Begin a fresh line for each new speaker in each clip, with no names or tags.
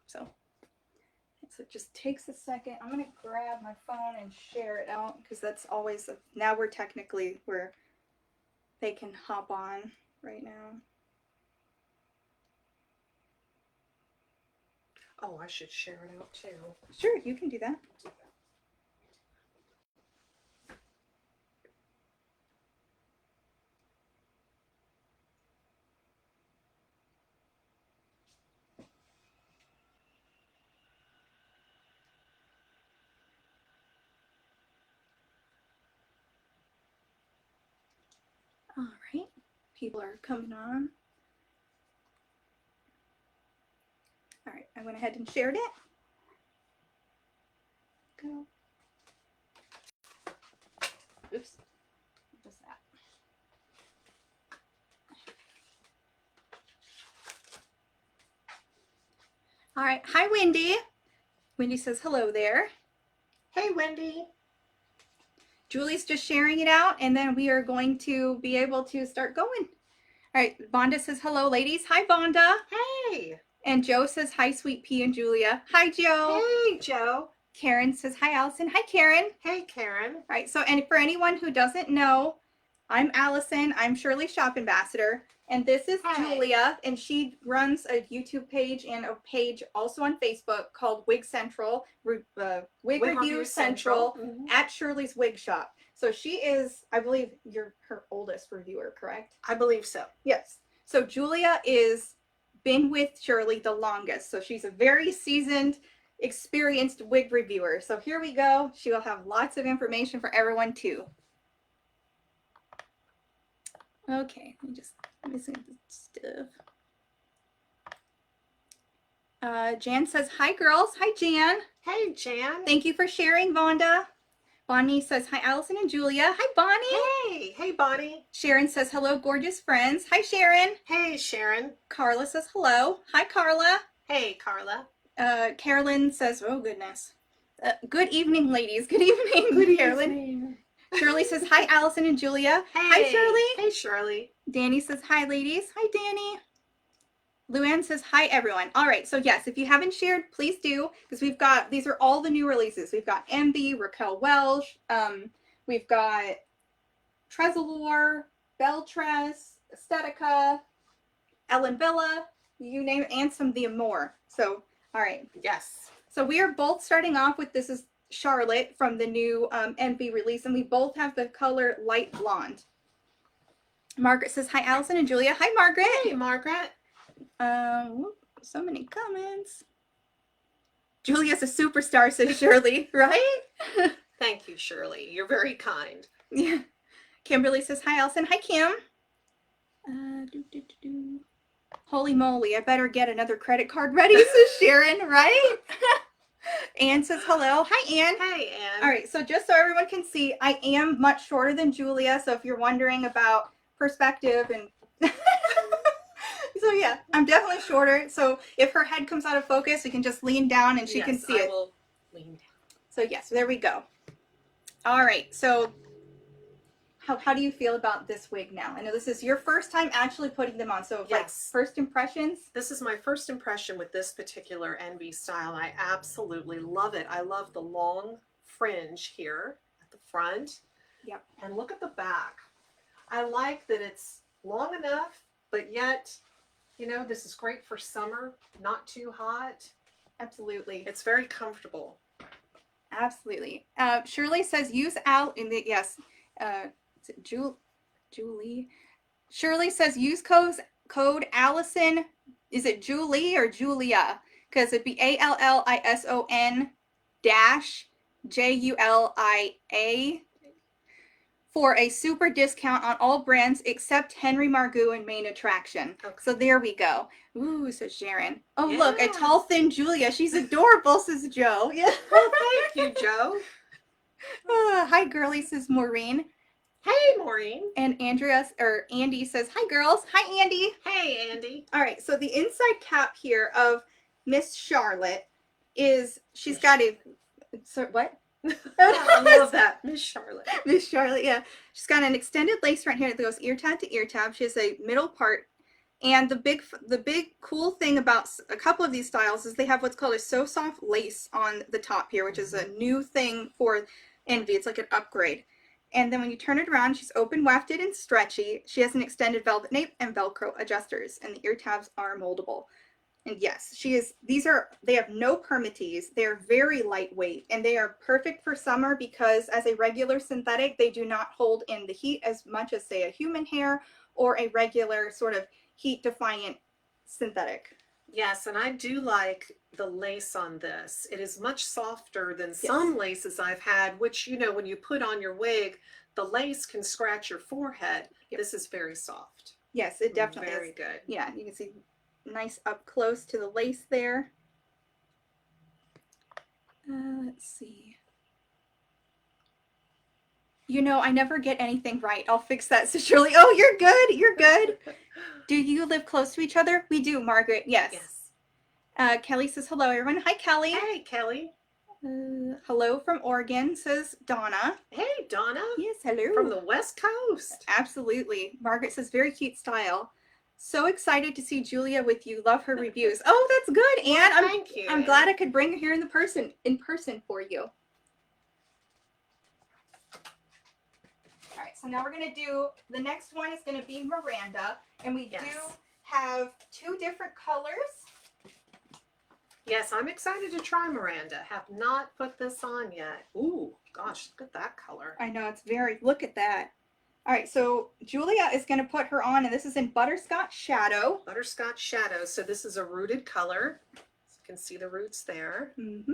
So it just takes a second. I'm going to grab my phone and share it out because that's always, now we're technically where they can hop on right now.
Oh, I should share it out too.
Sure, you can do that. All right, people are coming on. All right, I went ahead and shared it. Go. Oops. What's that? All right. Hi, Wendy. Wendy says hello there.
Hey, Wendy.
Julie's just sharing it out, and then we are going to be able to start going. All right. Vonda says hello, ladies. Hi, Vonda.
Hey.
And Joe says hi, Sweet Pea and Julia. Hi, Joe.
Hey, Joe.
Karen says hi, Allison. Hi, Karen.
Hey, Karen.
All right. So, and for anyone who doesn't know, I'm Allison. I'm Shirley's shop ambassador. And this is Julia, and she runs a YouTube page and a page also on Facebook called Wig Central, Wig Review Central at Shirley's Wig Shop. So she is, I believe, you're her oldest reviewer, correct?
I believe so.
Yes. So Julia is been with Shirley the longest. So she's a very seasoned, experienced wig reviewer. So here we go. She will have lots of information for everyone too. Okay, let me just missing the stuff. Jan says, hi girls. Hi Jan.
Hey Jan.
Thank you for sharing, Vonda. Bonnie says, hi Allison and Julia. Hi Bonnie.
Hey. Hey Bonnie.
Sharon says, hello gorgeous friends. Hi Sharon.
Hey Sharon.
Carla says, hello. Hi Carla.
Hey Carla.
Carolyn says, oh goodness. Good evening ladies. Good evening. Good Carolyn.
Evening.
Shirley says, hi Allison and Julia.
Hey.
Hi Shirley.
Hey Shirley.
Danny says, hi ladies. Hi Danny. Luann says, hi everyone. All right, so yes, if you haven't shared, please do, because we've got, these are all the new releases. We've got MB, Raquel Welch, we've got Tresor, BelTress, Aesthetica, Ellen Villa, you name it, and some of the Amore. So, all right.
Yes.
So we are both starting off with, this is Charlotte from the new MB release, and we both have the color light blonde. Margaret says, hi Allison and Julia. Hi Margaret.
Hey Margaret.
So many comments. Julia's a superstar, says Shirley, right?
Thank you, Shirley. You're very kind.
Yeah. Kimberly says, hi Allison. Hi Kim. Holy moly, I better get another credit card ready, says Sharon, right? Anne says hello. Hi Anne.
Hey Anne.
All right, so just so everyone can see, I am much shorter than Julia, so if you're wondering about perspective and so yeah, I'm definitely shorter. So if her head comes out of focus, we can just lean down and she can see it.
I will lean down. So
yes, there we go. All right, so how do you feel about this wig now? I know this is your first time actually putting them on, so
yes.
like first impressions?
This is my first impression with this particular NB style. I absolutely love it. I love the long fringe here at the front.
Yep.
And look at the back. I like that it's long enough, but yet, you know, this is great for summer, not too hot.
Absolutely.
It's very comfortable.
Absolutely. Shirley says use Al in the, yes, Julie. Shirley says use code Allison. Is it Julie or Julia? Because it'd be ALLISON -JULIA for a super discount on all brands except Henry Margaux and Main Attraction. Okay. So there we go. Ooh, says Sharon. Oh, yeah. Look, a tall, thin Julia. She's adorable, says Joe. Yeah.
Oh, thank you, Joe.
Hi, girlie, says Maureen.
Hey, Maureen.
And Andy says, hi, girls. Hi, Andy.
Hey, Andy.
All right, so the inside cap here of Miss Charlotte is, she's got a, so what?
I love that. Miss Charlotte.
Miss Charlotte, yeah. She's got an extended lace front here that goes ear tab to ear tab. She has a middle part And the big cool thing about a couple of these styles is they have what's called a So Soft lace on the top here, which is a new thing for Envy. It's like an upgrade. And then when you turn it around, she's open wefted and stretchy. She has an extended velvet nape and Velcro adjusters, and the ear tabs are moldable. And yes, they have no permatease. They're very lightweight, and they are perfect for summer because as a regular synthetic, they do not hold in the heat as much as, say, a human hair or a regular sort of heat defiant synthetic.
Yes, and I do like the lace on this. It is much softer than some laces I've had, which, you know, when you put on your wig, the lace can scratch your forehead. Yep. This is very soft.
Yes, it definitely
very
is.
Good.
Yeah, you can see nice up close to the lace there. Let's see. You know, I never get anything right. I'll fix that. So Shirley, oh, you're good. You're good. Do you live close to each other? We do, Margaret. Yes. Yes. Kelly says hello, everyone. Hi, Kelly.
Hey, Kelly.
Hello from Oregon, says Donna.
Hey, Donna.
Yes, hello.
From the West Coast.
Absolutely. Margaret says very cute style. So excited to see Julia with you. Love her reviews. Oh, that's good, Anne.
Well, thank you.
I'm glad I could bring her here in person for you. All right, so now we're gonna do the next one is gonna be Miranda, and we do have 2 different colors.
Yes, I'm excited to try Miranda. Have not put this on yet. Ooh, gosh, look at that color.
I know, it's very, look at that. All right, so Julia is going to put her on, and this is in Butterscotch Shadow.
Butterscotch Shadow. So this is a rooted color. So you can see the roots there.
Mm-hmm.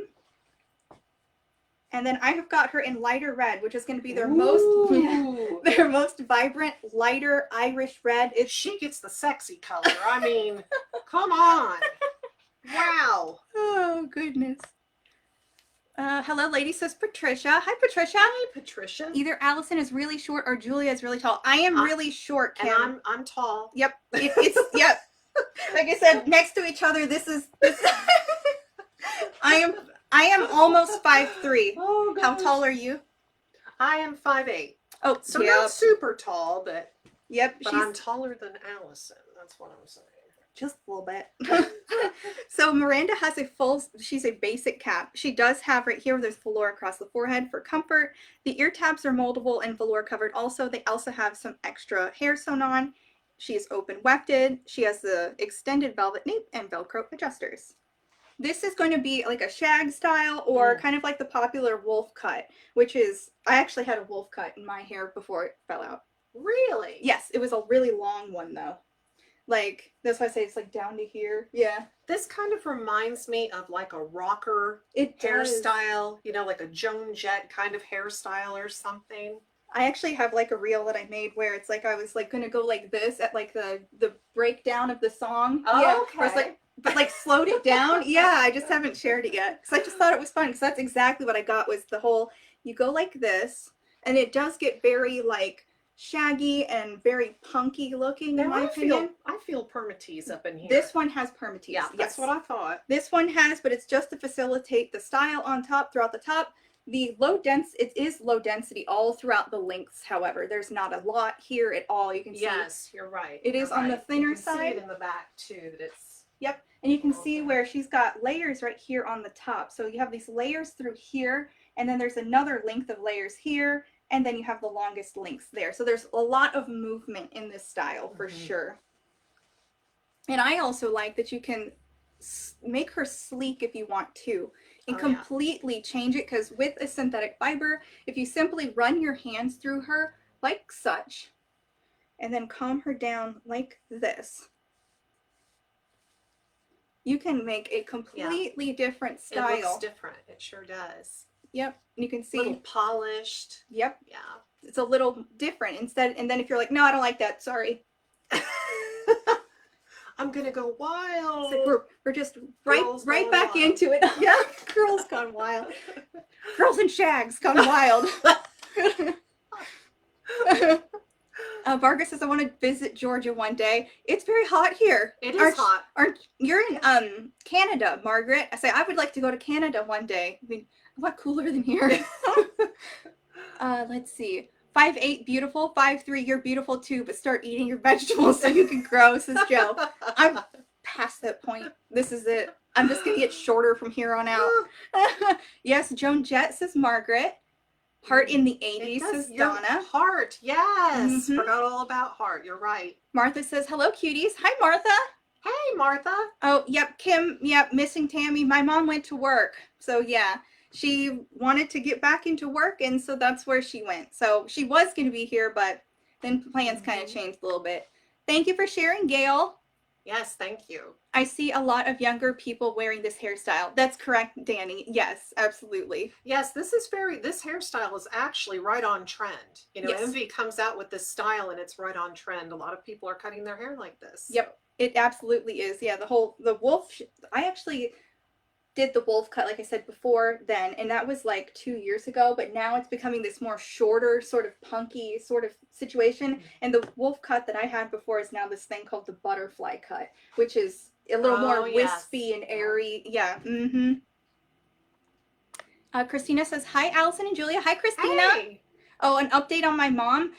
And then I have got her in lighter red, which is going to be their most vibrant, lighter Irish red.
She gets the sexy color. I mean, come on. Wow.
Oh, goodness. Hello, lady, says Patricia. Hi, Patricia.
Hi, Patricia.
Either Allison is really short or Julia is really tall. I am really short, Kim.
And I'm tall.
Yep. It's yep. Like I said, next to each other, this. I am almost 5'3". Oh, gosh. How tall are you?
I am 5'8". Oh, so not super tall, but But I'm taller than Allison. That's what I'm saying.
Just a little bit. So Miranda has she's a basic cap. She does have right here, there's velour across the forehead for comfort. The ear tabs are moldable and velour covered also. They also have some extra hair sewn on. She is open wefted. She has the extended velvet nape and Velcro adjusters. This is going to be like a shag style or kind of like the popular wolf cut, which is, I actually had a wolf cut in my hair before it fell out.
Really?
Yes, it was a really long one though. Like, that's why I say it's like down to here. Yeah.
This kind of reminds me of like a rocker hairstyle, you know, like a Joan Jett kind of hairstyle or something.
I actually have like a reel that I made where it's like I was like going to go like this at like the breakdown of the song.
Oh,
yeah.
okay.
Where it's like, but like slowed it down. Yeah, I just haven't shared it yet. Because I just thought it was fun. Because that's exactly what I got was the whole, you go like this. And it does get very like shaggy and very punky looking in my opinion.
I feel permatease up in here.
This one has permatease.
Yeah, that's what I thought.
This one has, but it's just to facilitate the style on top, throughout the top. The it is low density all throughout the lengths, however. There's not a lot here at all. You can see.
Yes, you're right.
It is on the thinner side.
You can see it in the back too, that it's.
Yep. And you can see where she's got layers right here on the top. So you have these layers through here, and then there's another length of layers here. And then you have the longest lengths there. So there's a lot of movement in this style for sure. And I also like that you can make her sleek if you want to. And completely change it. Because with a synthetic fiber, if you simply run your hands through her like such. And then calm her down like this. You can make a completely different style.
It looks different. It sure does.
Yep, you can see.
A little polished.
Yep.
Yeah.
It's a little different instead. And then if you're like, no, I don't like that. Sorry.
I'm gonna go wild.
So we're just right back into it. Yeah, girls gone wild. Girls and shags gone wild. Vargas says, I want to visit Georgia one day. It's very hot here.
It is hot.
You're in Canada, Margaret. I say, I would like to go to Canada one day. I mean, what cooler than here? Let's see. 5'8", beautiful. 5'3", you're beautiful too, but start eating your vegetables so you can grow, says Joe. I'm past that point. This is it. I'm just going to get shorter from here on out. Yes, Joan Jett, says Margaret. Heart in the 80s, says Donna.
Heart, yes. Forgot all about heart. You're right.
Martha says, hello, cuties. Hi, Martha.
Hey, Martha.
Oh, yep, Kim, yep, missing Tammy. My mom went to work. So, yeah, she wanted to get back into work, and so that's where she went. So, she was going to be here, but then plans kind of changed a little bit. Thank you for sharing, Gail.
Yes, thank you.
I see a lot of younger people wearing this hairstyle. That's correct, Danny. Yes, absolutely.
Yes, this hairstyle is actually right on trend. You know,
Yes.
Envy comes out with this style and it's right on trend. A lot of people are cutting their hair like this.
Yep, it absolutely is. Yeah, the wolf, I actually did the wolf cut, like I said before then, and that was like 2 years ago, but now it's becoming this more shorter, sort of punky sort of situation, and the wolf cut that I had before is now this thing called the butterfly cut, which is a little more wispy and airy. Yeah. Christina says, hi, Allison and Julia. Hi, Christina.
Hey.
Oh, an update on my mom?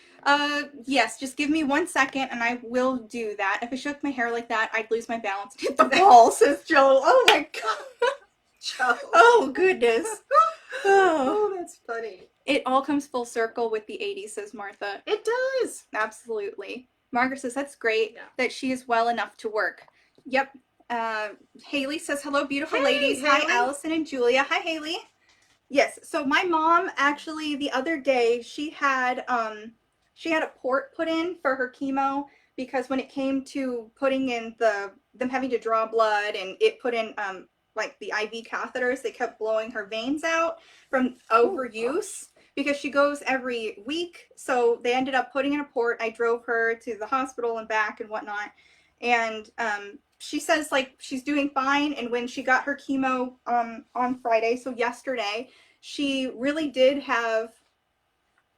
Yes, just give me 1 second and I will do that. If I shook my hair like that, I'd lose my balance and hit the wall, says Joe. Oh my god.
Joe.
Oh, goodness.
Oh, that's funny.
It all comes full circle with the 80s, says Martha.
It does.
Absolutely. Margaret says, that's great that she is well enough to work. Yep. Haley says, hello, beautiful ladies.
Haley.
Hi, Allison and Julia. Hi, Haley. Yes, so my mom actually the other day she had a port put in for her chemo because when it came to putting in them having to draw blood and it put in like the IV catheters, they kept blowing her veins out from overuse because she goes every week. So they ended up putting in a port. I drove her to the hospital and back and whatnot. And she says like she's doing fine. And when she got her chemo on Friday, so yesterday, she really did have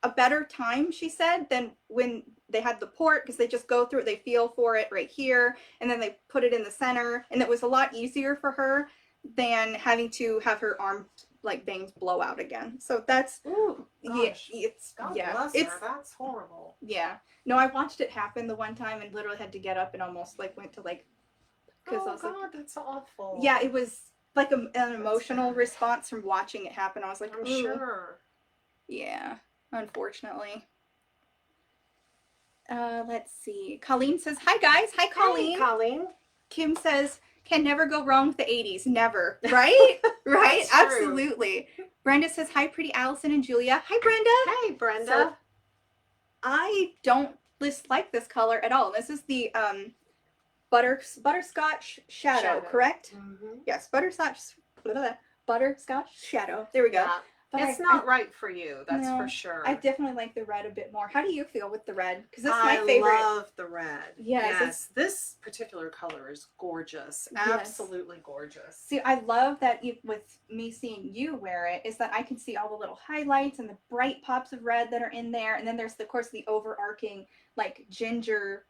a better time, she said, than when they had the port because they just go through it, they feel for it right here, and then they put it in the center. And it was a lot easier for her than having to have her arm like veins blow out again. So that's
bless
her.
That's horrible.
Yeah. No, I watched it happen the one time and literally had to get up and almost like went to like
because I was like, that's awful.
Yeah, it was like an emotional response from watching it happen. I was like,
I'm sure.
Yeah, unfortunately. Let's see. Colleen says, hi guys. Hi, Colleen.
Hey, Colleen.
Kim says, can never go wrong with the 80s. Never. Right? Right? Absolutely. Brenda says, hi, pretty Allison and Julia. Hi, Brenda.
Hey, Brenda.
So, I don't like this color at all. This is the butterscotch shadow, correct? Yes, butterscotch shadow. There we go.
Yeah. But it's not right for you, that's for sure.
I definitely like the red a bit more. How do you feel with the red? Because that's my favorite.
I love the red. Yes, this particular color is gorgeous. Yes. Absolutely gorgeous.
See, I love that with me seeing you wear it, is that I can see all the little highlights and the bright pops of red that are in there. And then there's, of course, the overarching, like, ginger,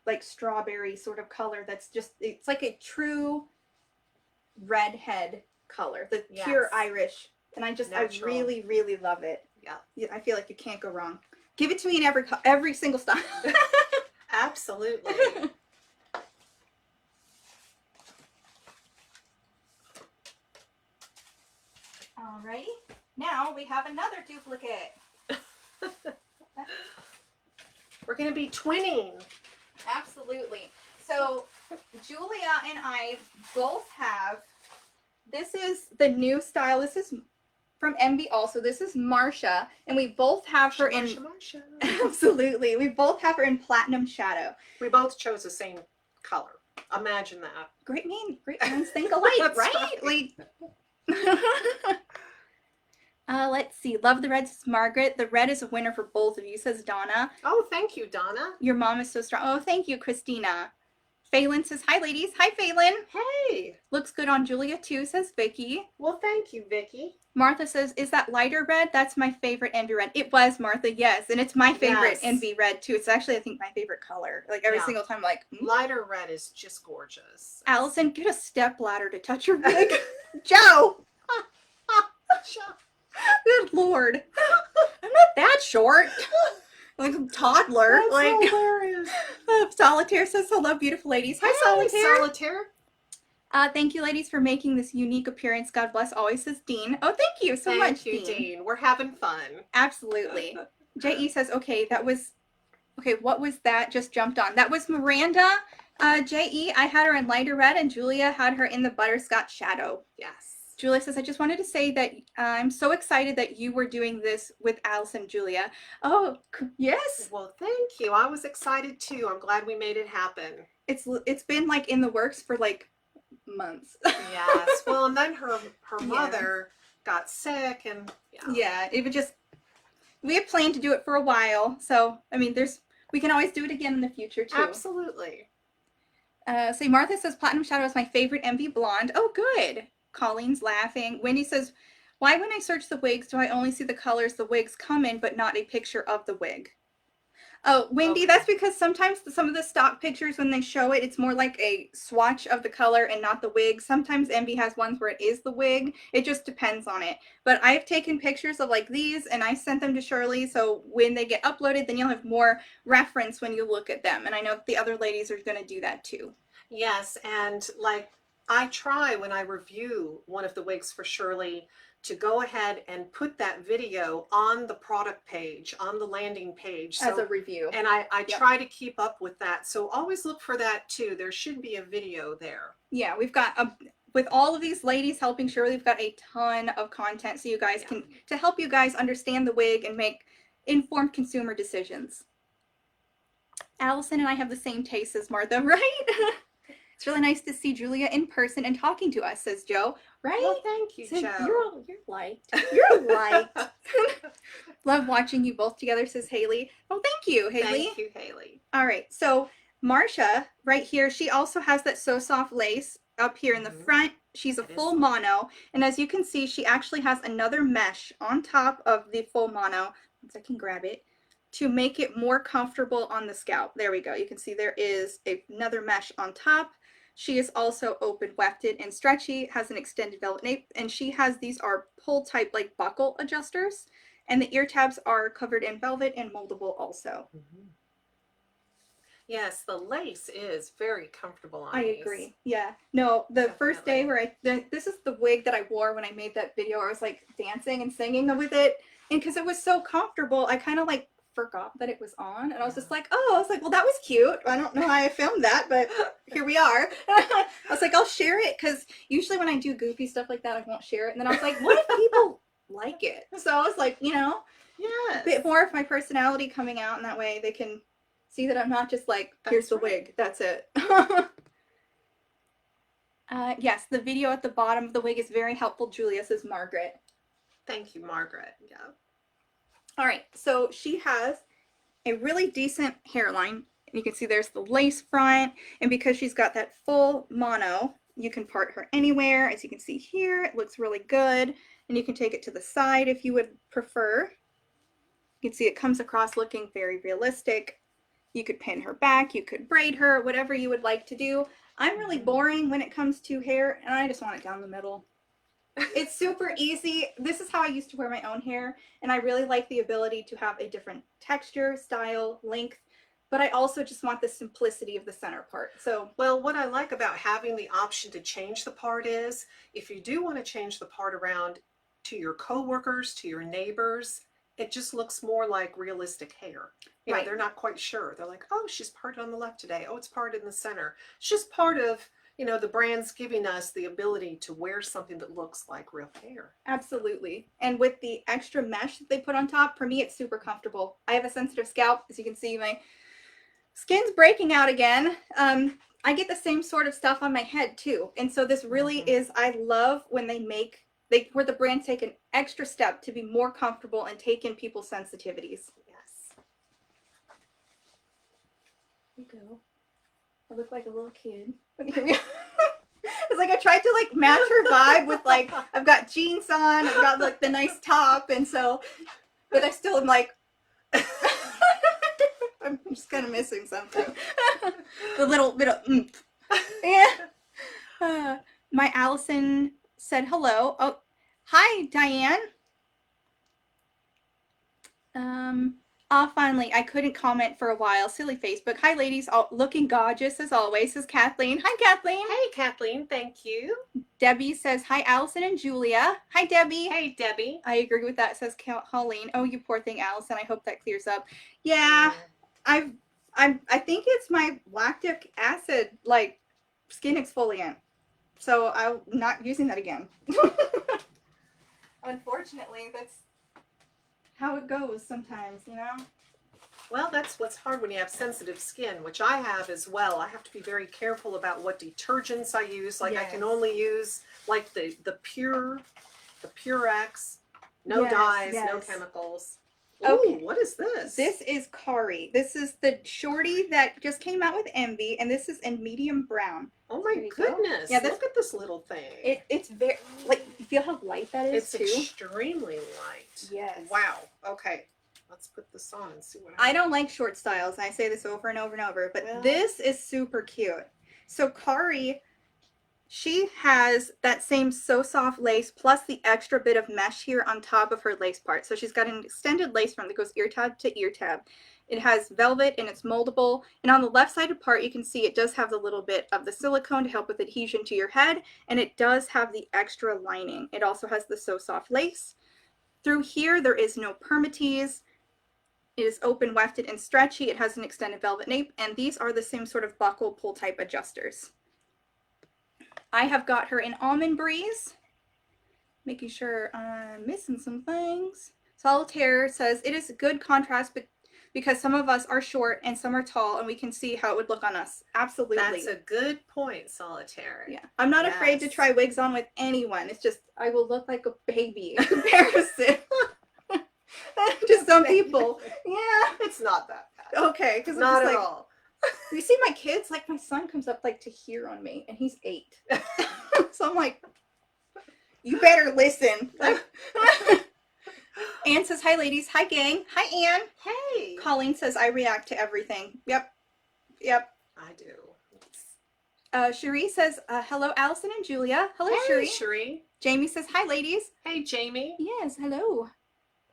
like, strawberry sort of color that's just, it's like a true redhead color. The pure Irish. And I really, really love it. Yeah. I feel like you can't go wrong. Give it to me in every single style.
Absolutely.
Alrighty. Now we have another duplicate.
We're going to be twinning.
Absolutely. So Julia and I both have, this is the new style. This is from Envy also. This is Marsha, and we both have her in
Marsha.
Absolutely. We both have her in platinum shadow.
We both chose the same color. Imagine that.
Great minds think alike, right? Like let's see. Love the red, says Margaret. The red is a winner for both of you, says Donna.
Oh, thank you, Donna.
Your mom is so strong. Oh, thank you, Christina. Phelan says, hi, ladies. Hi, Phelan.
Hey.
Looks good on Julia, too, says Vicky.
Well, thank you, Vicky.
Martha says, is that lighter red? That's my favorite Envy red. It was, Martha, yes. And it's my favorite Envy red, too. It's actually, I think, my favorite color. Like, every single time I'm like,
lighter red is just gorgeous.
Allison, get a step ladder to touch your wig. Joe! Good Lord. I'm that short. Like a toddler.
That's
like
hilarious.
Solitaire says hello, beautiful ladies. Hi,
Hey,
Solitaire.
Solitaire.
Thank you, ladies, for making this unique appearance. God bless always, says Dean. Oh, thank you so much,
Thank you,
Dean.
Dean. We're having fun.
Absolutely. J.E. says, okay, what was that? Just jumped on. That was Miranda. J.E., I had her in lighter red, and Julia had her in the butterscotch shadow.
Yes.
Julia says, I just wanted to say that I'm so excited that you were doing this with Alice and Julia. Oh, yes.
Well, thank you. I was excited too. I'm glad we made it happen.
It's been like in the works for like months.
Yes. Well, and then her mother got sick, and
yeah, it would just, we had planned to do it for a while. So, I mean, we can always do it again in the future too.
Absolutely.
So Martha says, Platinum Shadow is my favorite MV blonde. Oh, good. Colleen's laughing. Wendy says, why when I search the wigs do I only see the colors the wigs come in but not a picture of the wig? Oh, Wendy, that's because sometimes some of the stock pictures, when they show it, it's more like a swatch of the color and not the wig. Sometimes Envy has ones where it is the wig. It just depends on it. But I've taken pictures of like these and I sent them to Shirley, so when they get uploaded, then you'll have more reference when you look at them. And I know the other ladies are going to do that too.
Yes, and like I try when I review one of the wigs for Shirley to go ahead and put that video on the product page, on the landing page.
As a review.
And I try to keep up with that. So always look for that too. There should be a video there.
Yeah, we've got, with all of these ladies helping Shirley, we've got a ton of content so you guys can, to help you guys understand the wig and make informed consumer decisions. Allison and I have the same taste as Martha, right? It's really nice to see Julia in person and talking to us, says Joe. Right?
Well, thank you,
says,
Joe.
You're liked. You're liked. Love watching you both together, says Haley. Oh, thank you, Haley.
Thank you, Haley.
All right, so Marsha, right here, she also has that So Soft lace up here in the front. She's a full mono, and as you can see, she actually has another mesh on top of the full mono. Once I can grab it, to make it more comfortable on the scalp. There we go. You can see there is another mesh on top. She is also open wefted and stretchy, has an extended velvet nape, and she has, these are pull type like buckle adjusters, and the ear tabs are covered in velvet and moldable also.
Yes, the lace is very comfortable on
I
these.
agree. Yeah. No, the first day where this is the wig that I wore when I made that video. I was like dancing and singing with it, and because it was so comfortable, I kind of like forgot that it was on, and I was just like, oh, I was like, well, that was cute. I don't know how I filmed that, but here we are. I was like, I'll share it, because usually when I do goofy stuff like that, I won't share it. And then I was like, what if people like it? So I was like, you know, a bit more of my personality coming out, and that way they can see that I'm not just like, here's the wig, that's it. Yes, the video at the bottom of the wig is very helpful, Julia, says Margaret.
Thank you, Margaret. Yeah.
All right, so she has a really decent hairline. You can see there's the lace front, and because she's got that full mono, you can part her anywhere. As you can see here, it looks really good, and you can take it to the side if you would prefer. You can see it comes across looking very realistic. You could pin her back, you could braid her, whatever you would like to do. I'm really boring when it comes to hair, and I just want it down the middle. It's super easy. This is how I used to wear my own hair, and I really like the ability to have a different texture, style, length, but I also just want the simplicity of the center part. So,
well, what I like about having the option to change the part is, if you do want to change the part around to your coworkers, to your neighbors, it just looks more like realistic hair. You know, they're not quite sure. They're like, oh, she's parted on the left today. Oh, it's parted in the center. It's just part of, you know, the brand's giving us the ability to wear something that looks like real hair.
Absolutely. And with the extra mesh that they put on top, for me, it's super comfortable. I have a sensitive scalp. As you can see, my skin's breaking out again. I get the same sort of stuff on my head too. And so this really is, I love when where the brands take an extra step to be more comfortable and take in people's sensitivities.
Yes.
Here we go. I look like a little kid. It's like I tried to like match her vibe with like, I've got jeans on, I've got like the nice top, and so, but I still am like, I'm just kind of missing something. The little bit of oomph. Yeah. My Allison said hello. Oh, hi, Diane. Finally, I couldn't comment for a while. Silly Facebook. Hi, ladies. All looking gorgeous as always, says Kathleen. Hi, Kathleen.
Hey, Kathleen, thank you.
Debbie says, hi, Allison and Julia. Hi, Debbie.
Hey, Debbie.
I agree with that, says Colleen. Oh, you poor thing, Allison. I hope that clears up. Yeah, I think it's my lactic acid, like, skin exfoliant. So I'm not using that again. Unfortunately, that's how it goes sometimes, you know?
Well, that's what's hard when you have sensitive skin, which I have as well. I have to be very careful about what detergents I use. Like I can only use like the Purex, no dyes, no chemicals.
Okay.
Ooh, what is this?
This is Kari. This is the shorty that just came out with Envy, and this is in medium brown.
Oh my goodness.
Yeah,
look at this little thing.
It's very, like, you feel how light that is,
it's extremely light.
Yes.
Wow. Okay. Let's put this on and see what
I don't like short styles, and I say this over and over and over, but this is super cute. So Kari, she has that same So Soft lace plus the extra bit of mesh here on top of her lace part. So she's got an extended lace front that goes ear tab to ear tab. It has velvet and it's moldable. And on the left sided part, you can see it does have the little bit of the silicone to help with adhesion to your head. And it does have the extra lining. It also has the So Soft lace. Through here, there is no permatease. It is open, wefted, and stretchy. It has an extended velvet nape. And these are the same sort of buckle pull type adjusters. I have got her in Almond Breeze. Making sure I'm missing some things. Solitaire says, it is a good contrast, but because some of us are short and some are tall, and we can see how it would look on us. Absolutely.
That's a good point, Solitaire.
Yeah. I'm not afraid to try wigs on with anyone. It's just, I will look like a baby in comparison. To some people. Yeah.
It's not that bad.
Okay. Because
not at all.
You see my kids, like my son comes up like to here on me, and he's 8. So I'm like, you better listen. Anne says, hi ladies. Hi gang. Hi Anne.
Hey.
Colleen says, I react to everything. Yep.
I do.
Cherie says, hello Allison and Julia. Hello
hey,
Cherie. Jamie says, hi ladies.
Hey Jamie.
Yes, hello.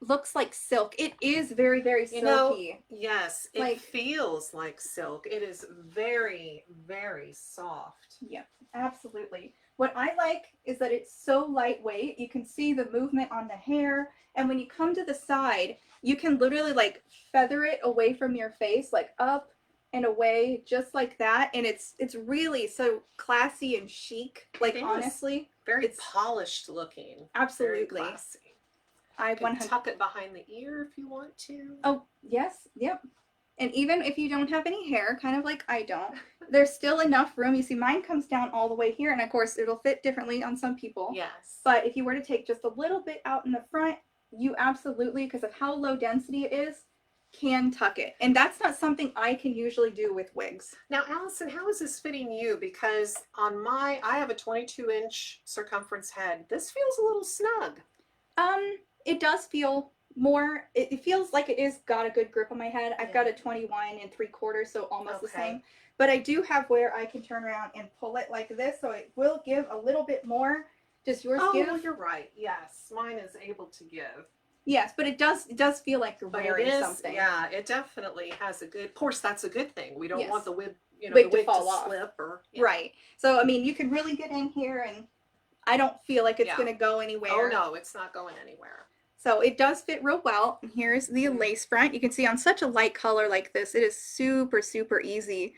Looks like silk. It is very, very silky.
You know, yes, it feels like silk. It is very, very soft.
Yeah, absolutely. What I like is that it's so lightweight. You can see the movement on the hair. And when you come to the side, you can literally like feather it away from your face, like up and away, just like that. And it's really so classy and chic. Like honestly,
very polished looking.
Absolutely.
Very classy.
I
can tuck it behind the ear if you want to.
Oh, yes. Yep. And even if you don't have any hair, kind of like I don't, there's still enough room. You see, mine comes down all the way here. And of course, it'll fit differently on some people.
Yes.
But if you were to take just a little bit out in the front, you absolutely, because of how low density it is, can tuck it. And that's not something I can usually do with wigs.
Now, Allison, how is this fitting you? Because on I have a 22-inch circumference head. This feels a little snug.
It does feel more, it feels like it is got a good grip on my head. I've got a 21 3/4, so almost the same. But I do have where I can turn around and pull it like this, so it will give a little bit more. Does yours give?
Oh, you're right. Yes, mine is able to give.
Yes, but it does feel like you're wearing something.
Yeah, it definitely has a good. Of course, that's a good thing. We don't want the wig, the
wig
wig
to fall off.
Slip or
right. So I mean, you can really get in here, and I don't feel like it's going to go anywhere.
Oh no, it's not going anywhere.
So it does fit real well. And here's the lace front. You can see on such a light color like this, it is super, super easy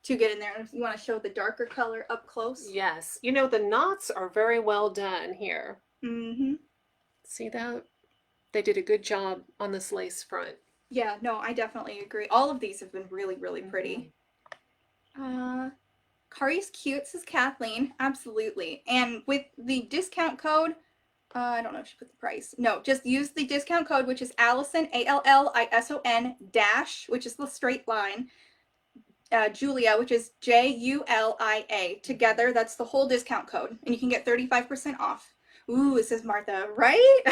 to get in there. If you want to show the darker color up close.
Yes. You know, the knots are very well done here.
Mm-hmm.
See that? They did a good job on this lace front.
Yeah, no, I definitely agree. All of these have been really, really pretty. Kari's cute, says Kathleen. Absolutely. And with the discount code, I don't know if she put the price. No, just use the discount code, which is Allison, ALLISON dash, which is the straight line. Julia, which is JULIA. Together, that's the whole discount code. And you can get 35% off. Ooh, it says Martha, right?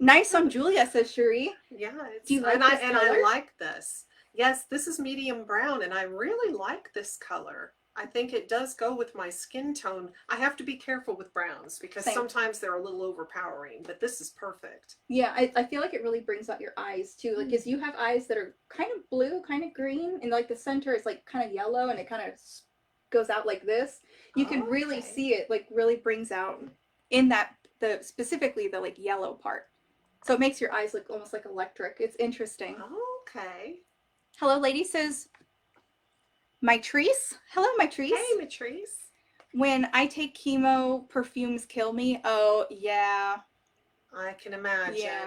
Nice on Julia, says Cherie.
Yeah,
do you like
and
this color?
I like this. Yes, this is medium brown, and I really like this color. I think it does go with my skin tone. I have to be careful with browns because
Same.
sometimes they're a little overpowering, but this is perfect.
Yeah, I feel like it really brings out your eyes too. Like, because you have eyes that are kind of blue, kind of green, and like the center is like kind of yellow, and it kind of goes out like this. You can really
Okay.
see it, like really brings out in that specifically the like yellow part. So it makes your eyes look almost like electric. It's interesting.
Okay.
Hello, lady says, Mitrice. Hello, Mitrice.
Hey, Matrice.
When I take chemo, perfumes kill me. Oh, yeah.
I can imagine.
Yeah.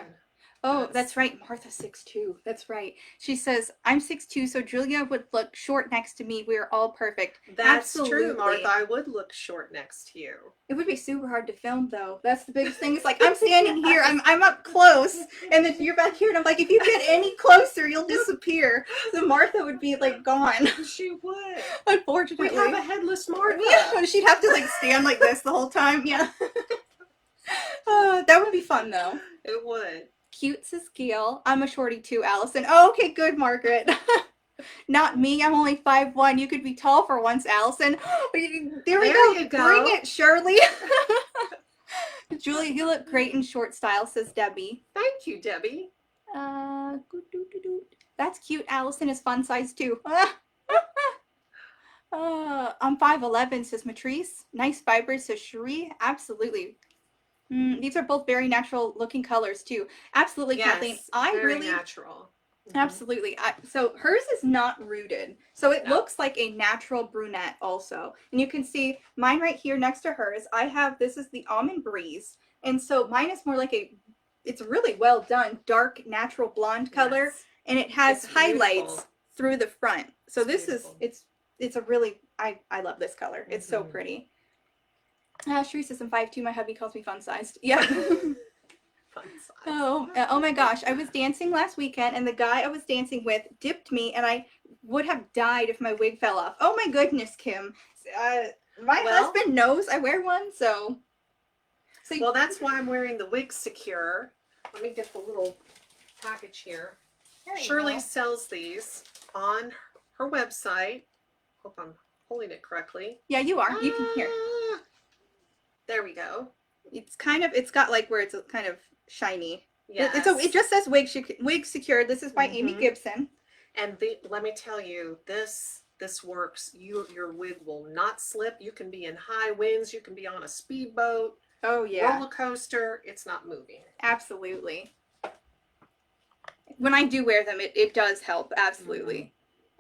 Oh, that's right. Martha's 6'2". That's right. She says, I'm 6'2", so Julia would look short next to me. We're all perfect.
That's
Absolutely.
true, Martha. I would look short next to you.
It would be super hard to film, though. That's the biggest thing. It's like, I'm standing here, I'm up close, and then you're back here, and I'm like, if you get any closer, you'll disappear. So Martha would be, like, gone.
She would.
Unfortunately.
We'd have a headless Martha.
Yeah, she'd have to, like, stand like this the whole time. Yeah. That would be fun, though.
It would.
Cute says Gail. I'm a shorty too, Allison. Oh, okay, good, Margaret. Not me. I'm only 5'1". You could be tall for once, Allison. There we go.
You go.
Bring it, Shirley. Julia, you look great in short style, says Debbie.
Thank you, Debbie.
That's cute. Allison is fun size too. I'm 5'11", says Matrice. Nice fibers, says Cherie. Absolutely. These are both very natural looking colors too. Absolutely,
Yes,
Kathleen.
very natural.
Absolutely. So hers is not rooted. So it looks like a natural brunette also. And you can see mine right here next to hers. This is the Almond Breeze. And so mine is more like it's really well done, dark natural blonde color.
Yes.
And it has highlights
beautiful.
through the front. So
It's
this
beautiful.
it's a really, I love this color. It's so pretty. Sharice says I'm 5'2". My hubby calls me fun sized. Yeah.
Fun size.
Oh my gosh. I was dancing last weekend and the guy I was dancing with dipped me and I would have died if my wig fell off. Oh my goodness, Kim. My husband knows I wear one, so.
Well, that's why I'm wearing the Wig Secure. Let me get the little package here. Shirley sells these on her website. Hope I'm holding it correctly.
Yeah, you are. You can hear.
There we go.
It's got like where it's kind of shiny.
Yeah.
It just says wig secured. This is by Amy Gibson.
And let me tell you, this works. Your wig will not slip. You can be in high winds. You can be on a speedboat.
Oh yeah.
Roller coaster. It's not moving.
Absolutely. When I do wear them, it does help. Absolutely.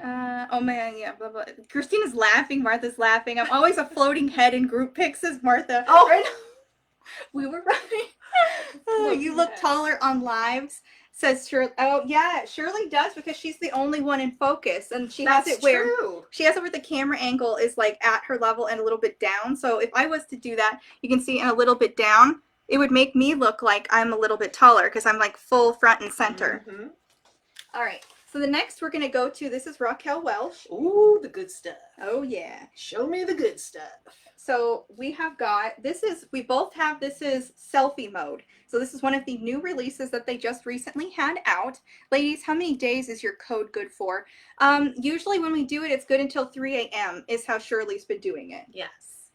Oh man, yeah, blah, blah. Christina's laughing. Martha's laughing. I'm always a floating head in group pics, says Martha.
Oh,
right. We were right. You look taller on lives, says Shirley. Oh yeah, Shirley does because she's the only one in focus, and she has it where the camera angle is like at her level and a little bit down. So if I was to do that, you can see a little bit down. It would make me look like I'm a little bit taller because I'm like full front and center. All right. So the next we're going to go to, this is Raquel Welch.
Ooh, the good stuff.
Oh, yeah.
Show me the good stuff.
So we have got, this is Selfie mode. So this is one of the new releases that they just recently had out. Ladies, how many days is your code good for? Usually when we do it, it's good until 3 a.m. is how Shirley's been doing it.
Yes.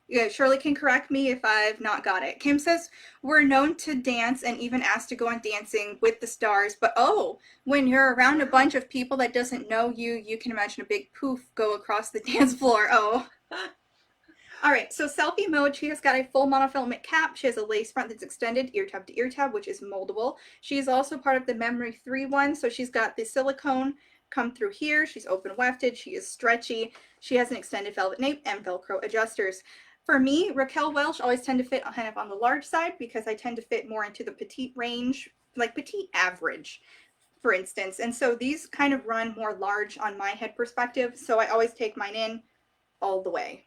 Yeah, Shirley can correct me if I've not got it. Kim says, we're known to dance and even asked to go on Dancing with the Stars. But when you're around a bunch of people that doesn't know you, you can imagine a big poof go across the dance floor. Oh. All right, so Selfie mode, she has got a full monofilament cap. She has a lace front that's extended ear tab to ear tab, which is moldable. She is also part of the Memory 3 one. So she's got the silicone come through here. She's open wefted. She is stretchy. She has an extended velvet nape and Velcro adjusters. For me, Raquel Welch always tend to fit kind of on the large side because I tend to fit more into the petite range, like petite average, for instance. And so these kind of run more large on my head perspective. So I always take mine in all the way.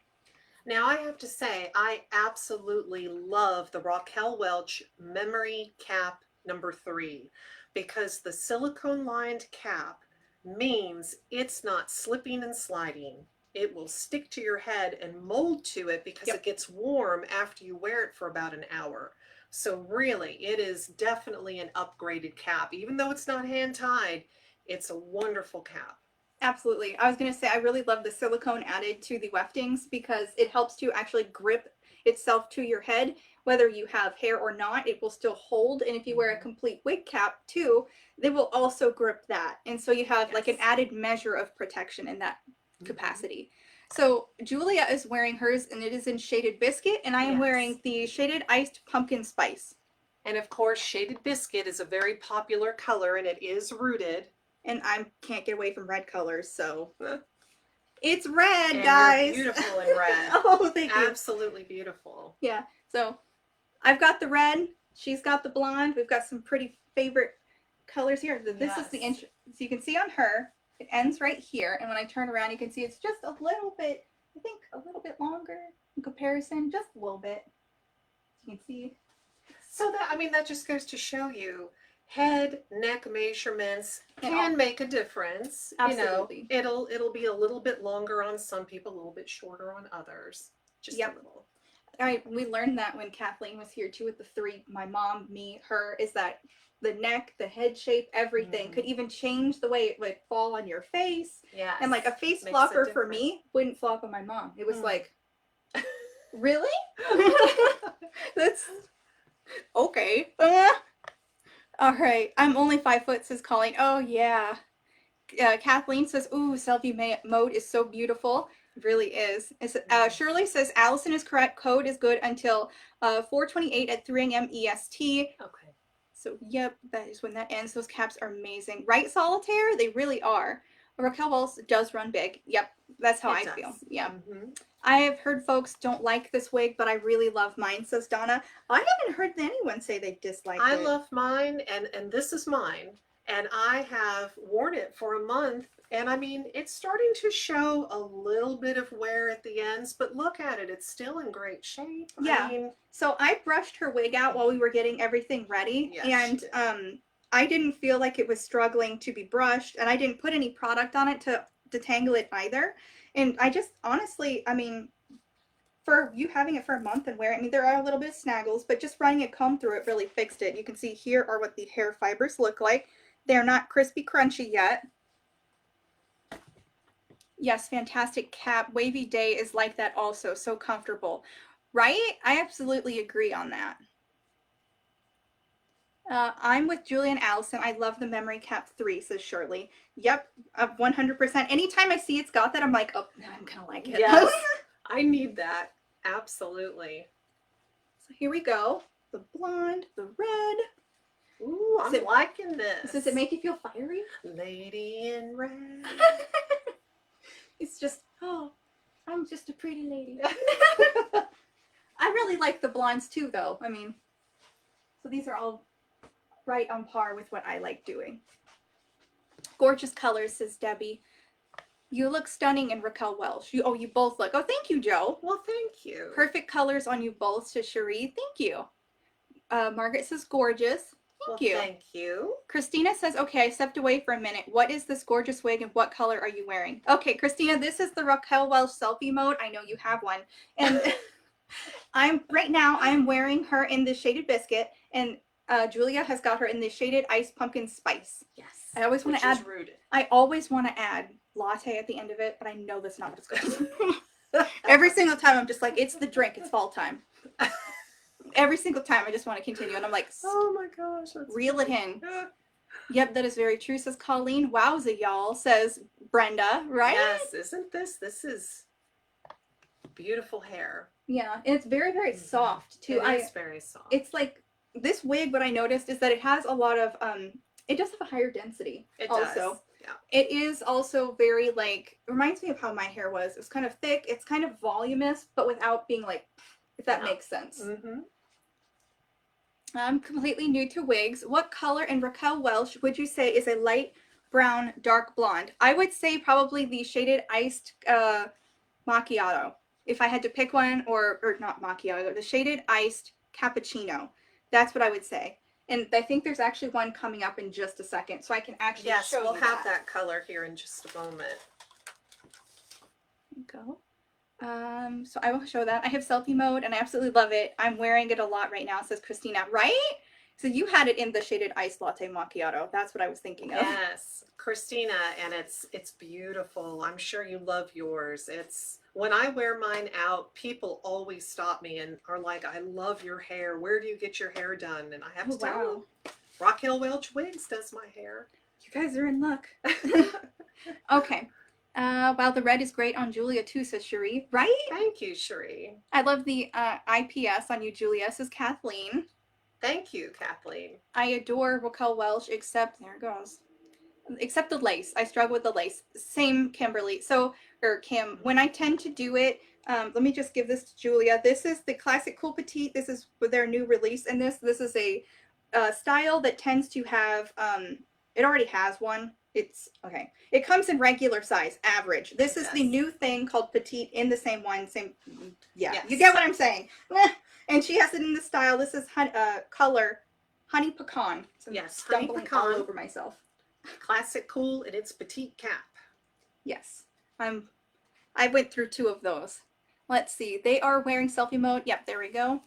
Now I have to say, I absolutely love the Raquel Welch Memory Cap number 3 because the silicone lined cap means it's not slipping and sliding. It will stick to your head and mold to it because it gets warm after you wear it for about an hour. So really, it is definitely an upgraded cap. Even though it's not hand tied, it's a wonderful cap.
Absolutely. I was going to say, I really love the silicone added to the weftings because it helps to actually grip itself to your head. Whether you have hair or not, it will still hold. And if you wear a complete wig cap too, they will also grip that. And so you have like an added measure of protection in that capacity. So Julia is wearing hers and it is in shaded biscuit, and I am wearing the shaded iced pumpkin spice.
And of course, shaded biscuit is a very popular color and it is rooted.
And I can't get away from red colors, so it's red,
and
guys.
You're beautiful in red.
Oh, thank you.
Absolutely beautiful.
Yeah. So I've got the red. She's got the blonde. We've got some pretty favorite colors here. This is the inch. So you can see on her, it ends right here, and when I turn around, you can see it's just a little bit. I think a little bit longer in comparison, just a little bit. You can see.
So that, I mean, that just goes to show you. Head, neck measurements can make a difference.
Absolutely.
You know, it'll be a little bit longer on some people, a little bit shorter on others. Just a little.
We learned that when Kathleen was here too with the three, my mom, me, her, is that the neck, the head shape, everything could even change the way it would fall on your face.
Yeah.
And like a face flopper for me wouldn't flop on my mom. It was like, really? That's okay. All right, I'm only 5 foot, says Colleen. Oh, yeah. Kathleen says, ooh, selfie mode is so beautiful. It really is. Shirley says, Allison is correct. Code is good until 4:28 at 3 a.m. EST.
Okay.
So, yep, that is when that ends. Those caps are amazing. Right, Solitaire? They really are. Raquel Welch does run big. Yep, that's how I feel. Yeah. I have heard folks don't like this wig, but I really love mine, says Donna. I haven't heard anyone say they dislike it.
I love mine, and this is mine. And I have worn it for a month, and I mean, it's starting to show a little bit of wear at the ends, but look at it, it's still in great shape.
Yeah.
I mean,
so I brushed her wig out while we were getting everything ready, and I didn't feel like it was struggling to be brushed, and I didn't put any product on it to detangle it either. And I just, honestly, I mean, for you having it for a month and wearing it, I mean, there are a little bit of snaggles, but just running a comb through it really fixed it. You can see here are what the hair fibers look like. They're not crispy crunchy yet. Yes, fantastic cap. Wavy Day is like that also. So comfortable. Right? I absolutely agree on that. I'm with Julie and Allison. I love the Memory Cap 3, says Shirley. Yep, 100%. Anytime I see it's got that, I'm like, oh, I'm going to like it.
Yes, I need that. Absolutely.
So here we go. The blonde, the red.
Ooh, I'm liking this.
Does it make you feel fiery?
Lady in red.
It's just, oh, I'm just a pretty lady. I really like the blondes too, though. I mean, so these are all right on par with what I like doing. Gorgeous colors, says Debbie. You look stunning in Raquel Welch. You both look. Oh, thank you, Joe.
Well, thank you.
Perfect colors on you both, says Cherie. Thank you. Margaret says gorgeous. Thank you.
Thank you.
Christina says, okay, I stepped away for a minute. What is this gorgeous wig and what color are you wearing? Okay, Christina, this is the Raquel Welch selfie mode. I know you have one. And right now I'm wearing her in the shaded biscuit, and Julia has got her in the shaded iced pumpkin spice.
Yes.
I always want to add
rooted.
I always want to add latte at the end of it, but I know that's not what it's called. Every single time I'm just like, it's the drink, it's fall time. Every single time I just want to continue, and I'm like,
oh my gosh,
reel it in. Yep, that is very true, says Colleen. Wowza, y'all, says Brenda, right?
Yes, isn't this is beautiful hair.
Yeah, and it's very, very soft too.
It is very soft.
It's like this wig, what I noticed is that it has a lot of it does have a higher density.
It
also
does. Yeah.
It is also very like, reminds me of how my hair was. It's kind of thick, it's kind of voluminous, but without being like, if that makes sense. I'm completely new to wigs. What color in Raquel Welch would you say is a light brown, dark blonde? I would say probably the shaded iced macchiato. If I had to pick one, or not macchiato, the shaded iced cappuccino. That's what I would say. And I think there's actually one coming up in just a second, so I can actually show you.
Yes, we'll have that color here in just a moment.
There you go. So I will show that. I have selfie mode and I absolutely love it. I'm wearing it a lot right now, says Christina. Right? So you had it in the shaded iced latte macchiato. That's what I was thinking of.
Yes, Christina, and it's beautiful. I'm sure you love yours. It's when I wear mine out, people always stop me and are like, "I love your hair. Where do you get your hair done?" And I have to tell them, Raquel Welch Wigs does my hair.
You guys are in luck. Okay. Wow, the red is great on Julia too, says Cherie. Right?
Thank you, Cherie.
I love the IPS on you, Julia, says Kathleen.
Thank you, Kathleen.
I adore Raquel Welch, except, there it goes, except the lace. I struggle with the lace. Same, Kimberly. So, or Kim, when I tend to do it, let me just give this to Julia. This is the Classic Cool Petite. This is their new release. And this is a style that tends to have, it already has one. It's, okay. It comes in regular size, average. This is the new thing called Petite in the same one, same, yeah. Yes. You get what I'm saying. And she has it in the style. This is color Honey Pecan. So
yes,
Honey Pecan. All over myself.
Classic Cool and it's petite cap.
Yes. I went through 2 of those. Let's see. They are wearing selfie mode. Yep, there we go.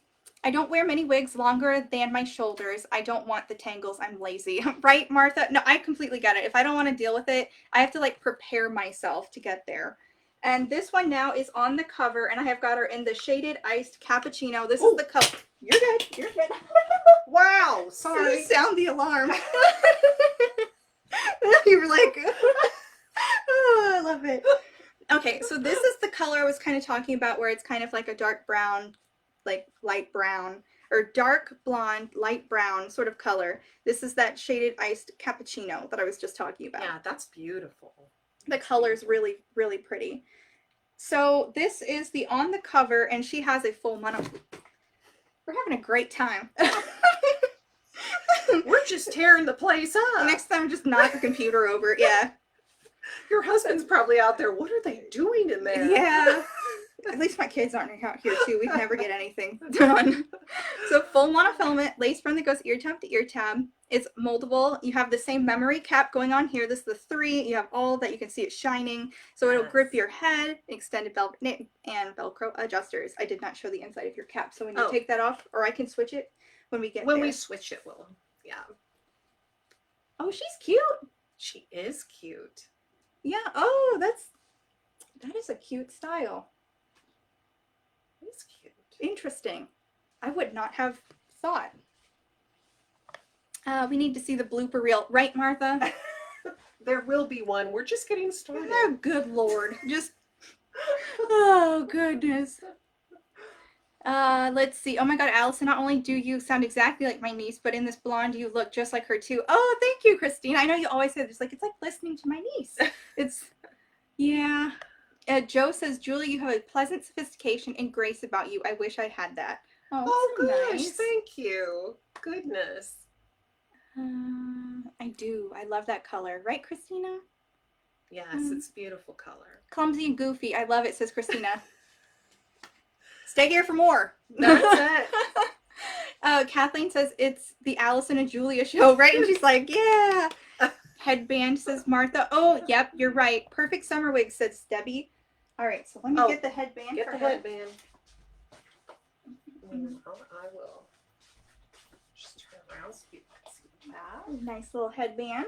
I don't wear many wigs longer than my shoulders. I don't want the tangles. I'm lazy. Right, Martha? No, I completely get it. If I don't want to deal with it, I have to like prepare myself to get there. And this one now is on the cover, and I have got her in the shaded iced cappuccino. This is the cover. You're good. You're good.
Wow. Sorry.
Sound the alarm. You were like, oh, I love it. Okay, so this is the color I was kind of talking about, where it's kind of like a dark brown, like light brown, or dark blonde, light brown sort of color. This is that shaded iced cappuccino that I was just talking about.
Yeah, that's beautiful.
The color's really, really pretty. So this is the on the cover, and she has a full mono. We're having a great time.
We're just tearing the place up.
Next time, just knock the computer over. Yeah.
Your husband's probably out there. What are they doing in there?
Yeah. At least my kids aren't out here too. We'd never get anything done. So full monofilament, lace front that goes ear tab to ear tab. It's moldable. You have the same memory cap going on here. This is the 3. You have all that. You can see it shining. So it'll grip your head, extended velvet nape, and Velcro adjusters. I did not show the inside of your cap. So when you take that off, or I can switch it when we get there.
When we switch it, we'll, yeah.
Oh, she's cute.
She is cute.
Yeah. Oh, that is a cute style.
It's cute.
Interesting. I would not have thought. We need to see the blooper reel, right, Martha?
There will be one. We're just getting started.
Oh, good Lord. Just, oh, goodness. Let's see. Oh my God, Allison, not only do you sound exactly like my niece, but in this blonde, you look just like her too. Oh, thank you, Christine. I know you always say this, like, it's like listening to my niece. It's, yeah. Joe says, Julie, you have a pleasant sophistication and grace about you. I wish I had that.
Oh,
so
gosh,
nice.
thank you. Goodness.
I do. I love that color. Right, Christina?
Yes, it's beautiful color.
Clumsy and goofy. I love it, says Christina. Stay here for more.
That's it.
Kathleen says it's the Allison and Julia show, right? And she's like, yeah. Headband, says Martha. Oh, yep, you're right. Perfect summer wig, says Debbie. All right, so let me get the headband.
Get the headband. I will just turn around so you can see that.
Nice little headband.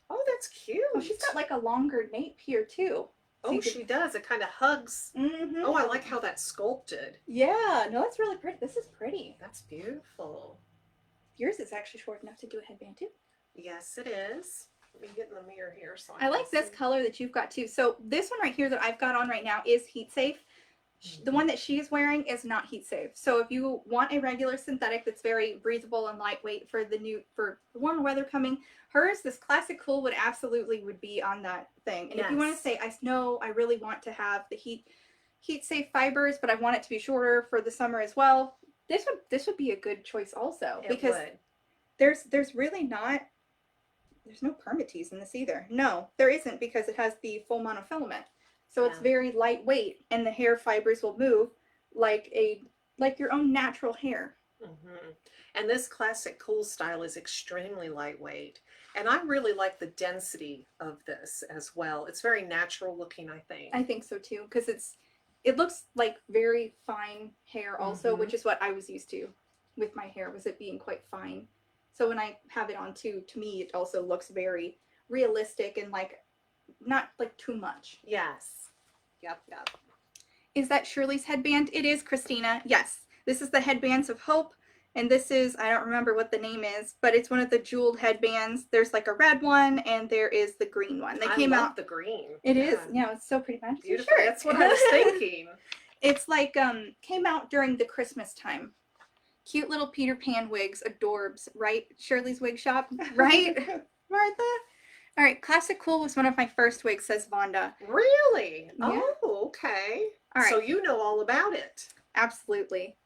Oh, that's cute.
Oh, she's got like a longer nape here too.
Oh, she does. It kind of hugs.
Mm-hmm.
Oh, I like how that's sculpted.
Yeah, no, that's really pretty. This is pretty.
That's beautiful.
Yours is actually short enough to do a headband too.
Yes, it is. Let me get in the mirror here. So
I like this color that you've got too. So this one right here that I've got on right now is heat safe. The one that she is wearing is not heat safe. So if you want a regular synthetic that's very breathable and lightweight for the warm weather coming, hers, this classic cool would be on that thing. And if you want to say, I know I really want to have the heat safe fibers, but I want it to be shorter for the summer as well, this would be a good choice also. Because there's really not, there's no permatease in this either. No, there isn't, because it has the full monofilament. So it's very lightweight, and the hair fibers will move like your own natural hair.
Mm-hmm. And this classic cool style is extremely lightweight. And I really like the density of this as well. It's very natural looking, I think.
I think so too, because it looks like very fine hair also, which is what I was used to with my hair, was it being quite fine. So when I have it on too, to me, it also looks very realistic and like not like too much.
Yes. Yep.
Is that Shirley's headband? It is, Christina. Yes. This is the Headbands of Hope. And this is, I don't remember what the name is, but it's one of the jeweled headbands. There's like a red one and there is the green one. They came out.
The green.
It is. Yeah, it's so pretty.
Beautiful. That's what I was thinking.
It's like came out during the Christmas time. Cute little Peter Pan wigs, adorbs, right? Shirley's wig shop, right? Martha? All right, Classic Cool was one of my first wigs, says Vonda.
Really?
Yeah.
Oh, okay.
All right.
So you know all about it.
Absolutely.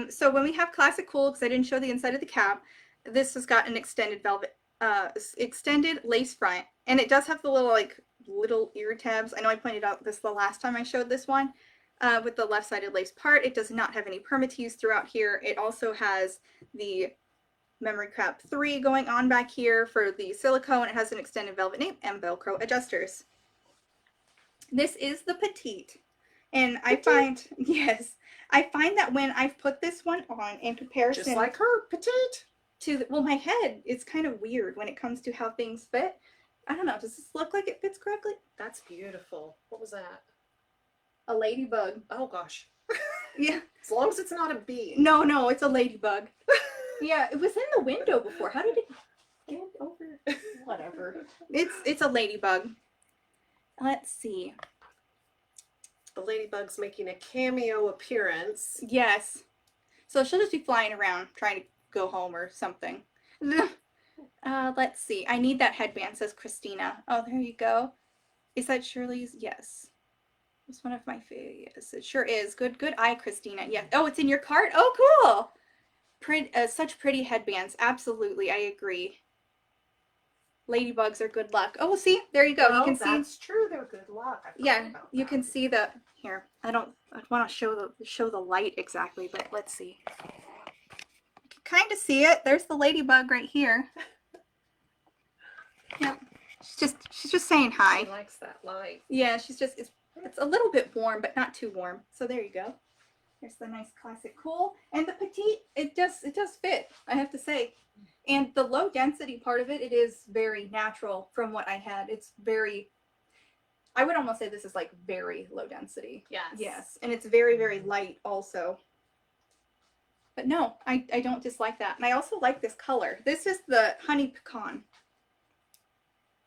So when we have Classic Cool, because I didn't show the inside of the cap, this has got an extended velvet, extended lace front, and it does have the little ear tabs. I know I pointed out this the last time I showed this one, with the left-sided lace part. It does not have any permatease throughout here. It also has the memory crap 3 going on back here for the silicone. It has an extended velvet nape and Velcro adjusters. This is the petite, and I find, yes, I find that when I've put this one on in comparison,
just like her, petite,
to well, my head, it's kind of weird when it comes to how things fit. I don't know. Does this look like it fits correctly?
That's beautiful. What was that?
A ladybug.
Oh gosh.
Yeah.
As long as it's not a bee.
No, it's a ladybug. Yeah, it was in the window before. How did it get over? Whatever. It's a ladybug. Let's see.
The ladybug's making a cameo appearance.
Yes. So she'll just be flying around trying to go home or something. Let's see. I need that headband, says Christina. Oh, there you go. Is that Shirley's? Yes. It's one of my favorites. Yes, it sure is. Good eye, Christina. Yes. Oh, it's in your cart? Oh, cool. Such pretty headbands. Absolutely. I agree. Ladybugs are good luck. Oh, see, there you go.
Well,
you can see.
That's true. They're good luck.
Yeah, you can see the here. I want to show the light exactly, but let's see. You can kind of see it. There's the ladybug right here. Yep. She's just saying hi.
She likes that light.
Yeah, it's a little bit warm, but not too warm. So there you go. There's the nice Classic Cool. And the petite, it does fit, I have to say. And the low density part of it, it is very natural from what I had. It's very, I would almost say this is like very low density.
Yes.
Yes. And it's very, very light also. But no, I don't dislike that. And I also like this color. This is the Honey Pecan.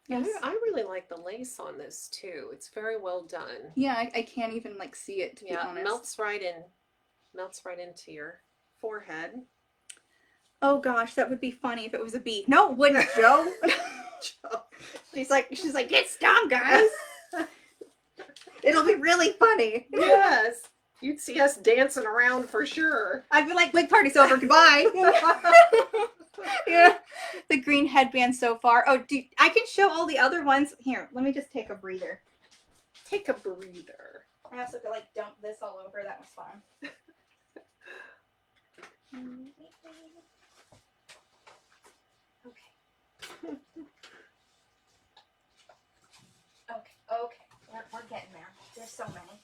Yes.
I really like the lace on this too. It's very well done.
Yeah, I can't even like see it, to be honest.
Melts right into your forehead.
Oh gosh, that would be funny if it was a bee. No, it wouldn't, Joe. She's like, get stung, guys. It'll be really funny.
Yes. You'd see us dancing around for sure.
I'd be like, wig party's over, goodbye. Yeah. The green headband so far. Oh, I can show all the other ones. Here, let me just take a breather.
Take a breather.
I also could like dump this all over. That was fun. Okay. We're getting there. There's so many.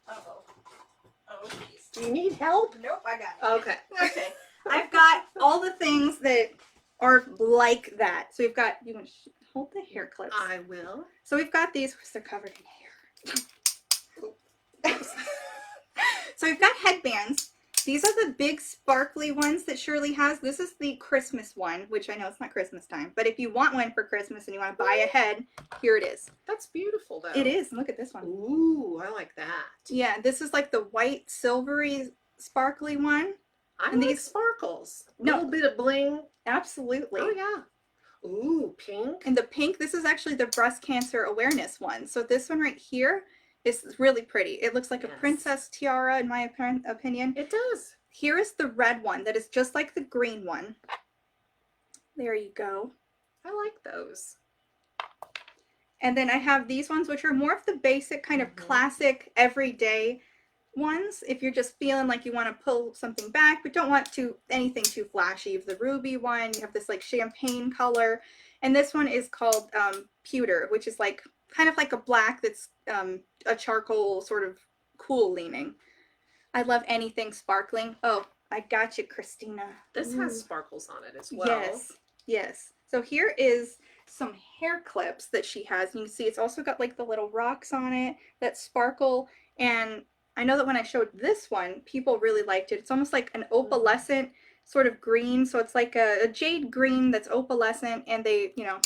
Uh-oh. Oh, jeez.
Do you need help?
Nope, I got it.
Okay.
Okay. I've got all the things that are like that. So we've got, you want to hold the hair clips?
I will.
So we've got these, because they're covered in hair. So we've got headbands. These are the big sparkly ones that Shirley has. This is the Christmas one, which I know it's not Christmas time, but if you want one for Christmas and you want to buy a head, here it is.
That's beautiful though.
It is. Look at this one.
Ooh, I like that.
Yeah, this is like the white, silvery, sparkly one.
I
And
like
these
sparkles. A
No.
little bit of bling.
Absolutely.
Oh yeah. Ooh, pink.
And the pink, this is actually the breast cancer awareness one. So this one right here is really pretty. It looks like a princess tiara in my opinion.
It does.
Here is the red one that is just like the green one. There you go.
I like those.
And then I have these ones, which are more of the basic kind of classic everyday ones. If you're just feeling like you want to pull something back, but don't want anything too flashy. You have the ruby one, you have this like champagne color. And this one is called pewter, which is like kind of like a black that's a charcoal sort of cool leaning. I love anything sparkling. Oh, I got you, Christina.
This
Ooh.
has sparkles on it as well.
Yes, yes. So here is some hair clips that she has. You can see it's also got like the little rocks on it that sparkle. And I know that when I showed this one, people really liked it. It's almost like an opalescent sort of green. So it's like a jade green that's opalescent, and they, you know,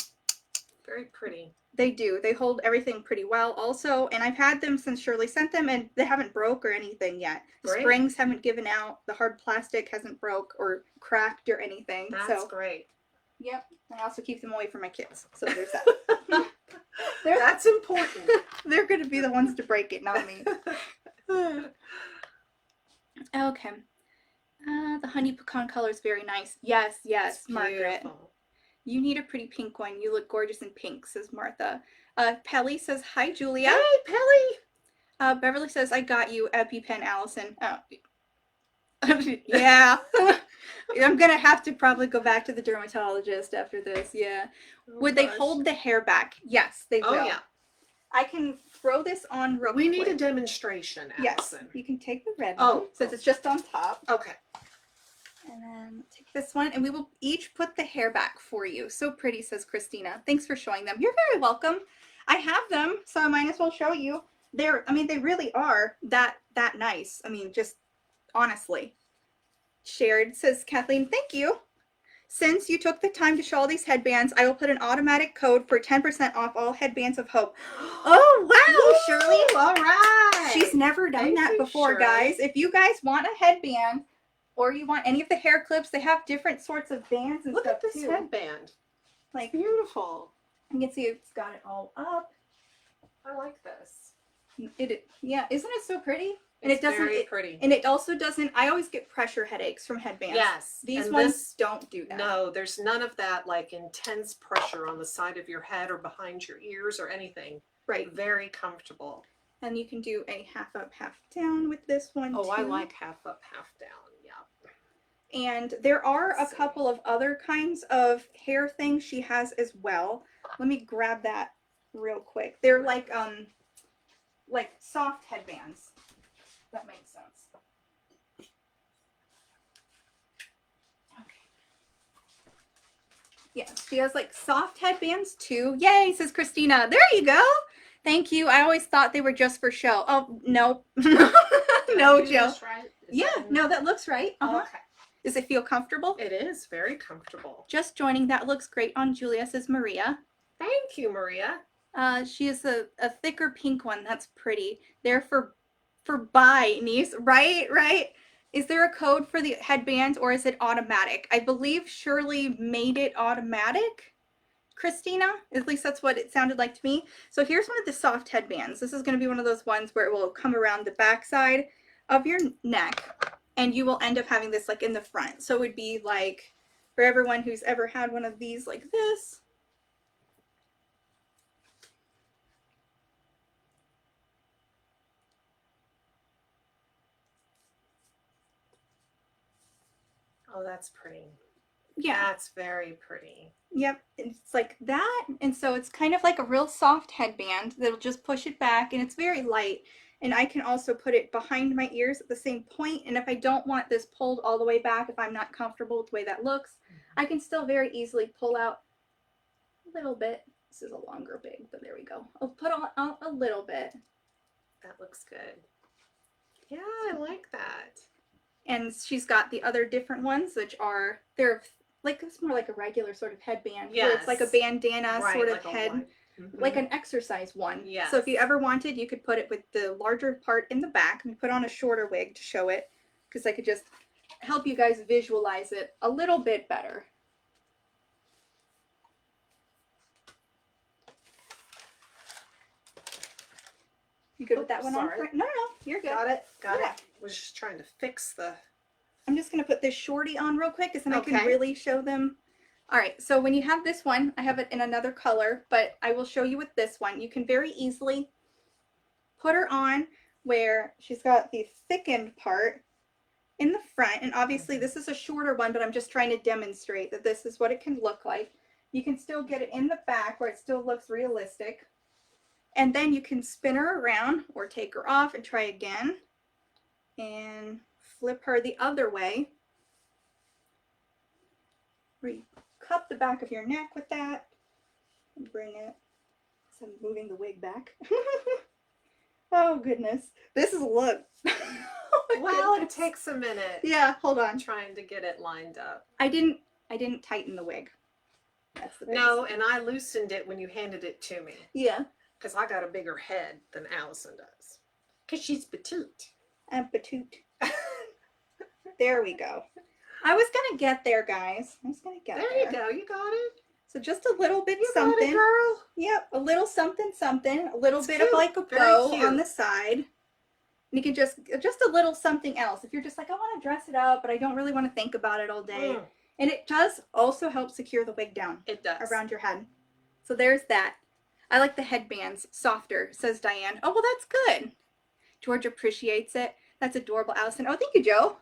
very pretty.
They do. They hold everything pretty well also. And I've had them since Shirley sent them, and they haven't broke or anything yet. The springs haven't given out. The hard plastic hasn't broke or cracked or anything.
That's great.
Yep. I also keep them away from my kids. So there's that.
That's important.
They're going to be the ones to break it, not me. Okay. The honey pecan color is very nice. Yes, yes, Margaret. You need a pretty pink one. You look gorgeous in pink, says Martha. Pelly says, hi, Julia.
Hey, Pelly.
Beverly says, I got you, EpiPen, Allison. Oh. Yeah. I'm going to have to probably go back to the dermatologist after this. Yeah.
Oh,
Would they hold the hair back? Yes, they will.
Oh, yeah.
I can throw this on real quick.
We need a demonstration, Allison.
Yes. You can take the red one, since it's just on top.
Okay.
And then take this one, and we will each put the hair back for you. So pretty, says Christina. Thanks for showing them. You're very welcome. I have them, so I might as well show you. They really are that nice. I mean, just honestly. Shared, says Kathleen, thank you. Since you took the time to show all these headbands, I will put an automatic code for 10% off all headbands of hope. Oh, wow, Shirley.
All right.
She's never done that before, Shirley. Guys. If you guys want a headband, or you want any of the hair clips, they have different sorts of bands and
stuff.
Look at
this
too.
Headband.
Like,
beautiful.
You can see it's got it all up.
I like this.
Yeah, isn't it so pretty?
And it doesn't. Very pretty.
And it also doesn't. I always get pressure headaches from headbands.
Yes.
These ones don't do that.
No, there's none of that like intense pressure on the side of your head or behind your ears or anything.
Right.
Very comfortable.
And you can do a half up, half down with this one too.
I like half up, half down.
And there are a couple of other kinds of hair things she has as well. Let me grab that real quick. They're like soft headbands. If that makes sense. Okay. Yeah, she has like soft headbands too. Yay, says Christina. There you go. Thank you. I always thought they were just for show. Oh, no. No, Joe.
Right?
Yeah, no, that looks right.
Okay.
Does it feel comfortable?
It is very comfortable.
Just joining. That looks great on Julia, says Maria.
Thank you, Maria.
She has a thicker pink one. That's pretty. They're for buy, niece. Right? Is there a code for the headbands, or is it automatic? I believe Shirley made it automatic. Christina, at least that's what it sounded like to me. So here's one of the soft headbands. This is going to be one of those ones where it will come around the back side of your neck. And you will end up having this like in the front. So it would be like for everyone who's ever had one of these like this.
Oh, that's pretty.
Yeah.
That's very pretty.
Yep. It's like that. And so it's kind of like a real soft headband that'll just push it back, and it's very light. And I can also put it behind my ears at the same point. And if I don't want this pulled all the way back, if I'm not comfortable with the way that looks, I can still very easily pull out a little bit. This is a longer big, but there we go. I'll put on a little bit.
That looks good. Yeah, I like that.
And she's got the other different ones, which are, they're like, it's more like a regular sort of headband.
Yes.
Where it's like a bandana sort of
like
head. Like an exercise one.
Yes.
So if you ever wanted, you could put it with the larger part in the back and put on a shorter wig to show it, because I could just help you guys visualize it a little bit better. You good with that one
sorry.
on? No, you're good.
Got it.
Yeah.
Was just trying to fix the...
I'm just going to put this shorty on real quick, because then I
Okay.
can really show them. All right, so when you have this one, I have it in another color, but I will show you with this one. You can very easily put her on where she's got the thickened part in the front. And obviously this is a shorter one, but I'm just trying to demonstrate that this is what it can look like. You can still get it in the back where it still looks realistic. And then you can spin her around or take her off and try again. And flip her the other way. where you cup the back of your neck with that and bring it. So I'm moving the wig back. Oh goodness, this is a look. Oh,
Well,
goodness.
it takes a minute.
Yeah, hold on.
I'm trying to get it lined up.
I didn't tighten the wig. That's the biggest
No,
thing.
and I loosened it when you handed it to me.
Yeah.
Because I got a bigger head than Allison does. Because she's petite.
I'm petite. There we go. I was gonna get there, guys. I was gonna get there.
There you go. You got it.
So just a little bit
You got
something.
it, girl.
Yep, a little something, something. A little
It's
bit
cute.
of like a
Very
bow
cute.
on the side. And you can just a little something else. If you're just like, I want to dress it up, but I don't really want to think about it all day. And it does also help secure the wig down.
It does.
Around your head. So there's that. I like the headbands softer, says Diane. Oh, well, that's good. George appreciates it. That's adorable, Allison. Oh, thank you, Joe.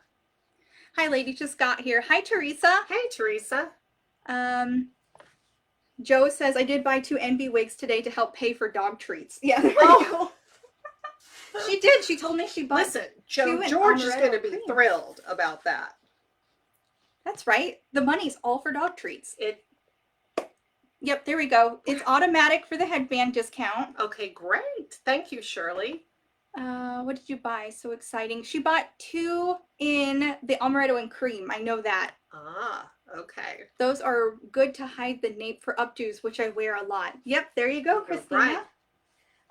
Hi, lady just got here. Hi, Teresa.
Hey, Teresa.
Joe says, I did buy 2 NB wigs today to help pay for dog treats. Yeah, there you go. She did. She told me she bought
Listen, Joe,
2
George is
Amore
going to be
creams.
thrilled about that.
That's right. The money's all for dog treats.
It.
Yep, there we go. It's automatic for the headband discount.
Okay, great. Thank you, Shirley.
What did you buy? So exciting. She bought 2 in the amaretto and cream. I know that.
Ah, okay.
Those are good to hide the nape for updos, which I wear a lot. Yep, there you go, Christina.
Right.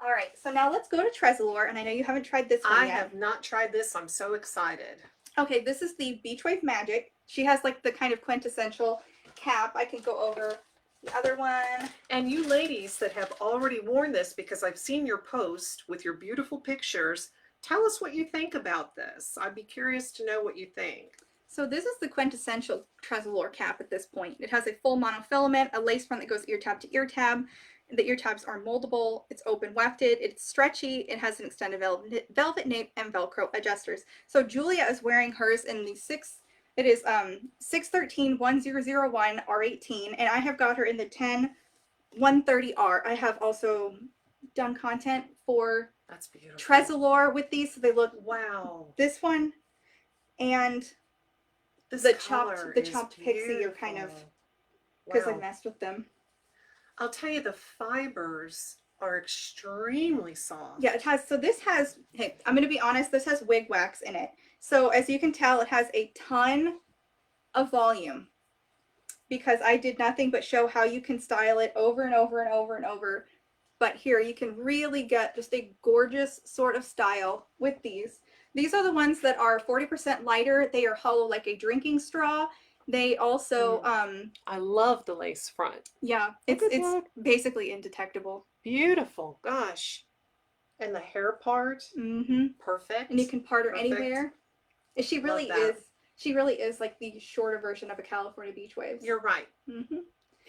All right, so now let's go to Tresor, and I know you haven't tried this one
I
yet.
have not tried this. I'm so excited.
Okay, this is the Beach Wave Magic. She has like the kind of quintessential cap. I can go over the other one.
And you ladies that have already worn this, because I've seen your post with your beautiful pictures, tell us what you think about this. I'd be curious to know what you think.
So this is the quintessential Tresor cap at this point. It has a full monofilament, a lace front that goes ear tab to ear tab. The ear tabs are moldable, it's open wefted, it's stretchy, it has an extended velvet nape and Velcro adjusters. So Julia is wearing hers in the 613-1001 R18, and I have got her in the 10-130R. I have also done content for
That's beautiful.
Tresor with these, so they look
Wow.
this one and
This
the
color
chopped
is
Pixie are kind of,
beautiful.
because I
Wow.
messed with them.
I'll tell you, the fibers are extremely soft.
Yeah, it has, so this has, hey, I'm going to be honest, this has wig wax in it. So as you can tell, it has a ton of volume because I did nothing but show how you can style it over and over and over and over. But here you can really get just a gorgeous sort of style with these. These are the ones that are 40% lighter. They are hollow like a drinking straw. They also,
I love the lace front.
yeah, it's basically indetectable.
Beautiful. Gosh. And the hair part,
Mm-hmm.
perfect.
And you can part her
Perfect.
anywhere. She really
Love that.
is. She really is like the shorter version of a California Beach Waves.
You're right.
Mm-hmm.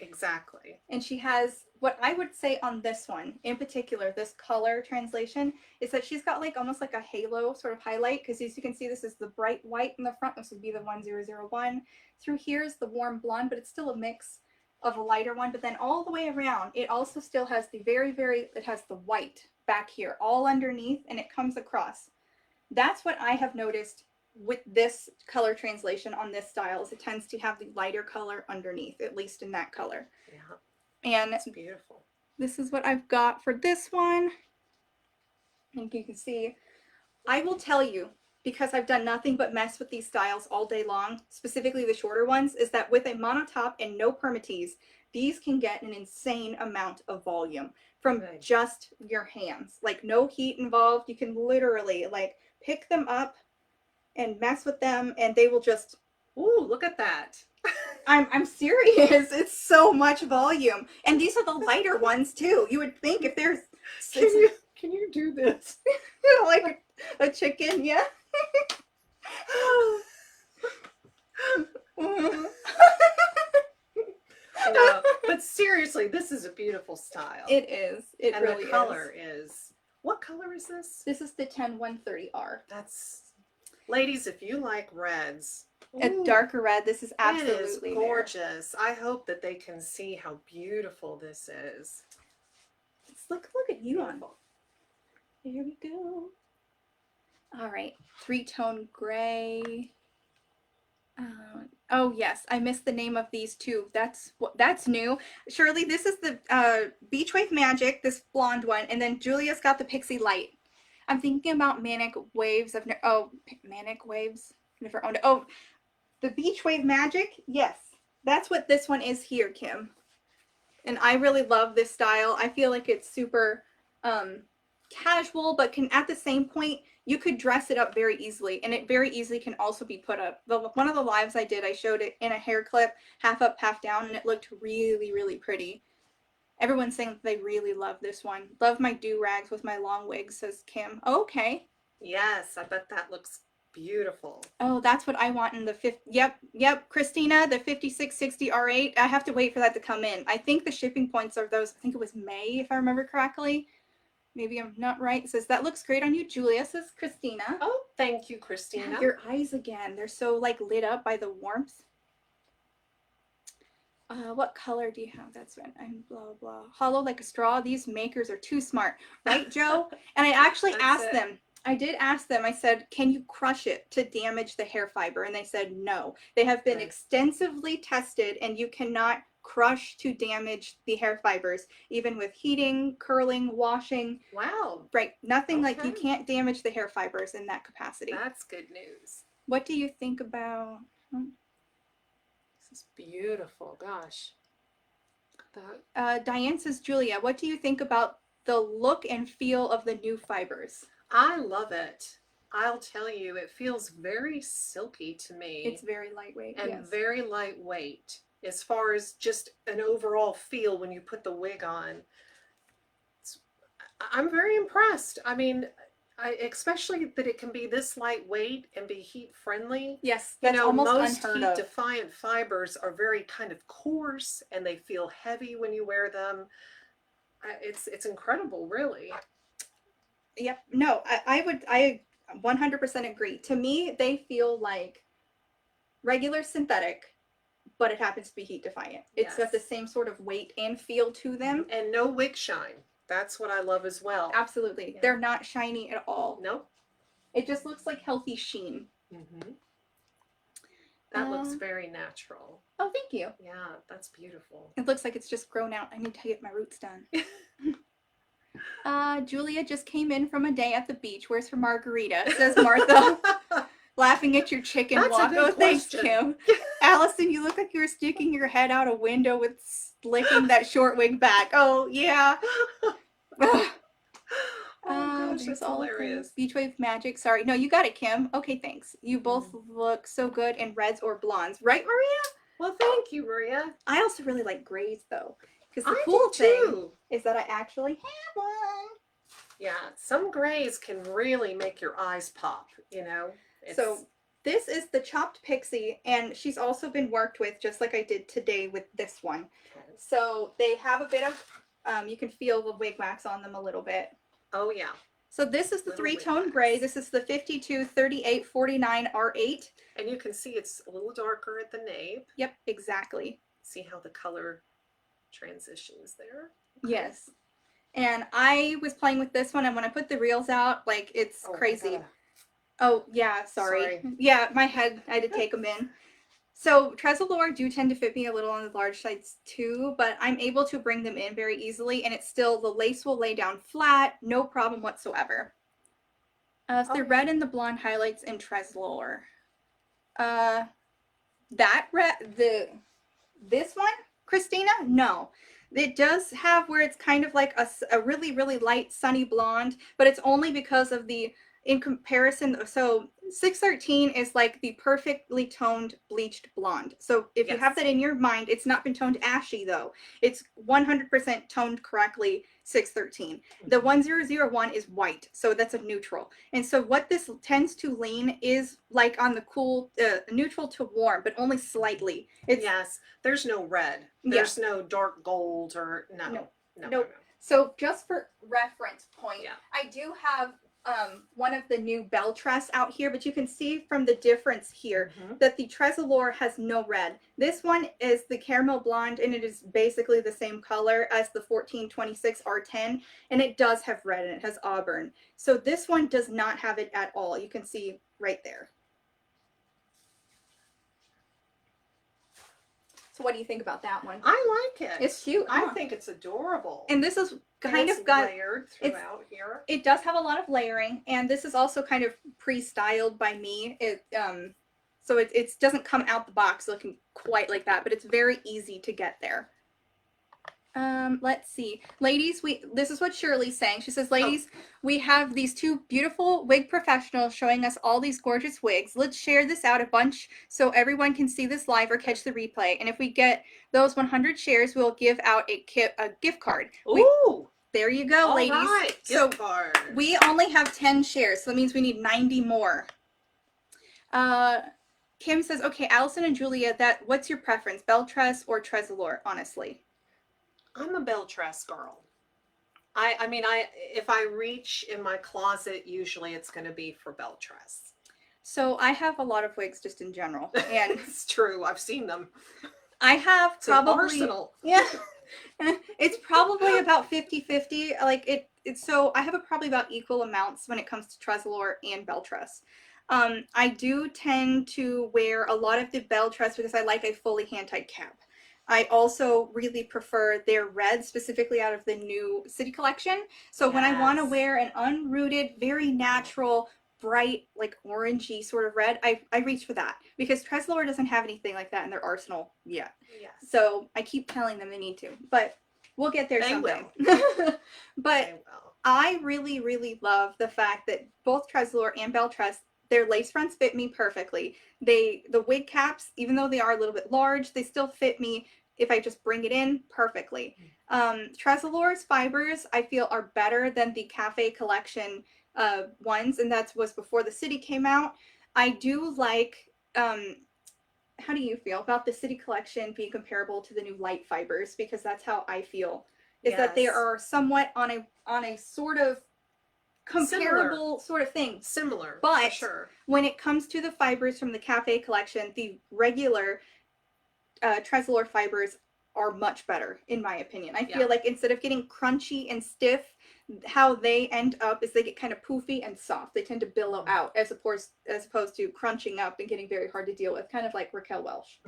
Exactly.
And she has, what I would say on this one, in particular, this color translation, is that she's got like almost like a halo sort of highlight, because as you can see, this is the bright white in the front. This would be the 1001. Through here is the warm blonde, but it's still a mix of a lighter one. But then all the way around, it also still has the it has the white back here, all underneath, and it comes across. That's what I have noticed with this color translation on this style, is it tends to have the lighter color underneath, at least in that color.
Yeah.
And
It's beautiful.
this is what I've got for this one. And you can see, I will tell you, because I've done nothing but mess with these styles all day long, specifically the shorter ones, is that with a mono top and no permatease, these can get an insane amount of volume from just your hands. Like no heat involved. You can literally like pick them up and mess with them, and they will just,
Ooh, look at that.
I'm serious. It's so much volume. And these are the lighter ones too. You would think if there's
Can you do this?
like a chicken, yeah.
No, but seriously, this is a beautiful style.
It is. It
and
really
the color is. What color is this?
This is the 10-130R.
That's, ladies, if you like reds,
A darker red. This is
it
absolutely
is
there.
gorgeous. I hope that they can see how beautiful this is.
Look at you on. Here we go. All right, 3-tone gray. Oh yes, I missed the name of these two. That's new. Shirley, this is the Beach Wave Magic, this blonde one, and then Julia's got the Pixie Light. I'm thinking about Manic Waves. Manic Waves. Never owned it. Oh, the Beach Wave Magic. Yes, that's what this one is here, Kim. And I really love this style. I feel like it's super casual, but can at the same point, you could dress it up very easily, and it very easily can also be put up. One of the lives I did, I showed it in a hair clip, half up, half down, and it looked really, really pretty. Everyone's saying that they really love this one. Love my do-rags with my long wigs, says Kim. Oh, okay.
Yes, I bet that looks beautiful.
Oh, that's what I want in the fifth. Yep, Christina, the 5660 R8. I have to wait for that to come in. I think the shipping points are those, I think it was May, if I remember correctly. Maybe I'm not right. It says, that looks great on you, Julia, says Christina.
Oh, thank you, Christina.
Yeah, your eyes again. They're so like lit up by the warmth. What color do you have? That's right. I'm blah, blah. Hollow like a straw. These makers are too smart. Right, Joe? And I actually asked them. I did ask them, I said, can you crush it to damage the hair fiber? And they said no. They have been extensively tested, and you cannot crush to damage the hair fibers, even with heating, curling, washing.
Wow.
Right. Nothing like you can't damage the hair fibers in that capacity.
That's good news.
What do you think about...
This is beautiful. Gosh.
Diane says, Julia, what do you think about the look and feel of the new fibers?
I love it. I'll tell you, it feels very silky to me.
It's very lightweight.
And
yes.
very lightweight as far as just an overall feel when you put the wig on. I'm very impressed. I mean, especially that it can be this lightweight and be heat friendly.
Yes, that's almost unheard of.
Most heat defiant fibers are very kind of coarse, and they feel heavy when you wear them. It's incredible, really.
Yep. No, I 100% agree. To me, they feel like regular synthetic, but it happens to be heat defiant. It's got the same sort of weight and feel to them.
And no wig shine. That's what I love as well.
Absolutely. Yeah. They're not shiny at all.
Nope.
It just looks like healthy sheen.
Mm-hmm. That looks very natural.
Oh, thank you.
Yeah, that's beautiful.
It looks like it's just grown out. I need to get my roots done. Julia just came in from a day at the beach. Where's her margarita? Says Martha. Laughing at your chicken walk. Oh, thanks, Kim. Allison, you look like you were sticking your head out a window with slicking that short wig back. Oh, yeah.
Oh, gosh, that's hilarious.
Beach Wave Magic. Sorry. No, you got it, Kim. Okay, thanks. You both look so good in reds or blondes. Right, Maria?
Well, thank you, Maria.
I also really like grays, though. Because the cool thing is that I actually have one.
Yeah, some grays can really make your eyes pop, you know?
So this is the chopped Pixie, and she's also been worked with just like I did today with this one. Okay. So they have a bit of, you can feel the wig wax on them a little bit.
Oh, yeah.
So this is the three-tone gray. This is the 52, 38, 49 R8.
And you can see it's a little darker at the nape.
Yep, exactly.
See how the color transitions there?
Okay. Yes. And I was playing with this one, and when I put the reels out, like, it's crazy. Oh, yeah, sorry. Yeah, my head, I had to take them in. So Tresor do tend to fit me a little on the large sides too, but I'm able to bring them in very easily, and it's still, the lace will lay down flat, no problem whatsoever. So the red and the blonde highlights in Tresor. That red, this one, Christina? No. It does have where it's kind of like a really, really light sunny blonde, but it's only because of the, in comparison, so 613 is like the perfectly toned bleached blonde. So if you have that in your mind, it's not been toned ashy though. It's 100% toned correctly 613. The 1001 is white, so that's a neutral. And so what this tends to lean is like on the cool, neutral to warm, but only slightly. It's,
there's no red. There's no dark gold or no.
So just for reference point, I do have one of the new BelTress out here, but you can see from the difference here that the Tresor has no red. This one is the caramel blonde, and it is basically the same color as the 1426 R10, and it does have red, and it has auburn. So this one does not have it at all. You can see right there. So what do you think about that one?
I like it.
It's cute.
I
Huh?
think it's adorable.
And this is kind
it's
of got
layered throughout here.
It does have a lot of layering, and this is also kind of pre-styled by me. So it doesn't come out the box looking quite like that, but it's very easy to get there. Let's see. Ladies, this is what Shirley's saying. She says, ladies, we have these two beautiful wig professionals showing us all these gorgeous wigs. Let's share this out a bunch so everyone can see this live or catch the replay. And if we get those 100 shares, we'll give out a gift card.
Ooh!
There you go,
All
ladies.
right,
So
gift card.
we only have 10 shares, so that means we need 90 more. Kim says, okay, Allison and Julia, what's your preference, BelTress or Tresor, honestly?
I'm a BelTress girl. I mean, if I reach in my closet, usually it's going to be for BelTress.
So I have a lot of wigs just in general, and
it's true. I've seen them.
I have
it's
probably
an arsenal.
Yeah, it's probably about 50-50. Like so I have probably about equal amounts when it comes to Tresor and BelTress. I do tend to wear a lot of the BelTress because I like a fully hand-tied cap. I also really prefer their red, specifically out of the new City collection. So when I want to wear an unrooted, very natural, bright, like orangey sort of red, I reach for that. Because Tresor doesn't have anything like that in their arsenal yet.
Yes.
So I keep telling them they need to. But we'll get there someday. But I really, really love the fact that both Tresor and BelTress, their lace fronts fit me perfectly. The wig caps, even though they are a little bit large, they still fit me if I just bring it in perfectly. Tresor's fibers, I feel, are better than the Cafe Collection ones, and that was before the City came out. I do like, how do you feel about the City Collection being comparable to the new light fibers? Because that's how I feel, is that they are somewhat on a sort of comparable sort of thing.
Similar,
but
for sure.
When it comes to the fibers from the Cafe Collection, the regular Tresor fibers are much better, in my opinion. I feel like instead of getting crunchy and stiff, how they end up is they get kind of poofy and soft. They tend to billow out as opposed to crunching up and getting very hard to deal with, kind of like Raquel Welch.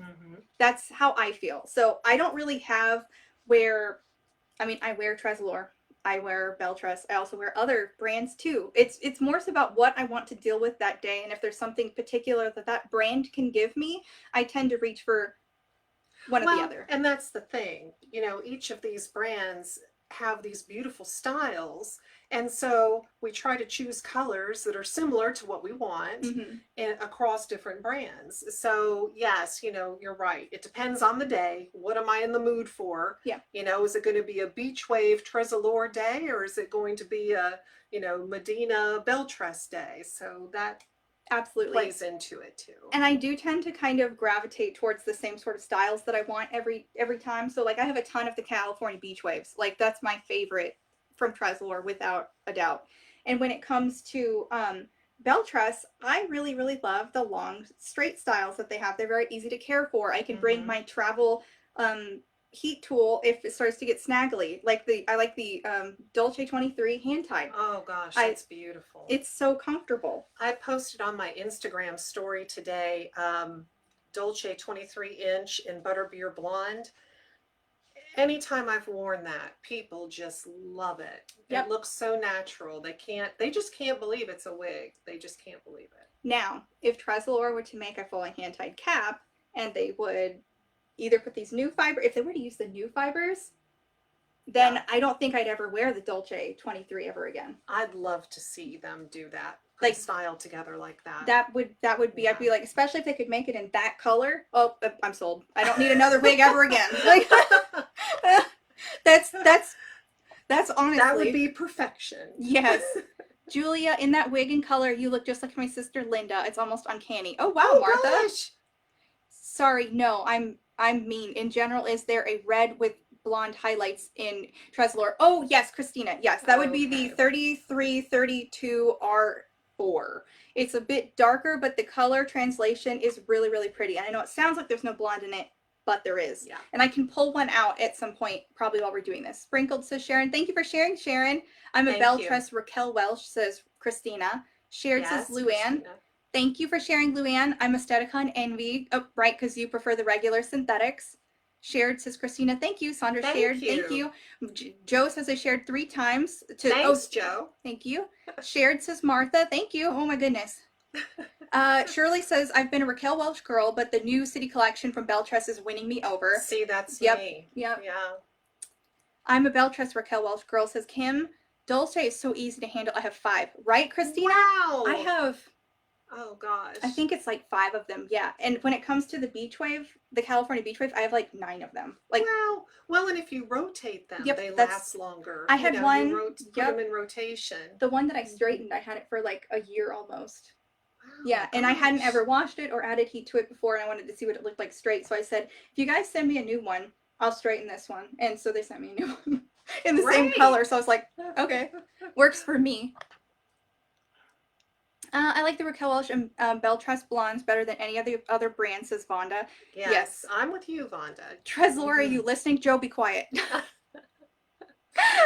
That's how I feel. So I don't really have I wear Tresor, I wear BelTress, I also wear other brands too. It's more so about what I want to deal with that day, and if there's something particular that brand can give me, I tend to reach for one or the other.
And that's the thing, each of these brands have these beautiful styles, and so we try to choose colors that are similar to what we want across different brands. So yes, you're right, it depends on the day. What am I in the mood for? Is it going to be a beach wave Tresor day, or is it going to be a Modina BelTress day? So that
absolutely
plays into it too.
And I do tend to kind of gravitate towards the same sort of styles that I want every time. So like I have a ton of the California beach waves. Like that's my favorite from Tresor without a doubt. And when it comes to BelTress, I really, really love the long straight styles that they have. They're very easy to care for. I can bring my travel heat tool if it starts to get snaggly. I like the Dolce 23 hand tied.
Oh gosh, that's beautiful.
It's so comfortable.
I posted on my Instagram story today Dolce 23 inch in Butterbeer Blonde. Anytime I've worn that, people just love it. It looks so natural. They just can't believe it's a wig. They just can't believe it.
Now, if Tresor were to make a fully hand-tied cap, and they would either put these new fibers, if they were to use the new fibers, then I don't think I'd ever wear the Dolce 23 ever again.
I'd love to see them do that.
Like
style together like that.
That would be, I'd be like, especially if they could make it in that color. Oh, I'm sold. I don't need another wig ever again. Like that's honestly,
that would be perfection.
Yes. Julia, in that wig and color, you look just like my sister Linda. It's almost uncanny. Oh wow, Martha.
Gosh.
Sorry, no, I'm mean. In general, is there a red with blonde highlights in Tresor? Oh yes, Christina. Yes, that would be the 3332 R4. It's a bit darker, but the color translation is really, really pretty. And I know it sounds like there's no blonde in it, but there is.
Yeah.
And I can pull one out at some point, probably while we're doing this. Sprinkled, says Sharon. Thank you for sharing, Sharon. I'm a BelTress Raquel Welch, says Christina. Shared, says Luann. Christina. Thank you for sharing, Luann. I'm Aesthetica and Envy. Oh, right, because you prefer the regular synthetics. Shared says Christina. Thank you. Sandra
Thank
shared.
you.
Thank you. Joe says I shared 3 times.
Thanks, Joe.
Thank you. Shared says Martha. Thank you. Oh my goodness. Shirley says I've been a Raquel Welch girl, but the new city collection from BelTress is winning me over.
See, that's
yep.
me.
Yep.
Yeah.
I'm a BelTress Raquel Welch girl, says Kim. Dulce is so easy to handle. I have 5. Right, Christina?
Wow.
I have...
Oh, gosh.
I think it's like 5 of them, yeah. And when it comes to the beach wave, the California beach wave, I have like 9 of them. Like,
wow. Well, and if you rotate them,
yep,
they last longer.
I had one.
Put them in rotation.
The one that I straightened, I had it for like a year almost.
Wow,
yeah, and I hadn't ever washed it or added heat to it before, and I wanted to see what it looked like straight. So I said, if you guys send me a new one, I'll straighten this one. And so they sent me a new one in the same color. So I was like, okay, works for me. I like the Raquel Welch and BelTress blondes better than any other brand, says Vonda.
Yes, I'm with you, Vonda.
Tresor, are you listening? Joe, be quiet. And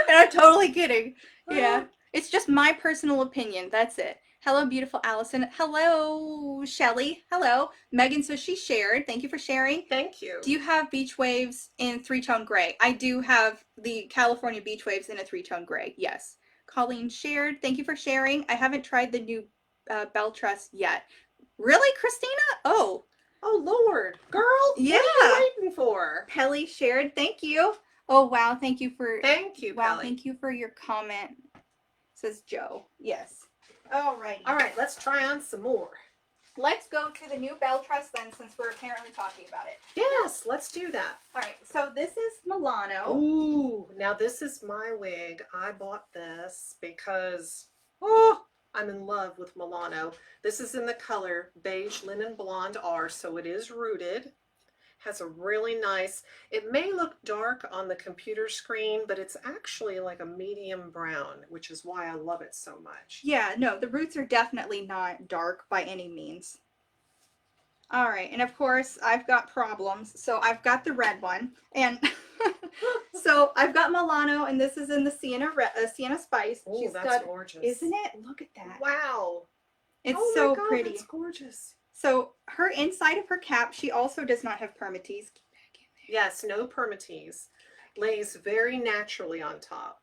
I'm totally kidding. Yeah, it's just my personal opinion. That's it. Hello, beautiful Allison. Hello, Shelly. Hello. Megan says she shared. Thank you for sharing.
Thank you.
Do you have beach waves in 3-tone gray? I do have the California beach waves in a 3-tone gray. Yes. Colleen shared. Thank you for sharing. I haven't tried the new BelTress yet. Really, Christina? Oh,
Lord, girl.
Yeah.
What are you waiting for?
Pelly shared. Thank you. Oh wow, thank you for.
Thank you,
wow,
Pelly.
thank you for your comment. Says Joe. Yes. All right.
All right, let's try on some more.
Let's go to the new BelTress then, since we're apparently talking about it.
Yes, let's do that.
All right. So this is Milano.
Ooh, now this is my wig. I bought this because I'm in love with Milano. This is in the color Beige Linen Blonde R, so it is rooted. Has a really nice, it may look dark on the computer screen, but it's actually like a medium brown, which is why I love it so much.
Yeah, no, the roots are definitely not dark by any means. All right, and of course, I've got problems. So I've got the red one, and so I've got Milano, and this is in the Sienna Spice.
Oh, that's gorgeous.
Isn't it? Look at that.
Wow.
It's so
my God,
pretty.
It's gorgeous.
So her inside of her cap, she also does not have permatease.
Yes, no permatease. Lays very naturally on top.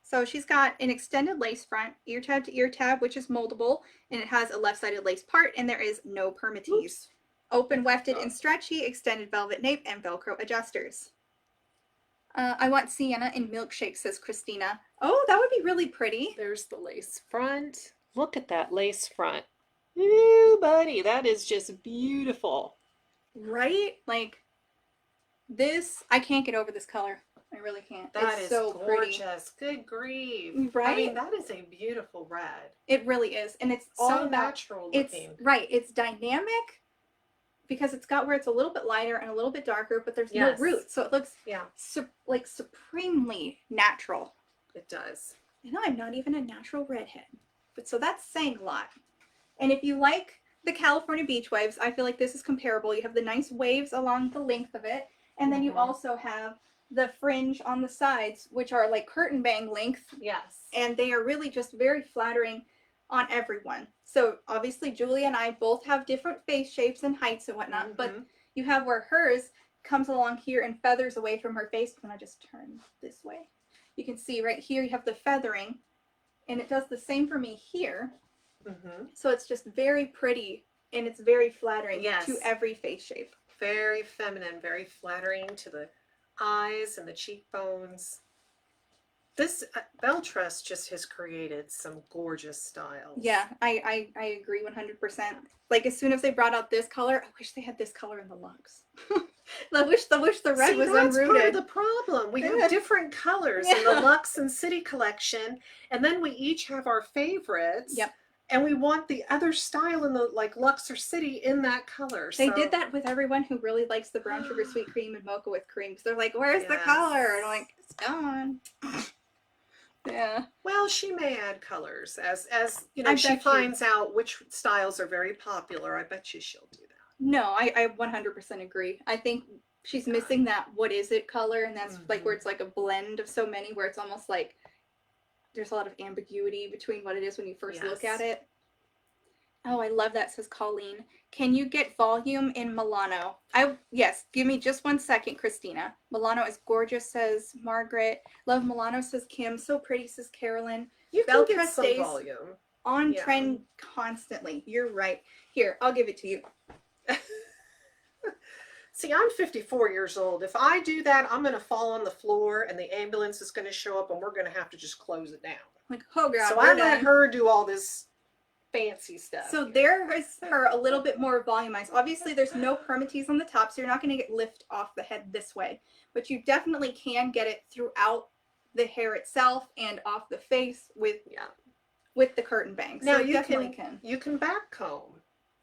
So she's got an extended lace front, ear tab to ear tab, which is moldable, and it has a left-sided lace part, and there is no permatease.
Oops.
Open wefted and stretchy, extended velvet nape, and Velcro adjusters. I want Sienna in milkshake, says Christina. Oh, that would be really pretty.
There's the lace front. Look at that lace front. Ooh, buddy, that is just beautiful.
Right? Like, this, I can't get over this color. I really can't.
That
it's
is
so
gorgeous. Pretty. Good grief.
Right?
I mean, that is a beautiful red.
It really is. And it's all
so
about,
natural looking.
It's dynamic because it's got where it's a little bit lighter and a little bit darker, but there's no roots. So it looks like supremely natural.
It does.
And I'm not even a natural redhead. But so that's saying a lot. And if you like the California beach waves, I feel like this is comparable. You have the nice waves along the length of it. And then you also have the fringe on the sides, which are like curtain bang length.
Yes.
And they are really just very flattering on everyone. So obviously Julia and I both have different face shapes and heights and whatnot, but you have where hers comes along here and feathers away from her face. When I just turn this way, you can see right here you have the feathering, and it does the same for me here. So it's just very pretty, and it's very flattering to every face shape.
Very feminine, very flattering to the eyes and the cheekbones. This BelTress just has created some gorgeous styles.
Yeah, I agree 100%. Like as soon as they brought out this color, I wish they had this color in the luxe. I wish the red was
that's
unrooted.
Part of the problem. We have different colors in the Luxe and City collection, and then we each have our favorites.
Yep.
And we want the other style in the Luxe or City in that color.
They did that with everyone who really likes the brown sugar sweet cream and mocha with cream. Because they're like, where's the color? And I'm like, it's gone. Yeah.
Well, she may add colors as you know, she finds out which styles are very popular. I bet you she'll do that.
No, I 100% agree. I think she's missing that what is it color, and that's like where it's like a blend of so many, where it's almost like there's a lot of ambiguity between what it is when you first look at it. Oh, I love that, says Colleen. Can you get volume in Milano? Yes, give me just 1 second, Christina. Milano is gorgeous, says Margaret. Love Milano, says Kim. So pretty, says Carolyn.
You can get
BelTress
some
stays
volume.
on
Yeah.
trend constantly. You're right. Here, I'll give it to you.
See, I'm 54 years old. If I do that, I'm going to fall on the floor and the ambulance is going to show up and we're going to have to just close it down.
Like, oh God,
So
we're
I let
done.
her do all this fancy stuff.
So there's her a little bit more volumized. Obviously, there's no permatease on the top, so you're not going to get lift off the head this way. But you definitely can get it throughout the hair itself and off the face with the curtain bangs.
Now
so
you
definitely
can you can back comb.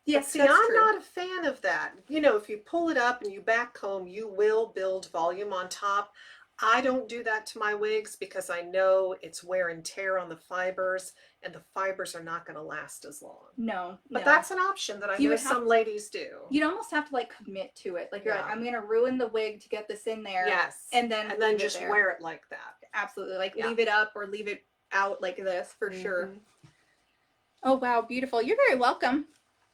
Yes,
See,
that's
I'm
true.
not a fan of that. You know, if you pull it up and you back comb, you will build volume on top. I don't do that to my wigs because I know it's wear and tear on the fibers, and the fibers are not going to last as long.
No,
But that's an option that I know some ladies do.
You'd almost have to like commit to it. Like you're like, I'm going to ruin the wig to get this in there.
Yes.
And then
just wear it like that.
Absolutely. Like leave it up or leave it out like this for sure.
Mm-hmm.
Oh, wow. Beautiful. You're very welcome.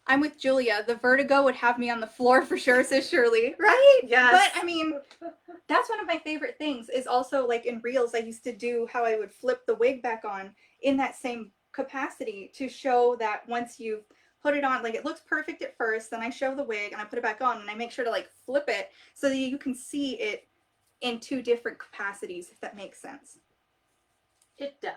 I'm with Julia. The vertigo would have me on the floor for sure, says Shirley. Right?
Yes.
But I mean, that's one of my favorite things is also like in reels, I used to do how I would flip the wig back on in that same capacity to show that once you've put it on, like it looks perfect at first, then I show the wig and I put it back on and I make sure to like flip it so that you can see it in 2 different capacities, if that makes sense.
It does.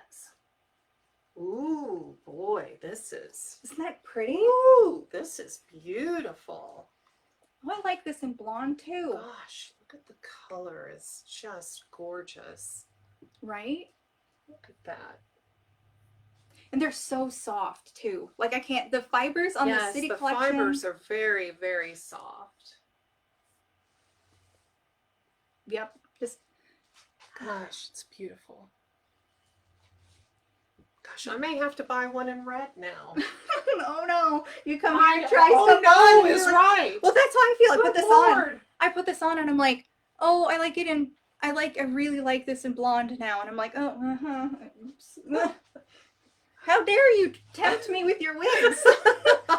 Ooh, boy,
Isn't that pretty?
Ooh, this is beautiful.
Oh, I like this in blonde too.
Gosh, look at the color. It's just gorgeous.
Right?
Look at that.
And they're so soft too. Like I can't, the fibers on the City Collection.
The fibers are very, very soft.
Yep. Just.
Gosh, it's beautiful. Gosh, I may have to buy one in red now.
Oh no! You come here and try
stuff
on.
Is
like,
right.
Well, that's how I feel. I put this
Lord.
on. I put this on, and I'm like, oh, I like it in. I really like this in blonde now, and I'm like, oh, oops. How dare you tempt me with your wigs?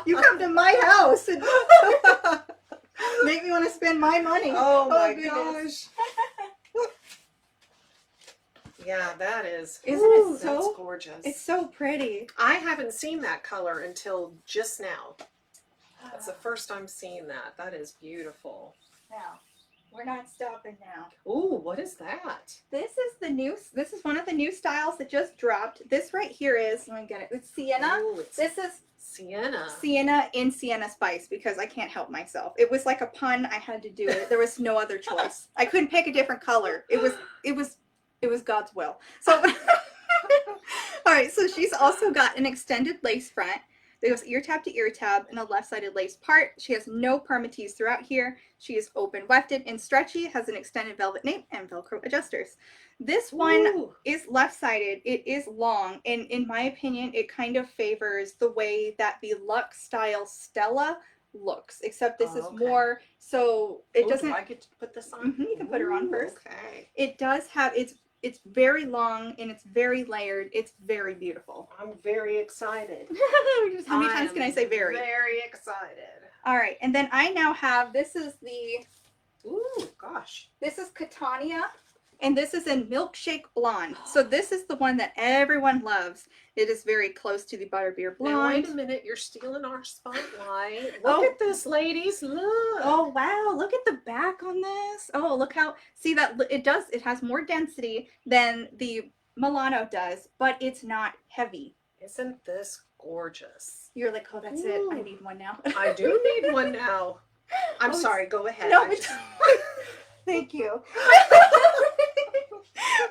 You come to my house and make me want to spend my money.
Oh my
goodness.
gosh. Yeah, that is.
Isn't it so?
That's gorgeous.
It's so pretty.
I haven't seen that color until just now. That's the first I'm seeing that. That is beautiful.
Now, we're not stopping now.
Ooh, what is that?
This is one of the new styles that just dropped. This right here is, let me get it. It's Sienna.
Ooh,
This is
Sienna.
Sienna in Sienna Spice because I can't help myself. It was like a pun. I had to do it. There was no other choice. I couldn't pick a different color. It was God's will. So, all right. So she's also got an extended lace front. There goes ear tab to ear tab and a left-sided lace part. She has no permatease throughout here. She is open wefted and stretchy, has an extended velvet nape and Velcro adjusters. This one is left-sided. It is long, and in my opinion, it kind of favors the way that the Luxe style Stella looks, except this is more, so it doesn't.
Do I get to put this on?
You can put her on first.
Okay.
It does have, it's very long and it's very layered. It's very beautiful.
I'm very excited.
How many times can I say very?
Very excited.
All right, and then I now have, this is Katania, and this is in Milkshake Blonde. So this is the one that everyone loves. It is very close to the Butterbeer Blonde.
Now, wait a minute, you're stealing our spotlight. Look at this, ladies, look.
Oh, wow, look at the back on this. Oh, look how, see that, it has more density than the Milano does, but it's not heavy.
Isn't this gorgeous?
You're like, oh, that's it. I need one now.
I do need one now. I'm sorry, go ahead.
No, thank you.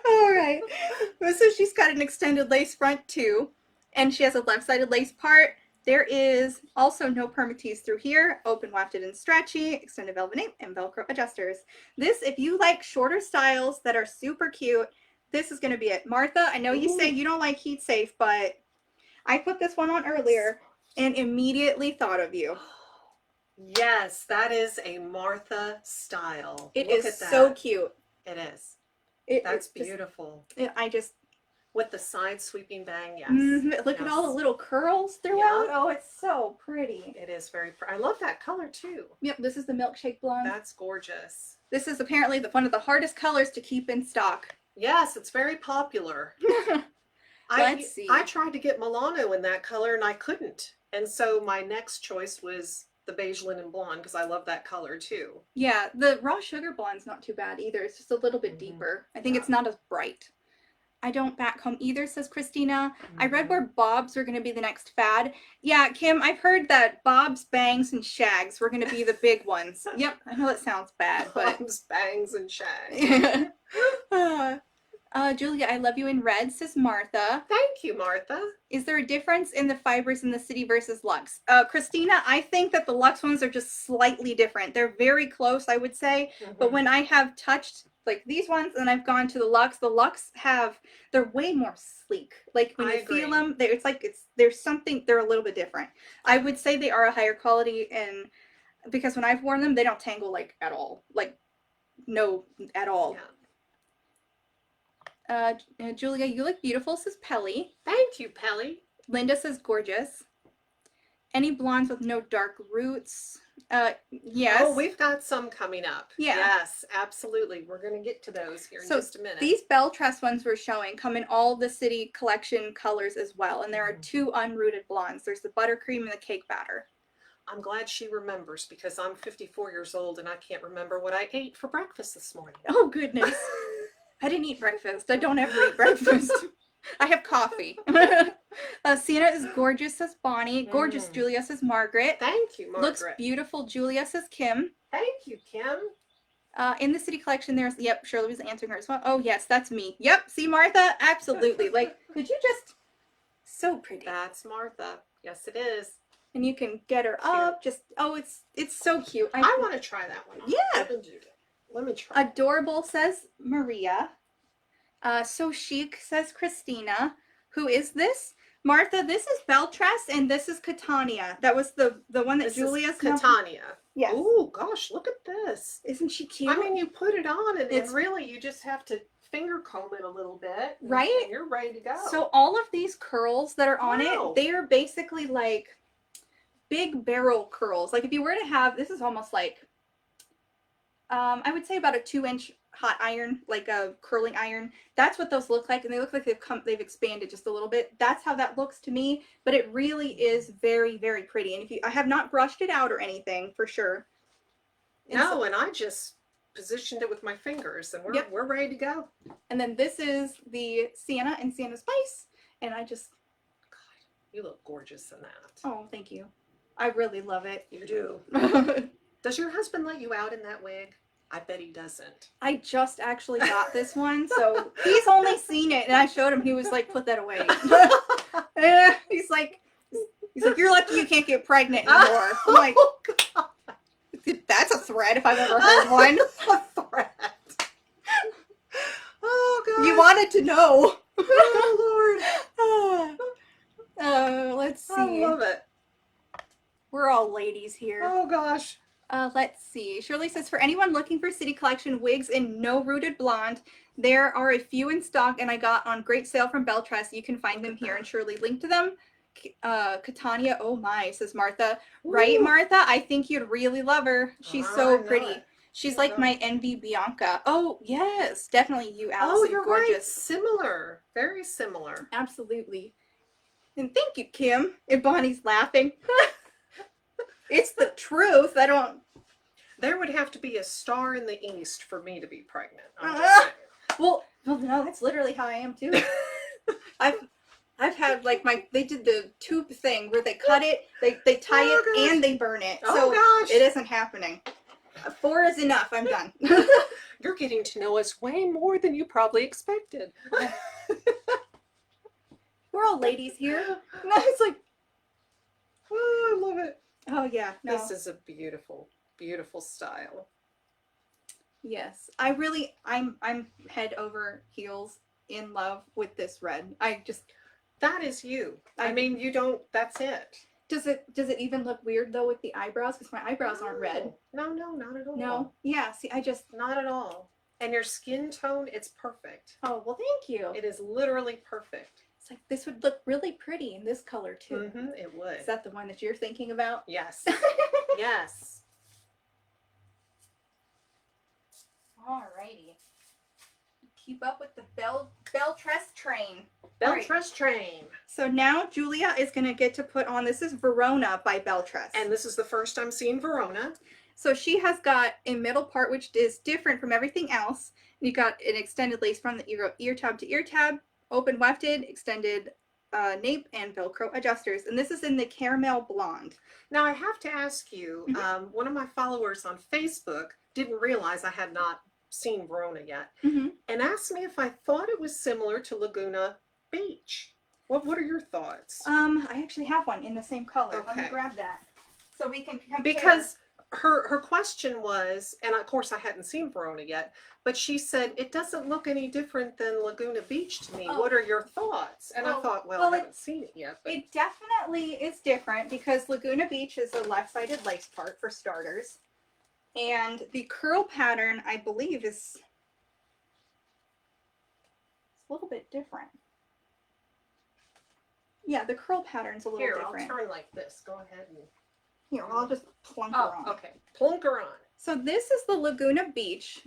All right. So she's got an extended lace front too, and she has a left-sided lace part. There is also no permatease through here, open wafted and stretchy, extended velvet nape, and Velcro adjusters. This, if you like shorter styles that are super cute, this is going to be it. Martha, I know you say you don't like heat safe, but I put this one on earlier and immediately thought of you.
Yes, that is a Martha style.
It
Look
is
at that.
so cute.
It is.
That's
beautiful.
I just.
With the side sweeping bang, yes.
Look at all the little curls throughout.
Yeah.
Oh, it's so pretty.
It is very pretty. I love that color too.
Yep, this is the milkshake blonde.
That's gorgeous.
This is apparently one of the hardest colors to keep in stock.
Yes, it's very popular.
Let's see.
I tried to get Milano in that color and I couldn't. And so my next choice was the beige linen blonde because I love that color too.
Yeah, the raw sugar blonde's not too bad either. It's just a little bit deeper. I think it's not as bright. I don't back home either, says Christina. I read where bobs were going to be the next fad. Yeah, Kim, I've heard that bobs, bangs, and shags were going to be the big ones. Yep, I know that sounds bad, but...
Bobs, bangs, and shags.
Julia, I love you in red, says Martha.
Thank you, Martha.
Is there a difference in the fibers in the city versus luxe? Christina, I think that the luxe ones are just slightly different. They're very close, I would say. But when I have touched like these ones and I've gone to the luxe they're way more sleek. Like when you feel them, there's something, they're a little bit different. I would say they are a higher quality, and because when I've worn them, they don't tangle like at all. Like no, at all. Yeah. Julia, you look beautiful, says Pelly.
Thank you, Pelly.
Linda says gorgeous. Any blondes with no dark roots? Yes.
Oh, we've got some coming up.
Yeah.
Yes, absolutely. We're going to get to those here in just a minute.
These BelTress ones we're showing come in all the city collection colors as well. And there are two unrooted blondes. There's the buttercream and the cake batter.
I'm glad she remembers because I'm 54 years old and I can't remember what I ate for breakfast this morning.
Oh, goodness. I didn't eat breakfast. I don't ever eat breakfast. I have coffee. Sienna is gorgeous, says Bonnie. Gorgeous, Julia, says Margaret.
Thank you, Margaret.
Looks beautiful, Julia, says Kim.
Thank you, Kim.
In the city collection, yep, Shirley was answering her as well. Oh, yes, that's me. Yep, see, Martha? Absolutely. Like, could you just... So pretty.
That's Martha. Yes, it is.
And you can get her up. Just, it's so cute.
I want to try that one.
Yeah.
Let me try.
Adorable, says Maria. So chic, says Christina. Who is this? Martha, this is BelTress and this is Katania. That was the one that Julia's
Katania.
Yes.
Oh gosh, look at this.
Isn't she cute?
I mean, you put it on and really you just have to finger comb it a little bit.
Right?
And you're ready to go.
So all of these curls that are on it, they are basically like big barrel curls. Like if you were to have, this is almost like, I would say about a 2-inch hot iron, like a curling iron. That's what those look like, and they look like they've expanded just a little bit. That's how that looks to me, but it really is very, very pretty. And I have not brushed it out or anything for sure.
And I just positioned it with my fingers, and we're ready to go.
And then this is the Sienna and Sienna Spice, and God,
you look gorgeous in that.
Oh, thank you. I really love it.
You do. Does your husband let you out in that wig? I bet he doesn't.
I just actually got this one, so he's only seen it, and I showed him. He was like, "Put that away." He's like, "You're lucky you can't get pregnant anymore." I'm like, "That's a threat if I've ever heard one."
A threat. Oh God!
You wanted to know.
Oh
Lord. Let's see.
I love it.
We're all ladies here.
Oh gosh.
Let's see. Shirley says, for anyone looking for city collection wigs in no rooted blonde, there are a few in stock and I got on great sale from BelTress. You can find them here and Shirley linked to them. Katania, oh my, says Martha. Ooh. Right, Martha? I think you'd really love her. She's so pretty. She's like my envy Bianca. Oh, yes. Definitely you, Allison.
Oh, you're gorgeous. Right. Similar. Very similar.
Absolutely. And thank you, Kim. And Bonnie's laughing. It's the truth.
There would have to be a star in the east for me to be pregnant.
Well, no, that's literally how I am too. I've had like they did the tube thing where they cut it, they tie it, and they burn it. So it isn't happening. 4 is enough. I'm done.
You're getting to know us way more than you probably expected.
We're all ladies here. No, it's like,
oh, I love it.
Oh yeah, no.
This is a beautiful, beautiful style.
Yes, I'm head over heels in love with this red.
That is you. I mean, you don't. That's it.
Does it even look weird though with the eyebrows? Because my eyebrows aren't red.
No, not at all.
No, yeah. See,
not at all. And your skin tone, it's perfect.
Oh, well, thank you.
It is literally perfect.
It's like this would look really pretty in this color too.
Mm-hmm, it would.
Is that the one that you're thinking about?
Yes. Yes.
Alrighty. Keep up with the BelTress train.
BelTress train.
So now Julia is going to get to put on, this is Verona by BelTress.
And this is the first I'm seeing Verona.
So she has got a middle part which is different from everything else. You got an extended lace from the ear tab to ear tab, open wefted, extended nape, and Velcro adjusters. And this is in the caramel blonde.
Now I have to ask you, one of my followers on Facebook didn't realize I had not seen Verona yet, and asked me if I thought it was similar to Laguna Beach. What are your thoughts?
I actually have one in the same color. Let me
Okay.
grab that so we can compare.
Because her question was, and of course I hadn't seen Verona yet, but she said it doesn't look any different than Laguna Beach to me.
Oh.
What are your thoughts? And I thought, well, I haven't seen it yet. But
It definitely is different because Laguna Beach is a left-sided lace part for starters. And the curl pattern, I believe, is a little bit different. Yeah, the curl pattern's a little
here,
different.
I'll turn like this. Go ahead and...
Here, I'll just plunk her on.
okay. Plunk her on.
So this is the Laguna Beach.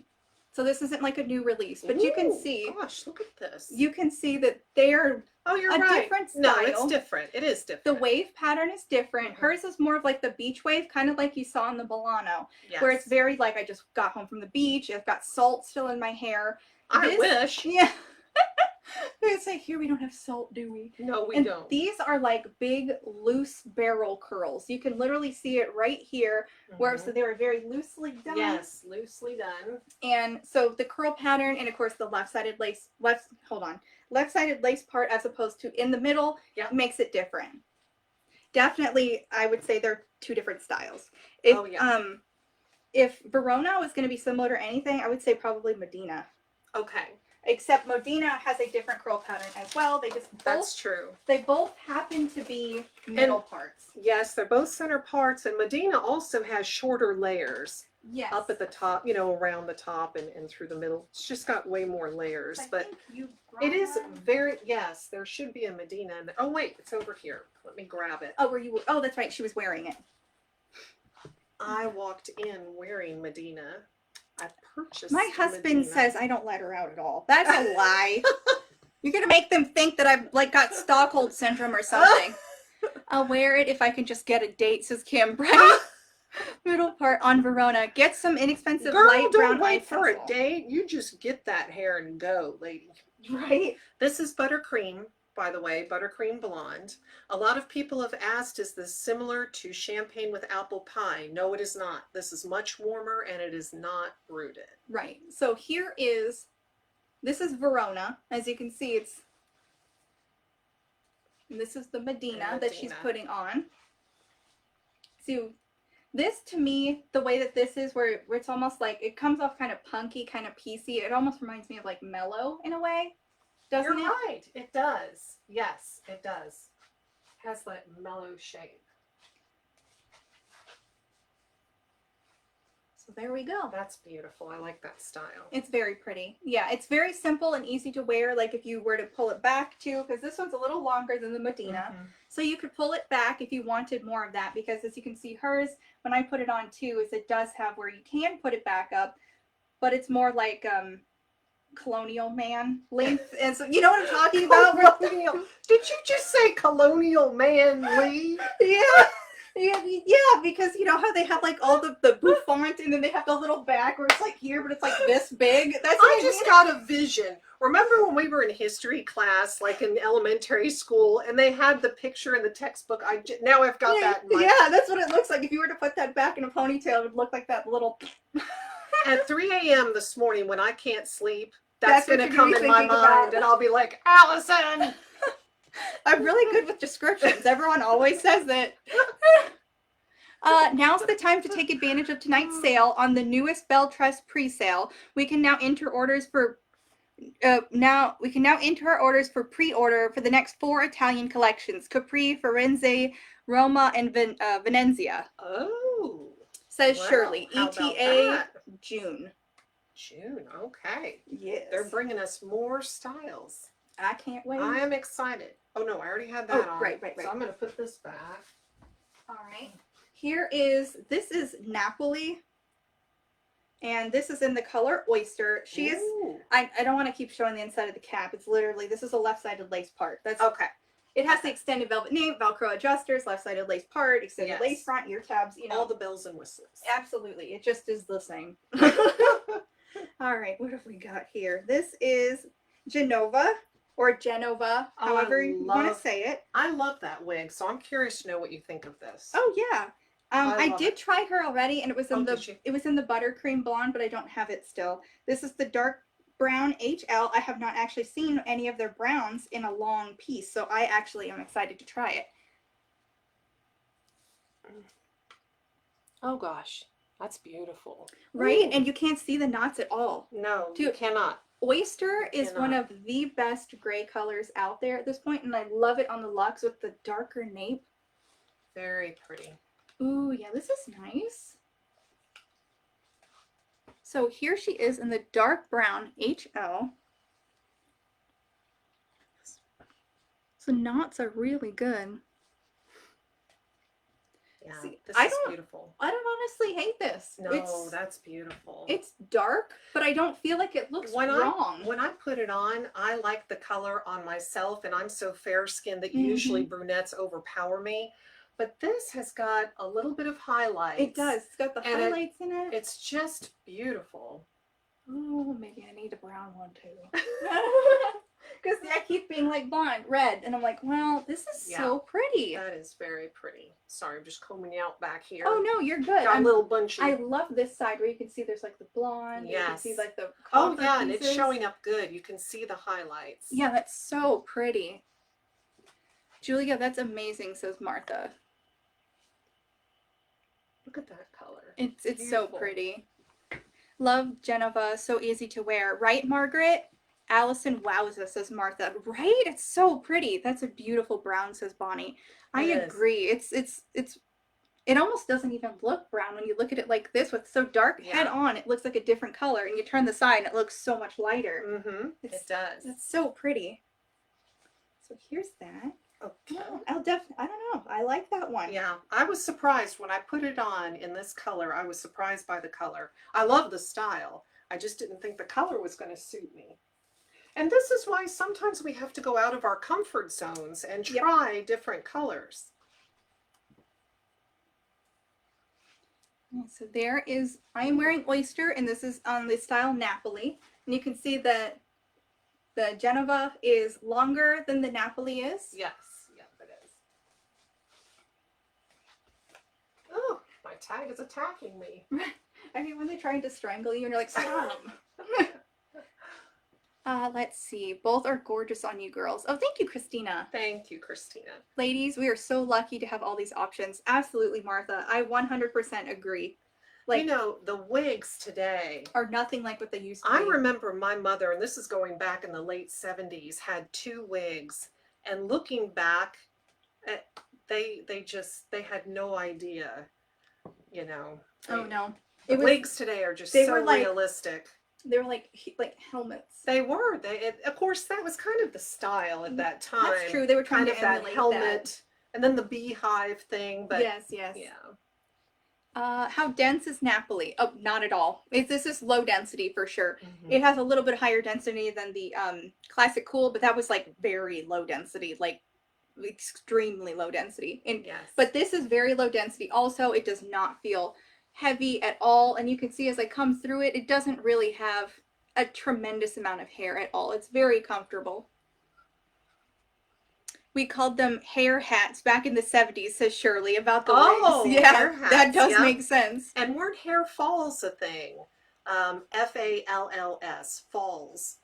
So this isn't like a new release, but you can
Ooh,
see.
Gosh, look at this.
You can see that they're
Oh, you're
a
right.
different
No,
style.
it's different. It is different.
the wave pattern is different.
Mhm.
Hers is more of like the beach wave, kind of like you saw in the Milano,
Yes.
where it's very like I just got home from the beach. I've got salt still in my hair.
I wish.
Yeah. It's like here we don't have salt, do we?
No, we
And
don't.
these are like big loose barrel curls. You can literally see it right here, where so they were very loosely done.
Yes, loosely done.
And so the curl pattern, and of course the left-sided lace, left-sided lace part as opposed to in the middle, makes it different. Definitely, I would say they're two different styles. If, if Verona was going to be similar to anything, I would say probably Modina.
Okay.
Except Modina has a different curl pattern as well. They just
That's true.
They both happen to be middle parts.
Yes, they're both center parts, and Modina also has shorter layers.
Yes.
Up at the top, you know, around the top and through the middle. It's just got way more layers, but it is very, yes, there should be a Modina. Oh, wait, it's over here. Let me grab it.
Oh, oh, that's right. She was wearing it.
I walked in wearing Modina. I purchased
My husband
Modina.
says I don't let her out at all. That's a lie. You're going to make them think that I've like got Stockholm syndrome or something. I'll wear it if I can just get a date, says Kim. Right? Middle part on Verona. Get some inexpensive
Girl,
light brown
don't wait
eye
for a
pencil.
date. You just get that hair and go, lady.
Right?
This is buttercream, by the way, buttercream blonde. A lot of people have asked, is this similar to champagne with apple pie? No, it is not. This is much warmer and it is not rooted.
Right. So here is, this is Verona. As you can see, and this is the Modina that she's putting on. So this, to me, the way that this is, where it's almost like, it comes off kind of punky, kind of piecey. It almost reminds me of like Mellow in a way. Doesn't
You're
it?
right. It does. Yes, it does. It has that mellow shape.
So there we go.
That's beautiful. I like that style.
It's very pretty. Yeah, it's very simple and easy to wear. Like if you were to pull it back too, because this one's a little longer than the Modina. So you could pull it back if you wanted more of that, because as you can see, hers, when I put it on too, is it does have where you can put it back up, but it's more like colonial man length. And so you know what I'm talking about?
Colonial. Did you just say colonial man Lee?
Yeah. Yeah, because you know how they have like all the bouffant, and then they have the little back where it's like here, but it's like this big. That's what
I just got a vision. Remember when we were in history class, like in elementary school, and they had the picture in the textbook? Now I've got that in my...
Yeah, that's what it looks like. If you were to put that back in a ponytail, it would look like that little...
At 3 a.m. this morning when I can't sleep, that's going to come in my mind,
about.
and I'll be like, Allison!
I'm really good with descriptions. Everyone always says it. Now's the time to take advantage of tonight's sale on the newest BelTress pre-sale. We can now enter orders for our orders for pre-order for the next 4 Italian collections: Capri, Firenze, Roma, and Venezia.
Oh.
Says
Well,
Shirley.
how about
ETA
that?
June.
June. Okay.
Yes.
They're bringing us more styles.
I can't wait.
I am excited. Oh no, I already had that on.
Right.
So I'm going to put this back.
All right. This is Napoli. And this is in the color Oyster. I don't want to keep showing the inside of the cap. It's literally, this is a left-sided lace part. That's
okay.
It has the extended velvet nape, Velcro adjusters, left-sided lace part, extended lace front, ear tabs, you know.
All the bells and whistles.
Absolutely. It just is the same. All right, what have we got here? This is Genova, or Genova, however you want to say it.
I love that wig, so I'm curious to know what you think of this.
Oh, yeah. I did try her already, and it was in
it
was in the buttercream blonde, but I don't have it still. This is the dark brown HL. I have not actually seen any of their browns in a long piece, so I actually am excited to try it.
Oh gosh, that's beautiful.
Right?
Ooh.
And you can't see the knots at all.
No, you cannot.
Oyster is one of the best gray colors out there at this point, and I love it on the luxe with the darker nape.
Very pretty.
Ooh, yeah, this is nice. So here she is in the dark brown HL. So knots are really good.
Yeah,
See,
this
I
is
don't-
beautiful.
I don't honestly hate this.
No, that's beautiful.
It's dark, but I don't feel like it looks wrong.
When I put it on, I like the color on myself, and I'm so fair-skinned that usually brunettes overpower me. But this has got a little bit of highlights.
It does. It's got the highlights in it.
It's just beautiful.
Oh, maybe I need a brown one too. Because I keep being like blonde, red, and I'm like, well, this is so pretty.
That is very pretty. Sorry, I'm just combing you out back here.
Oh no, you're good.
Got a little bunchy.
I love this side where you can see there's like the blonde.
Yes.
You can see like the
oh yeah,
pieces.
and it's showing up good. You can see the highlights.
Yeah, that's so pretty. Julia, that's amazing, says Martha.
Look at that color.
It's so pretty. Love Genova, so easy to wear. Right, Margaret? Allison wowza, says Martha. Right? It's so pretty. That's a beautiful brown, says Bonnie. I agree. It almost doesn't even look brown when you look at it like this with so dark head on. It looks like a different color, and you turn the side and it looks so much lighter.
Mm-hmm. It does.
That's so pretty. So here's that.
Okay.
I don't know. I like that one.
Yeah, I was surprised when I put it on in this color. I was surprised by the color. I love the style. I just didn't think the color was going to suit me. And this is why sometimes we have to go out of our comfort zones and try different colors.
So there is, I am wearing Oyster, and this is on the style Napoli. And you can see that the Genova is longer than the Napoli is.
Yes, yeah, it is. Oh, my tag is attacking me.
I mean, when they're trying to strangle you and you're like, stop. Let's see. Both are gorgeous on you girls. Oh, thank you, Christina.
Thank you, Christina.
Ladies, we are so lucky to have all these options. Absolutely, Martha. I 100% agree.
Like, you know, the wigs today
are nothing like what they used to be.
I remember my mother, and this is going back in the late 70s, had 2 wigs. And looking back, they had no idea, you know.
Oh, no.
The wigs today are just so realistic.
They were like helmets.
They were. Of course, that was kind of the style at that time.
That's true. They were trying to emulate
that helmet,
that.
And then the beehive thing. But
yes.
Yeah.
How dense is Napoli? Oh, not at all. This is low density for sure.
Mm-hmm.
It has a little bit higher density than the Classic Cool, but that was like very low density, like extremely low density. And but this is very low density. Also, it does not feel heavy at all, and you can see as I come through it, it doesn't really have a tremendous amount of hair at all. It's very comfortable. We called them hair hats back in the 70s, says Shirley, about the wigs. Yeah,
hair hats,
that does make sense.
And weren't hair falls a thing? Falls, falls.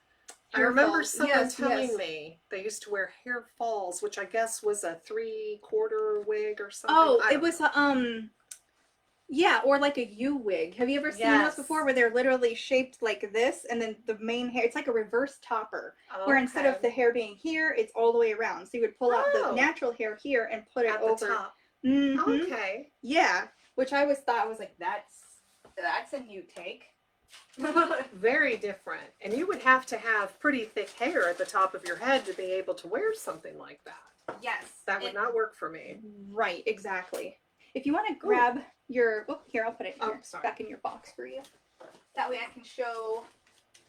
I remember someone telling me they used to wear hair falls, which I guess was a 3/4 wig or something.
Oh, it was yeah, or like a U wig. Have you ever seen those before, where they're literally shaped like this, and then the main hair, it's like a reverse topper, where instead of the hair being here, it's all the way around. So you would pull out the natural hair here and put it
at
over.
The top.
Mm-hmm.
Okay.
Yeah, which I always thought, I was like, that's a new take.
Very different. And you would have to have pretty thick hair at the top of your head to be able to wear something like that.
Yes.
That would not work for me.
Right, exactly. If you want to grab your, oh, here, I'll put it here,
sorry.
back in your box for you. That way I can show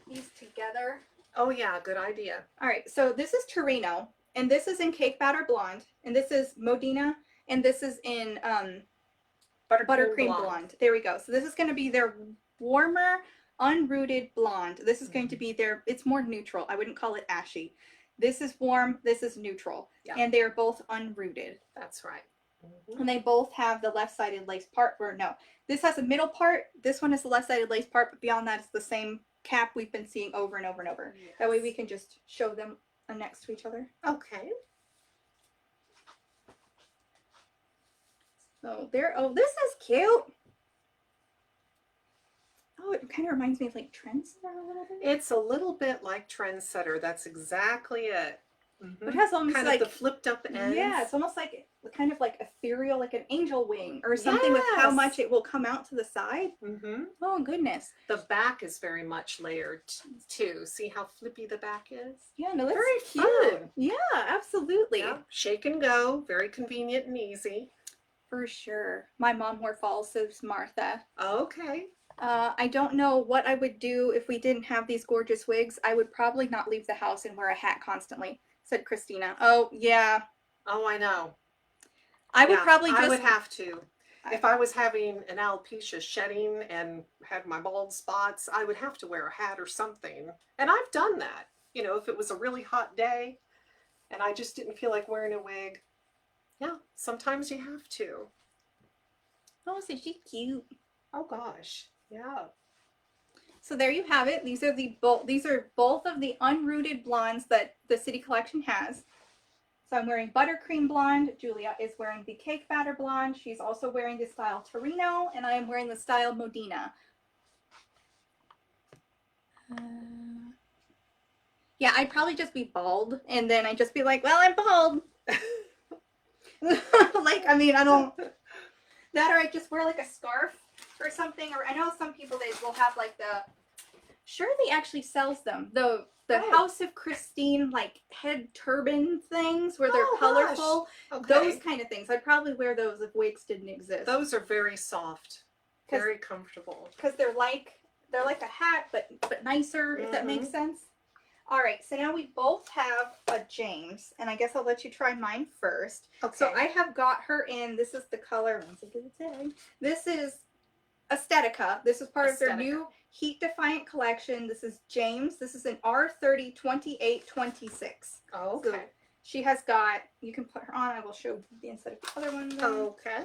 these together.
Oh yeah, good idea.
All right, so this is Torino, and this is in Cake Batter Blonde, and this is Modina, and this is in Buttercream Blonde. There we go. So this is going to be their warmer, unrooted blonde. This is going to be their, it's more neutral. I wouldn't call it ashy. This is warm, this is neutral.
Yeah.
And they are both unrooted.
That's right.
And they both have the left-sided lace part, or no, this has a middle part, this one is the left-sided lace part, but beyond that it's the same cap we've been seeing over and over and over.
Yes.
That way we can just show them next to each other.
Okay.
So there, oh, this is cute. Oh, it kind of reminds me of like Trendsetter a little bit.
It's a little bit like Trendsetter. That's exactly it.
It has almost
kind
like
of the flipped up ends.
yeah, it's almost like kind of like ethereal, like an angel wing or something with how
Yes.
much it will come out to the side.
Mm-hmm.
Oh goodness.
The back is very much layered too. See how flippy the back is?
Yeah, no, that's
Very
cute.
fun.
Yeah, absolutely.
Yeah. Shake and go. Very convenient and easy.
For sure. My mom wore falls, says Martha.
Okay.
I don't know what I would do if we didn't have these gorgeous wigs. I would probably not leave the house and wear a hat constantly, said Christina. Oh, yeah.
Oh, I know.
I would
Yeah,
probably just...
I would have to. If I was having an alopecia shedding and had my bald spots, I would have to wear a hat or something. And I've done that. You know, if it was a really hot day and I just didn't feel like wearing a wig. Yeah, sometimes you have to.
Oh, so she's cute.
Oh gosh. Yeah.
So there you have it. These are both of the unrooted blondes that the City Collection has. So I'm wearing Buttercream Blonde. Julia is wearing the Cake Batter Blonde. She's also wearing the style Torino, and I am wearing the style Modina. Yeah, I'd probably just be bald, and then I'd just be like, well, I'm bald. Like, I mean, I don't... That, or I just wear like a scarf or something. Or I know some people, they will have like the... Shirley actually sells them. The House of Christine, like, head turban things where they're colorful.
Okay.
Those kind of things. I'd probably wear those if wigs didn't exist.
Those are very soft. Very comfortable.
Because they're like a hat, but nicer, if that makes sense. All right, so now we both have a James, and I guess I'll let you try mine first.
Okay.
So I have got her in, this is the color, this is Aesthetica. This is part of their new Heat Defiant collection. This is James. This is an R30 2826.
Oh, okay.
So she has got, you can put her on, I will show the inside of the other one. Then.
Okay.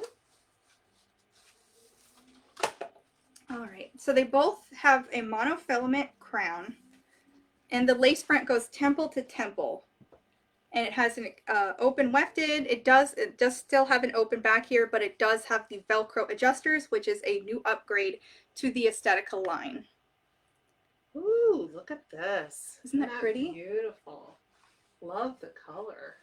All right, so they both have a monofilament crown, and the lace front goes temple to temple, and it has an open wefted. It does still have an open back here, but it does have the Velcro adjusters, which is a new upgrade to the Aesthetica line.
Ooh, look at this.
Isn't that pretty?
Beautiful. Love the color.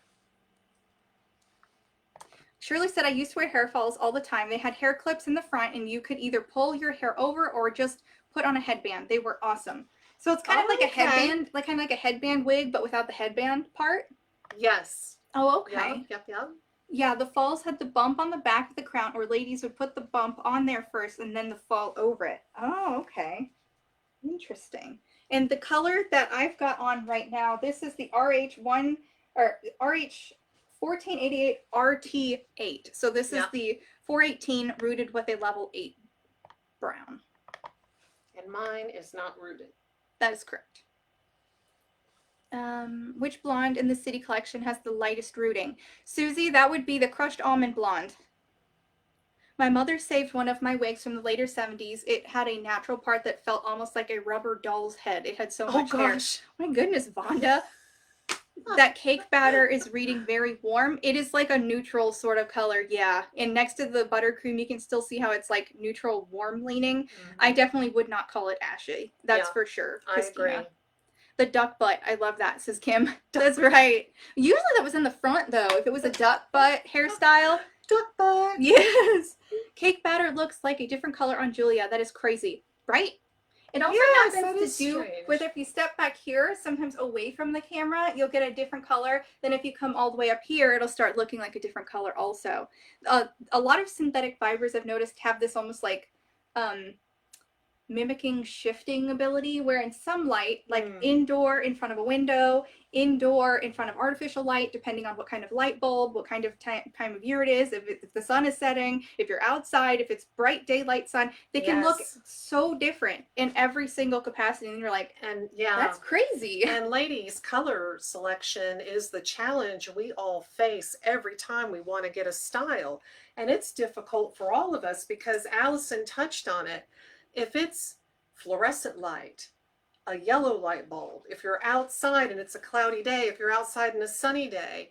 Shirley said, I used to wear hair falls all the time. They had hair clips in the front, and you could either pull your hair over or just put on a headband. They were awesome. So it's kind of like a headband, like kind of like a headband wig, but without the headband part.
Yes.
Oh, okay.
Yep.
Yeah, the falls had the bump on the back of the crown, or ladies would put the bump on there first and then the fall over it. Oh, okay. Interesting. And the color that I've got on right now, this is the RH1 or RH1488 RT8. So this is the 418 rooted with a level 8 brown.
And mine is not rooted.
That is correct. Which blonde in the City Collection has the lightest rooting? Susie, that would be the Crushed Almond Blonde. My mother saved one of my wigs from the later 70s. It had a natural part that felt almost like a rubber doll's head. It had so much hair. My goodness, Vonda. That Cake Batter is reading very warm. It is like a neutral sort of color, yeah. And next to the buttercream, you can still see how it's like neutral warm leaning. I definitely would not call it ashy. That's for sure. Christina.
I agree.
The duck butt. I love that, says Kim. That's right. Usually that was in the front, though. If it was a duck butt hairstyle.
Duck butt.
Yes. Cake Batter looks like a different color on Julia. That is crazy. Right? It also
Yes, that
happens
is
to do
strange.
with if you step back here, sometimes away from the camera, you'll get a different color. Then if you come all the way up here, it'll start looking like a different color also. A lot of synthetic fibers I've noticed have this almost like mimicking shifting ability, where in some light, like indoor in front of a window, indoor in front of artificial light, depending on what kind of light bulb, what kind of time of year it is, if the sun is setting, if you're outside, if it's bright daylight sun, they can look so different in every single capacity, and you're like,
And yeah,
that's crazy.
And ladies, color selection is the challenge we all face every time we want to get a style. And it's difficult for all of us because Allison touched on it. If it's fluorescent light, a yellow light bulb, if you're outside and it's a cloudy day, if you're outside in a sunny day,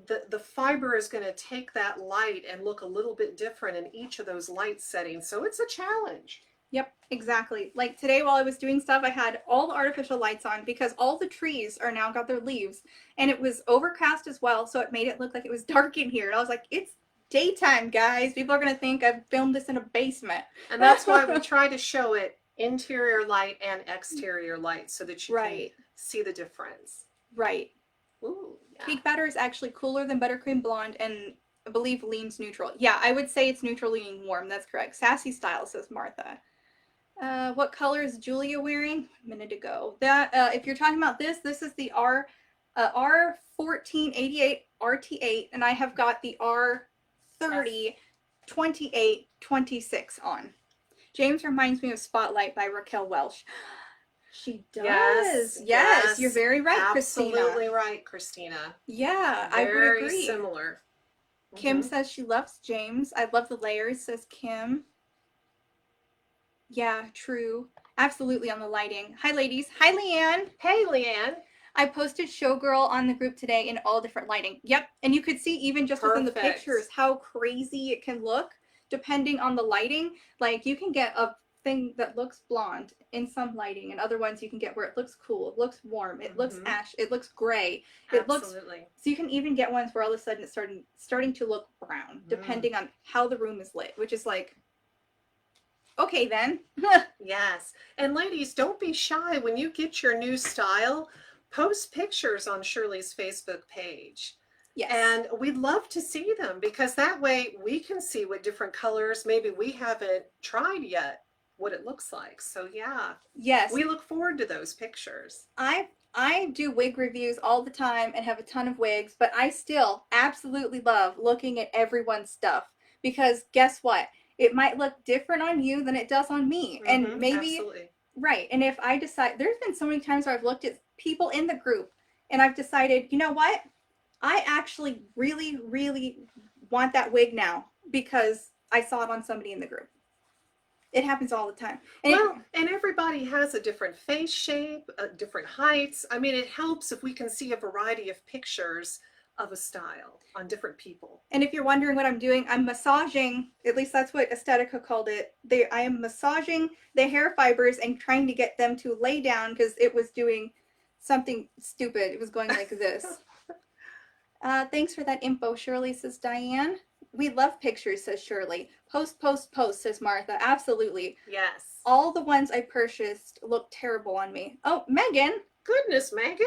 the fiber is going to take that light and look a little bit different in each of those light settings. So it's a challenge.
Yep, exactly. Like today while I was doing stuff, I had all the artificial lights on because all the trees are now got their leaves, and it was overcast as well, so it made it look like it was dark in here. And I was like, it's daytime, guys. People are going to think I filmed this in a basement.
And that's why we try to show it interior light and exterior light so that you can see the difference.
Right.
Ooh, yeah.
Cake batter is actually cooler than buttercream blonde and I believe leans neutral. Yeah, I would say it's neutral leaning warm. That's correct. Sassy style, says Martha. What color is Julia wearing? A minute ago. That if you're talking about this is the R1488 RT8, and I have got the R30 2826 on. James reminds me of Spotlight by Raquel Welch. She does. Yes, you're very right, Christina.
Absolutely right, Christina.
Yeah, I would agree.
Very similar.
Kim says she loves James. I love the layers, says Kim. Yeah, true. Absolutely on the lighting. Hi, ladies. Hi, Leanne.
Hey, Leanne.
I posted Showgirl on the group today in all different lighting. Yep, and you could see even just within the pictures how crazy it can look depending on the lighting. Like you can get a thing that looks blonde in some lighting, and other ones you can get where it looks cool, it looks warm, it looks ash, it looks gray, it looks. So you can even get ones where all of a sudden it's starting to look brown, depending on how the room is lit, which is like, okay then.
Yes, and ladies, don't be shy when you get your new style. Post pictures on Shirley's Facebook page.
Yes.
And we'd love to see them because that way we can see what different colors maybe we haven't tried yet, what it looks like. So yeah.
Yes.
We look forward to those pictures.
I do wig reviews all the time and have a ton of wigs, but I still absolutely love looking at everyone's stuff because guess what? It might look different on you than it does on me. And maybe, right. And if I decide, there's been so many times where I've looked at people in the group and I've decided, you know what? I actually really, really want that wig now because I saw it on somebody in the group. It happens all the time. And
and everybody has a different face shape, different heights. I mean, it helps if we can see a variety of pictures of a style on different people.
And if you're wondering what I'm doing, I'm massaging, at least that's what Aesthetica called it. I am massaging the hair fibers and trying to get them to lay down because it was doing something stupid. It was going like this. Thanks for that info, Shirley, says Diane. We love pictures, says Shirley. Post, post, post, says Martha. Absolutely.
Yes.
All the ones I purchased look terrible on me. Oh, Megan.
Goodness, Megan.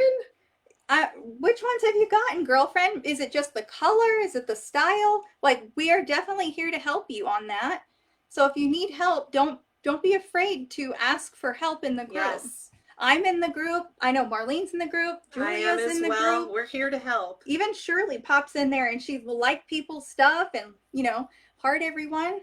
Which ones have you gotten, girlfriend? Is it just the color? Is it the style? Like, we are definitely here to help you on that. So if you need help, don't be afraid to ask for help in the group.
Yes.
I'm in the group. I know Marlene's in the group. Julia's in the group.
We're here to help.
Even Shirley pops in there and she will like people's stuff and, heart everyone.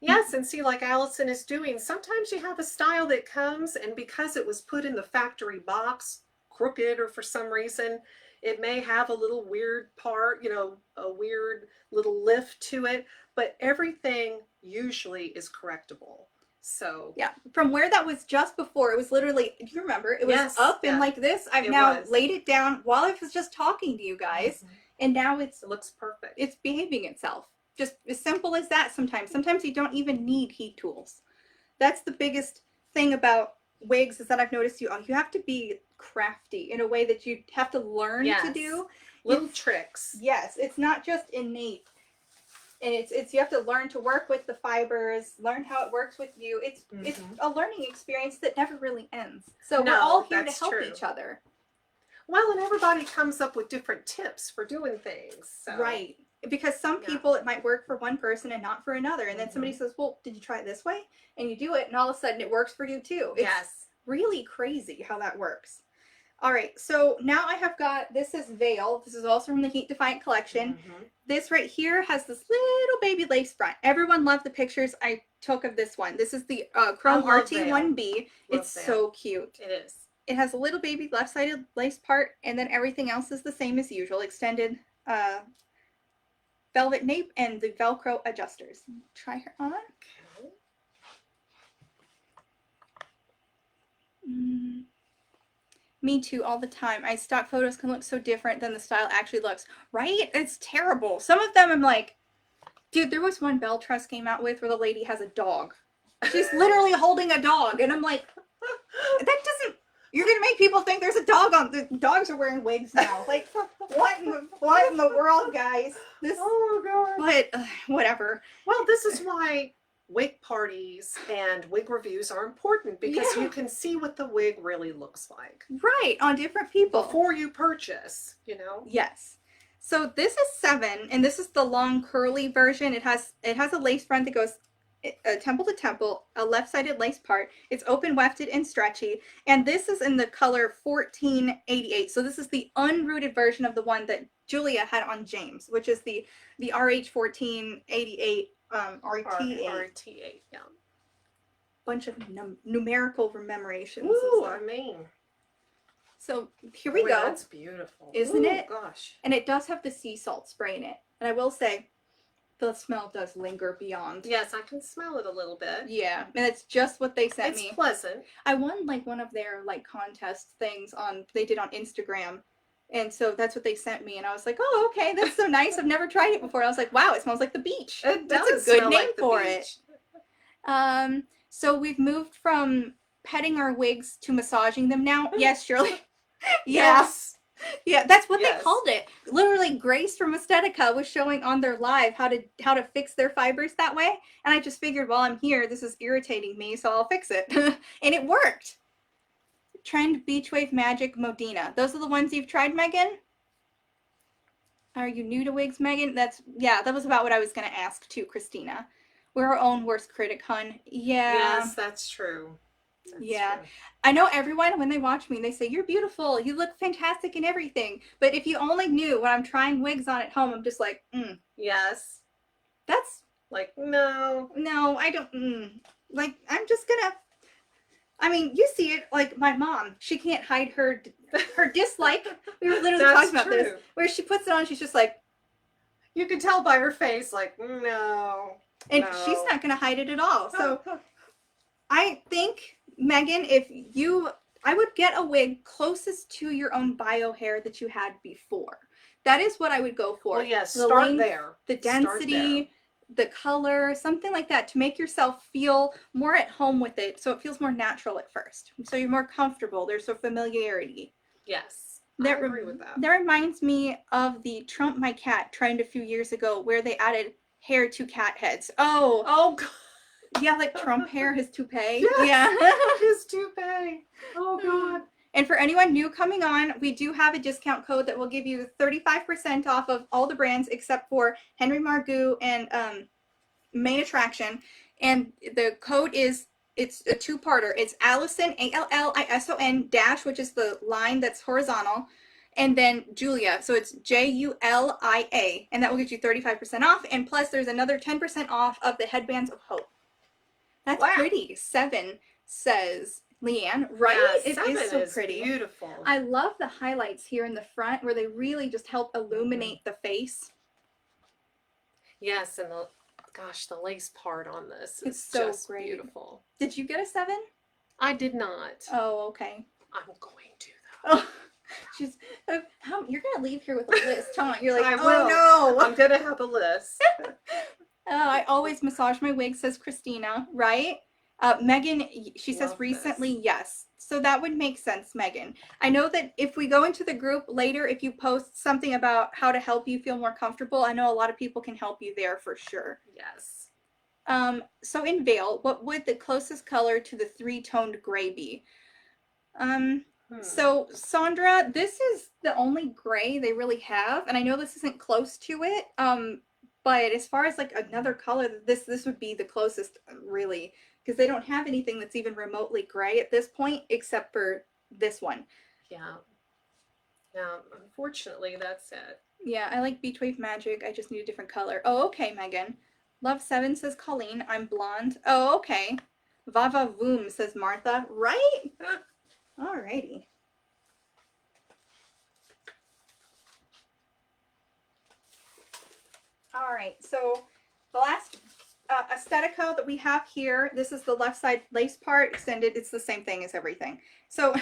Yes, and see, like Allison is doing, sometimes you have a style that comes and because it was put in the factory box, crooked or for some reason, it may have a little weird part, a weird little lift to it, but everything usually is correctable. So
yeah, from where that was just before, it was literally, do you remember? It was up and like this. I've now laid it down while I was just talking to you guys, and now it
looks perfect.
It's behaving itself. Just as simple as that sometimes. Sometimes you don't even need heat tools. That's the biggest thing about wigs is that I've noticed you have to be crafty in a way that you have to learn to do.
Little tricks.
Yes, it's not just innate. And it's you have to learn to work with the fibers, learn how it works with you. It's a learning experience that never really ends. So we're all here to help each other.
Well, and everybody comes up with different tips for doing things. So.
Right. Because some people, it might work for one person and not for another. And then somebody says, well, did you try it this way? And you do it, and all of a sudden it works for you too. It's really crazy how that works. All right, so now I have got, this is Veil. This is also from the Heat Defiant collection. This right here has this little baby lace front. Everyone loved the pictures I took of this one. This is the Chrome RT1B. It's so cute.
It is.
It has a little baby left-sided lace part, and then everything else is the same as usual. Extended velvet nape and the Velcro adjusters. Try her on. Me too, all the time. Stock photos can look so different than the style actually looks. Right? It's terrible. Some of them I'm like, dude, there was one BelTress came out with where the lady has a dog. She's literally holding a dog. And I'm like, that doesn't, you're going to make people think there's a dog on, the dogs are wearing wigs now. Like, what in the world, guys? This,
oh, God.
But, whatever.
Well, this is why wig parties and wig reviews are important, because you can see what the wig really looks like.
Right, on different people.
Before you purchase, you know?
Yes. So this is 7, and this is the long curly version. It has a lace front that goes temple to temple, a left-sided lace part. It's open wefted and stretchy, and this is in the color 1488. So this is the unrooted version of the one that Julia had on James, which is the RH 1488 RT8.
Yeah.
Bunch of numerical rememorations.
Ooh, I mean.
So here we go.
That's beautiful.
Isn't it?
Gosh.
And it does have the sea salt spray in it. And I will say, the smell does linger beyond.
Yes, I can smell it a little bit.
Yeah, and it's just what they sent me.
It's pleasant.
I won like one of their like contest things they did on Instagram. And so that's what they sent me, and I was like, "Oh, okay, that's so nice. I've never tried it before." I was like, "Wow, it smells like the beach." That's a good name for it. So we've moved from petting our wigs to massaging them now. Yes, Shirley.
Yes.
Yeah, that's what they called it. Literally, Grace from Aesthetica was showing on their live how to fix their fibers that way, and I just figured, while I'm here, this is irritating me, so I'll fix it, and it worked. Trend Beach Wave Magic Modina. Those are the ones you've tried, Megan? Are you new to wigs, Megan? That was about what I was going to ask too, Christina. We're our own worst critic, hun. Yeah.
Yes, that's true. That's true.
I know everyone, when they watch me, they say, "You're beautiful. You look fantastic and everything." But if you only knew when I'm trying wigs on at home, I'm just like,
Yes.
That's
like, no,
I don't, like, I'm just gonna, I mean, you see it, like my mom, she can't hide her dislike. We were literally talking about this, where she puts it on, she's just like,
you can tell by her face, like, no.
And she's not going to hide it at all. So I think, Megan, I would get a wig closest to your own bio hair that you had before. That is what I would go for.
Well, yes, start there.
The density, the color, something like that, to make yourself feel more at home with it, so it feels more natural at first. So you're more comfortable. There's a familiarity.
Yes, I agree with that.
That reminds me of the Trump My Cat trend a few years ago, where they added hair to cat heads. Oh God. Yeah, like Trump hair, his toupee.
Yes,
yeah.
His toupee. Oh God.
And for anyone new coming on, we do have a discount code that will give you 35% off of all the brands except for Henry Margaux and Main Attraction. And the code is, it's a two-parter. It's Allison, ALLISON dash, which is the line that's horizontal, and then Julia. So it's JULIA, and that will get you 35% off. And plus, there's another 10% off of the Headbands of Hope. That's pretty. 7 says Leanne, right?
Yeah,
it is so pretty.
Beautiful.
I love the highlights here in the front where they really just help illuminate the face.
Yes, and the lace part on this is
so
just
great.
Beautiful.
Did you get a 7?
I did not.
Oh, okay.
I'm going to though.
Oh, she's. You're gonna leave here with a list, huh? You're like,
I
oh
will.
no.
I'm gonna have a list.
I always massage my wig, says Christina, right? Megan, she says
Love
recently,
this.
yes. So that would make sense, Megan. I know that if we go into the group later, if you post something about how to help you feel more comfortable, I know a lot of people can help you there for sure.
Yes.
So in Veil, what would the closest color to the 3-toned gray be? So Sandra, this is the only gray they really have, and I know this isn't close to it. But as far as like another color, this would be the closest, really, because they don't have anything that's even remotely gray at this point, except for this one.
Yeah. Yeah, unfortunately, that's it.
Yeah, I like Beach Wave Magic. I just need a different color. Oh, okay, Megan. Love 7 says Colleen. I'm blonde. Oh, okay. Vava Voom says Martha. Right? Alrighty. Alright, so the last Aesthetica that we have here, this is the left side lace part extended. It's the same thing as everything. So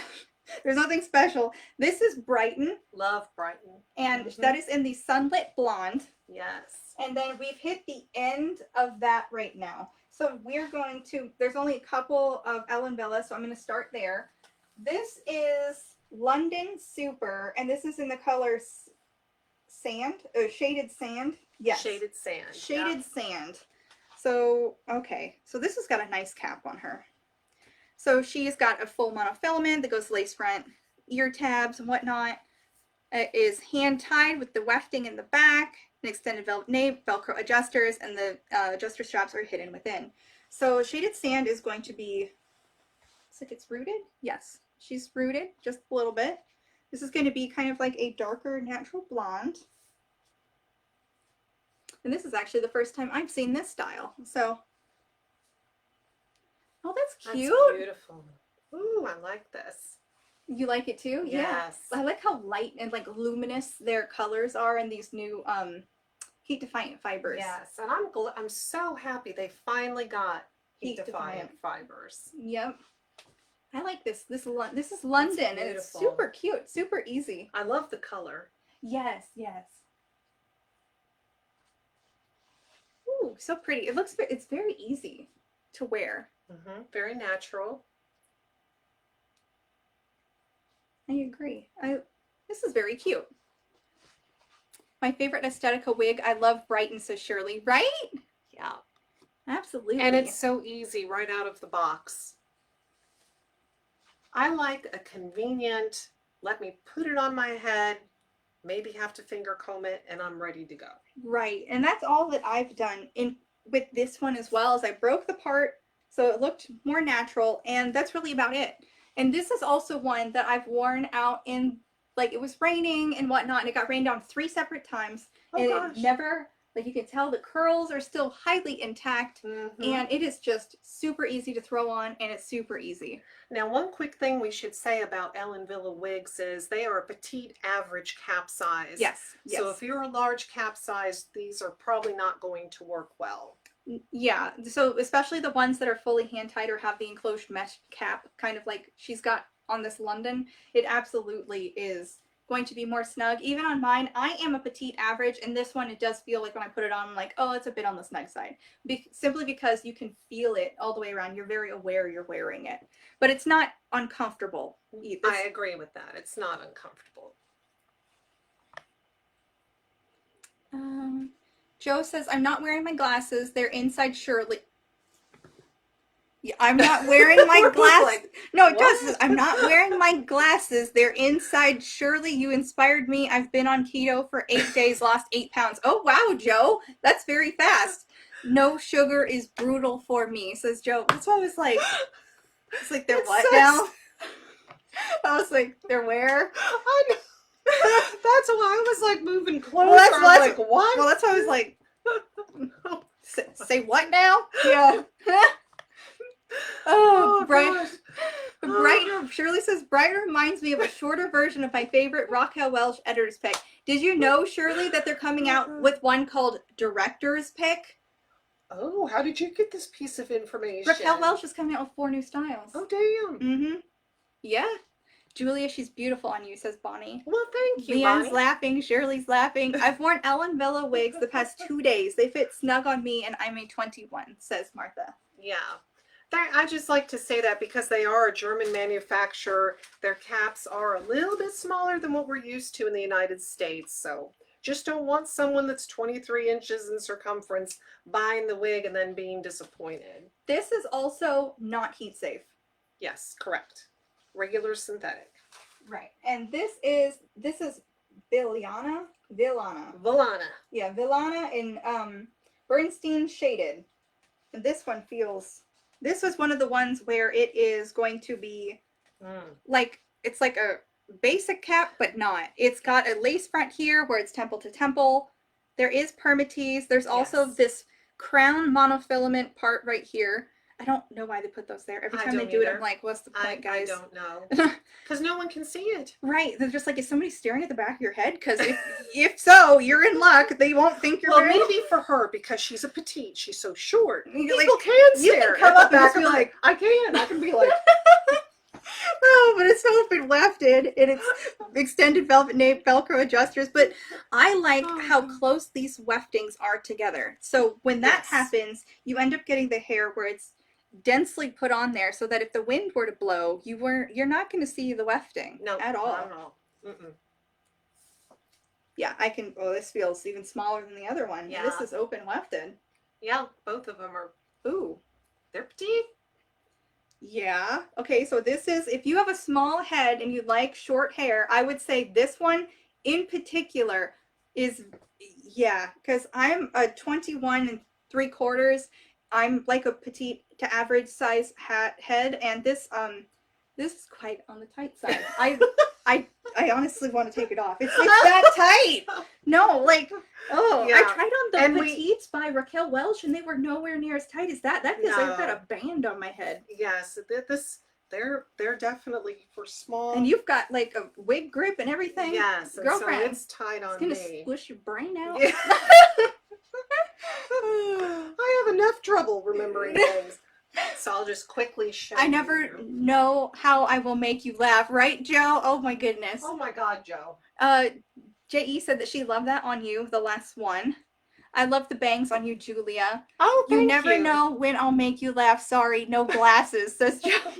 there's nothing special. This is Brighton.
Love Brighton.
And that is in the Sunlit Blonde.
Yes.
And then we've hit the end of that right now. So we're going to, there's only a couple of Ellen Villa, so I'm going to start there. This is London Super, and this is in the color sand, shaded sand. Yes.
Shaded sand.
Shaded sand. So, okay. So this has got a nice cap on her. So she's got a full monofilament that goes lace front, ear tabs and whatnot. It is hand tied with the wefting in the back, an extended velvet nape, Velcro adjusters, and the adjuster straps are hidden within. So shaded sand is going to be, looks like it's rooted. Yes, she's rooted just a little bit. This is going to be kind of like a darker natural blonde. And this is actually the first time I've seen this style. So, oh, that's cute.
That's beautiful. Ooh, I like this.
You like it too?
Yes.
Yeah. I like how light and like luminous their colors are in these new heat defiant fibers.
Yes, and I'm so happy they finally got heat defiant fibers.
Yep. I like this. This is London, and it's super cute, super easy.
I love the color.
Yes, yes. Ooh, so pretty. It looks, it's very easy to wear.
Very natural.
I agree. This is very cute. My favorite Aesthetica wig. I love Brighton, says Shirley. Right?
Yeah.
Absolutely.
And it's so easy right out of the box. I like a convenient, let me put it on my head, maybe have to finger comb it, and I'm ready to go.
Right. And that's all that I've done with this one as well, is I broke the part so it looked more natural, and that's really about it. And this is also one that I've worn out in, like, it was raining and whatnot, and it got rained on 3 separate times. And it never, like, you can tell the curls are still highly intact, and it is just super easy to throw on, and it's super easy.
Now, one quick thing we should say about Ellen Villa wigs is they are a petite average cap size.
Yes.
So if you're a large cap size, these are probably not going to work well.
Yeah, so especially the ones that are fully hand-tied or have the enclosed mesh cap, kind of like she's got on this London, it absolutely is going to be more snug. Even on mine, I am a petite average, and this one, it does feel like when I put it on, I'm like, oh, it's a bit on the snug side. Simply because you can feel it all the way around. You're very aware you're wearing it. But it's not uncomfortable either.
I agree with that. It's not uncomfortable.
Joe says, I'm not wearing my glasses. They're inside Shirley. Yeah, I'm not wearing my glasses. No, it does. I'm not wearing my glasses. They're inside Shirley. You inspired me. I've been on keto for 8 days, lost 8 pounds. Oh, wow, Joe. That's very fast. No sugar is brutal for me, says Joe. That's why I was like, it's like, they're what now? I was like, they're where?
I know. That's why I was like moving closer.
Well, that's
like, what?
Well, that's why I was like, say what now? Yeah. Oh, Brighton. Shirley says, Brighton reminds me of a shorter version of my favorite Raquel Welch editor's pick. Did you know, Shirley, that they're coming out with one called Director's Pick?
Oh, how did you get this piece of information?
Raquel Welch is coming out with 4 new styles.
Oh, damn.
Yeah. Julia, she's beautiful on you, says Bonnie.
Well, thank you,
Leanne's
Bonnie.
laughing. Shirley's laughing. I've worn Ellen Villa wigs the past 2 days. They fit snug on me, and I'm a 21, says Martha.
Yeah. I just like to say that because they are a German manufacturer. Their caps are a little bit smaller than what we're used to in the United States. So just don't want someone that's 23 inches in circumference buying the wig and then being disappointed.
This is also not heat safe.
Yes, correct. Regular synthetic.
Right. And this is Velana.
Velana.
Yeah, Velana in Bernstein shaded. And this one this was one of the ones where it is going to be like, it's like a basic cap, but not. It's got a lace front here where it's temple to temple. There is permatease. There's also this crown monofilament part right here. I don't know why they put those there. Every time they do it, I'm like, what's the point, guys?
I don't know. Because no one can see it.
Right. They're just like, is somebody staring at the back of your head? Because if so, you're in luck. They won't think you're
well,
very...
maybe for her, because she's a petite. She's so short.
You're
People can stare.
You can come up and just be like,
I can be like...
oh, but it's open wefted, and it's extended velvet nape Velcro adjusters. But I like how close these weftings are together. So when that happens, you end up getting the hair where it's densely put on there, so that if the wind were to blow, you're not going to see the wefting at all.
Not at all. Mm-mm.
Yeah, I can. Oh, this feels even smaller than the other one.
Yeah.
This is open wefted.
Yeah, both of them are.
Ooh,
they're petite.
Yeah. Okay, so this is, if you have a small head and you like short hair, I would say this one in particular is, yeah, because I'm a 21 3/4. I'm like a petite to average size head, and this is quite on the tight side. I honestly want to take it off. It's that tight. No, like, oh, yeah. I tried on the petites by Raquel Welch, and they were nowhere near as tight as that. That feels like I've got a band on my head.
Yes, they're definitely for small.
And you've got like a wig grip and everything.
Yes,
girlfriend,
so it's tight on me.
It's gonna squish your brain out.
Yeah. I have enough trouble remembering things. So I'll just quickly show you.
I never know how I will make you laugh, right, Joe? Oh my goodness.
Oh my God, Joe.
J.E. said that she loved that on you, the last one. I love the bangs on you, Julia.
Oh, thank you.
You never know when I'll make you laugh. Sorry, no glasses, says Joe.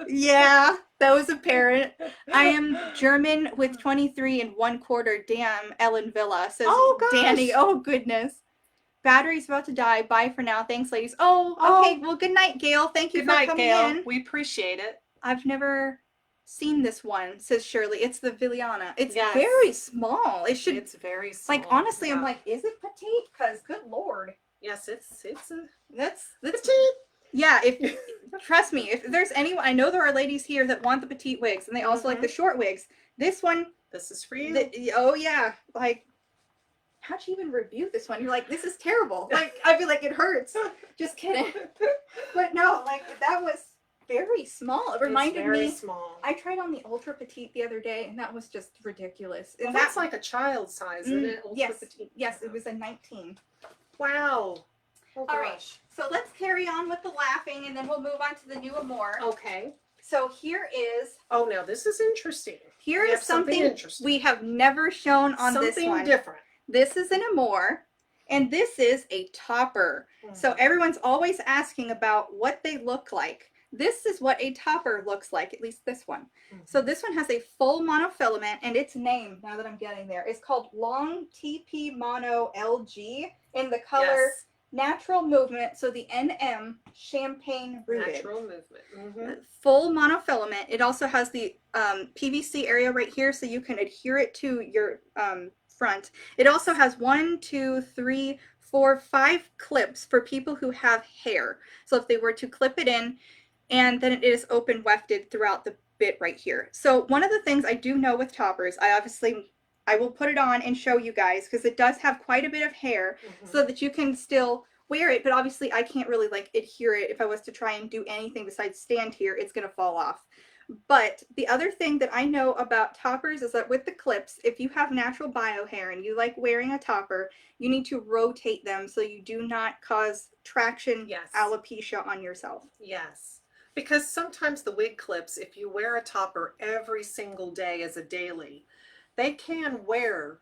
Yeah, that was apparent. I am German with 23 1/4. Damn, Ellen Villa, says Danny. Oh, goodness. Battery's about to die. Bye for now. Thanks, ladies. Oh, okay. Well, good night, Gail. Thank you for coming in.
We appreciate it.
I've never seen this one, says Shirley. It's the Velana. It's very small. It's very small. Like, honestly, I'm like, is it petite? Because, good Lord.
Yes, it's
that's
petite.
Yeah, trust me, if there's anyone, I know there are ladies here that want the petite wigs, and they also like the short wigs. This
is for you.
Oh, yeah. Like, how'd you even review this one? You're like, this is terrible. Like, I'd be like, it hurts. Just kidding. But no, like, that was very small. It reminded me.
Small.
I tried on the ultra petite the other day, and that was just ridiculous.
And that's like a child size, isn't it?
Ultra petite. Yes, it was a 19.
Wow. Oh,
all right. So let's carry on with the laughing, and then we'll move on to the new Amore.
Okay.
So here is.
Oh, now this is interesting.
Here is something we have never shown on this one.
Something different.
This is an Amore, and this is a topper. So everyone's always asking about what they look like. This is what a topper looks like, at least this one. So this one has a full monofilament, and its name, now that I'm getting there, is called Long TP Mono LG in the color Natural Movement. So the NM Champagne Rooted.
Natural Movement.
Full monofilament. It also has the PVC area right here, so you can adhere it to your front. It also has 1, 2, 3, 4, 5 clips for people who have hair. So if they were to clip it in, and then it is open wefted throughout the bit right here. So one of the things I do know with toppers, I will put it on and show you guys, because it does have quite a bit of hair, so that you can still wear it, but obviously I can't really like adhere it. If I was to try and do anything besides stand here, it's going to fall off. But the other thing that I know about toppers is that with the clips, if you have natural bio hair and you like wearing a topper, you need to rotate them so you do not cause traction alopecia on yourself.
Yes. Because sometimes the wig clips, if you wear a topper every single day as a daily, they can wear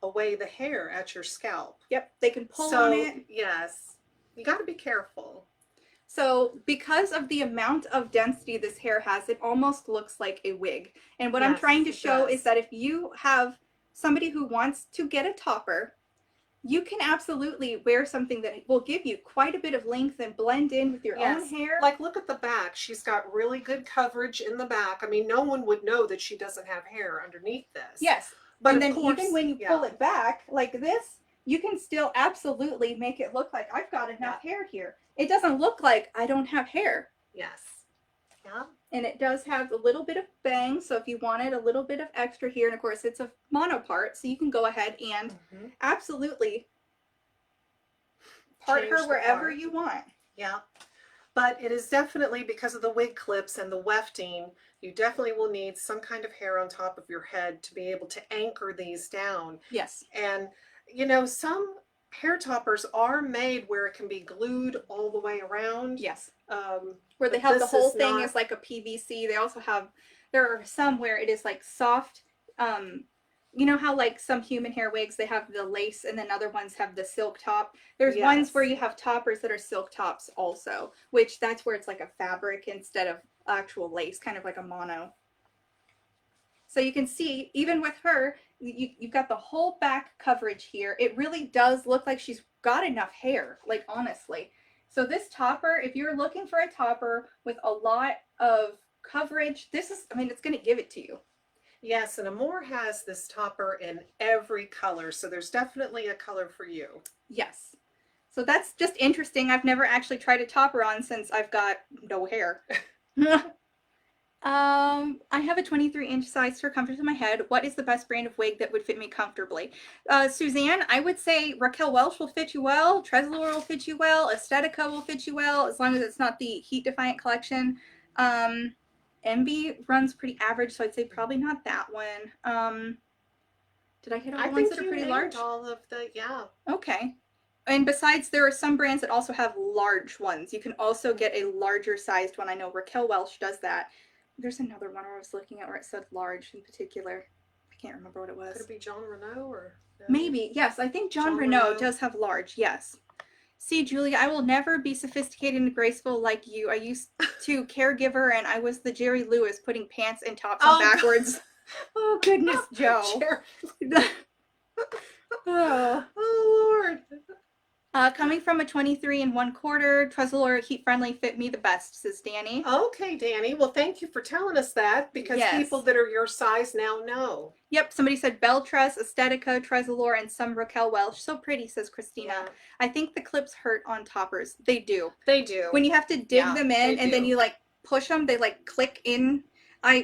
away the hair at your scalp.
Yep, they can pull on it.
Yes, you got to be careful.
So because of the amount of density this hair has, it almost looks like a wig. And what I'm
Yes,
trying to
it
show
does.
is that if you have somebody who wants to get a topper, you can absolutely wear something that will give you quite a bit of length and blend in with your own
Yes.
hair.
Like, look at the back. She's got really good coverage in the back. I mean, no one would know that she doesn't have hair underneath this.
Yes.
But
and
of
then
course,
even when you
yeah.
pull it back like this, you can still absolutely make it look like I've got enough hair here. It doesn't look like I don't have hair.
Yes. Yeah.
And it does have a little bit of bang, so if you wanted a little bit of extra here, and of course it's a mono part, so you can go ahead and absolutely part
Change
her
the
wherever
part.
you want.
Yeah. But it is definitely because of the wig clips and the wefting, you definitely will need some kind of hair on top of your head to be able to anchor these down.
Yes.
And, you know, some hair toppers are made where it can be glued all the way around.
Yes.
Where
they have the whole thing is like a PVC. They also have, there are some where it is like soft. You know how like some human hair wigs, they have the lace and then other ones have the silk top. There's ones where you have toppers that are silk tops also, which that's where it's like a fabric instead of actual lace, kind of like a mono. So you can see, even with her, you've got the whole back coverage here. It really does look like she's got enough hair, like honestly. So this topper, if you're looking for a topper with a lot of coverage, this is, I mean, it's going to give it to you.
Yes, and Amore has this topper in every color, so there's definitely a color for you.
Yes. So that's just interesting. I've never actually tried a topper on since I've got no hair. I have a 23-inch size circumference in my head. What is the best brand of wig that would fit me comfortably? Suzanne, I would say Raquel Welch will fit you well. Tresor will fit you well. Aesthetica will fit you well, as long as it's not the Heat Defiant collection. MB runs pretty average, so I'd say probably not that one. Did I hit all the ones that are pretty large?
All of the, yeah.
Okay. And besides, there are some brands that also have large ones. You can also get a larger sized one. I know Raquel Welch does that. There's another one where I was looking at where it said large in particular. I can't remember what it was.
Could it be John Renault or? No?
Maybe. Yes, I think John Renault does have large. Yes. See, Julia, I will never be sophisticated and graceful like you. I used to caregiver and I was the Jerry Lewis putting pants and tops on backwards. Oh, goodness, Joe.
Oh, Lord.
Coming from a 23 1/4, Tresor Heat Friendly fit me the best, says Danny.
Okay, Danny. Well, thank you for telling us that, because people that are your size now know.
Yep, somebody said BelTress, Aesthetica, Tresor, and some Raquel Welch. So pretty, says Christina. Yeah. I think the clips hurt on toppers. They do.
They do.
When you have to dig them in and then you like push them, they like click in.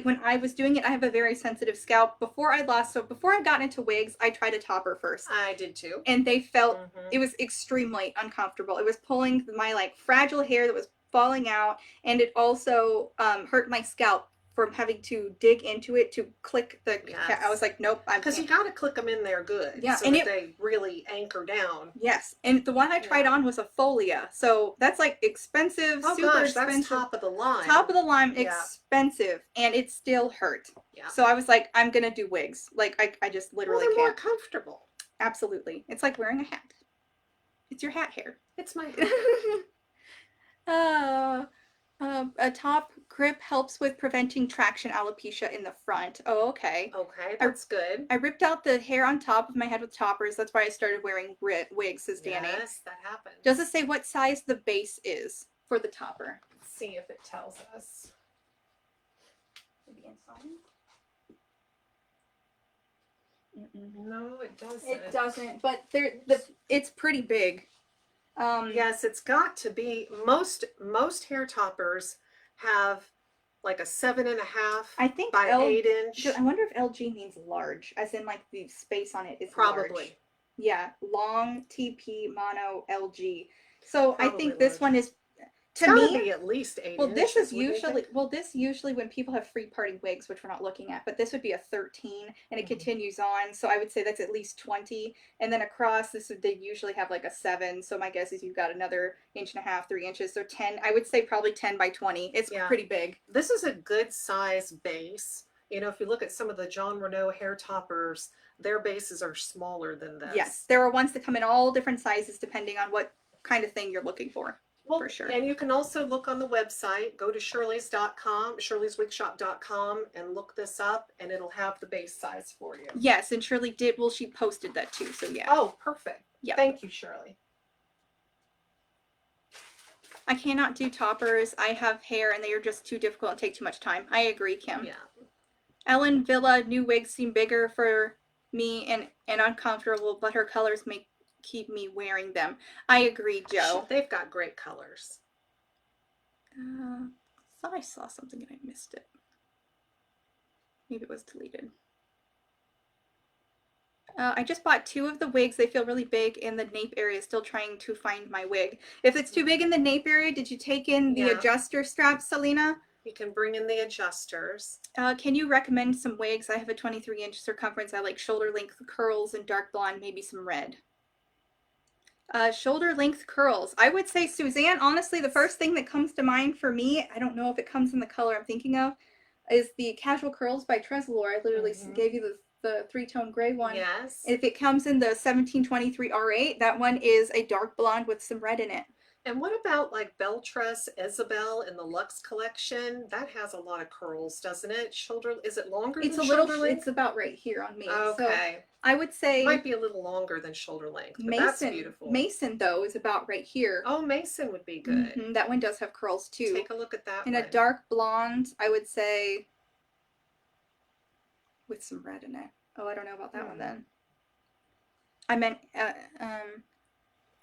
When I was doing it, I have a very sensitive scalp. Before I got into wigs, I tried a topper first.
I did too.
And they felt, it was extremely uncomfortable. It was pulling my like fragile hair that was falling out, and it also hurt my scalp from having to dig into it to click the I was like, nope.
Because you got to click them in there good.
Yeah.
So that they really anchor down.
Yes. And the one I tried on was a folia. So that's like expensive, super expensive.
That's top of the line.
Top of the line, expensive. And it still hurt. Yeah. So I was like, I'm going to do wigs. Like I just literally can't.
More comfortable.
Absolutely. It's like wearing a hat. It's your hat hair.
It's my hat.
A top grip helps with preventing traction alopecia in the front. Oh, okay.
Okay, that's good.
I ripped out the hair on top of my head with toppers. That's why I started wearing wigs, says Danny.
Yes, that happens.
Does it say what size the base is for the topper?
Let's see if it tells us.
Maybe inside?
No, it doesn't.
It doesn't, but it's pretty big.
Yes, it's got to be. Most hair toppers have like a 7.5 by 8 inch.
I wonder if LG means large, as in like the space on it is
probably
large. Yeah, long TP mono LG. So probably I think this one is
to me be at least 8
well,
inches.
This usually when people have free party wigs, which we're not looking at, but this would be a 13 and it continues on. So I would say that's at least 20. And then across they usually have like a 7. So my guess is you've got another 1.5, 3 inches. So 10, I would say probably 10 by 20. It's pretty big.
This is a good size base. You know, if you look at some of the John Renault hair toppers, their bases are smaller than this.
Yes, there are ones that come in all different sizes depending on what kind of thing you're looking for.
Well,
for sure.
and you can also look on the website, go to shirleys.com, shirleyswigshop.com, and look this up, and it'll have the base size for you.
Yes, and Shirley did, well, she posted that too, so yeah.
Oh, perfect.
Yeah.
Thank you, Shirley.
I cannot do toppers. I have hair and they are just too difficult and take too much time. I agree, Kim.
Yeah.
Ellen Villa, new wigs seem bigger for me and uncomfortable, but her colors make keep me wearing them. I agree, Joe.
They've got great colors.
Thought I saw something and I missed it. Maybe it was deleted. I just bought 2 of the wigs. They feel really big in the nape area. Still trying to find my wig. If it's too big in the nape area, did you take in the adjuster straps, Selena?
You can bring in the adjusters.
Can you recommend some wigs? I have a 23-inch circumference. I like shoulder length curls and dark blonde, maybe some red. Shoulder length curls. I would say, Suzanne, honestly, the first thing that comes to mind for me, I don't know if it comes in the color I'm thinking of, is the Casual Curls by Tresor. I literally gave you the 3-tone gray one.
Yes.
If it comes in the 1723 R8, that one is a dark blonde with some red in it.
And what about like BelTress Isabel in the Luxe collection? That has a lot of curls, doesn't it? Shoulder, is it longer
It's
than
a little,
shoulder length?
it's about right here on me.
Okay.
So I would say
might be a little longer than shoulder length, but
Mason,
that's beautiful.
Mason, though, is about right here.
Oh, Mason would be good.
That one does have curls, too.
Take a look at that
In
one.
a dark blonde, I would say, with some red in it. Oh, I don't know about that one then. I meant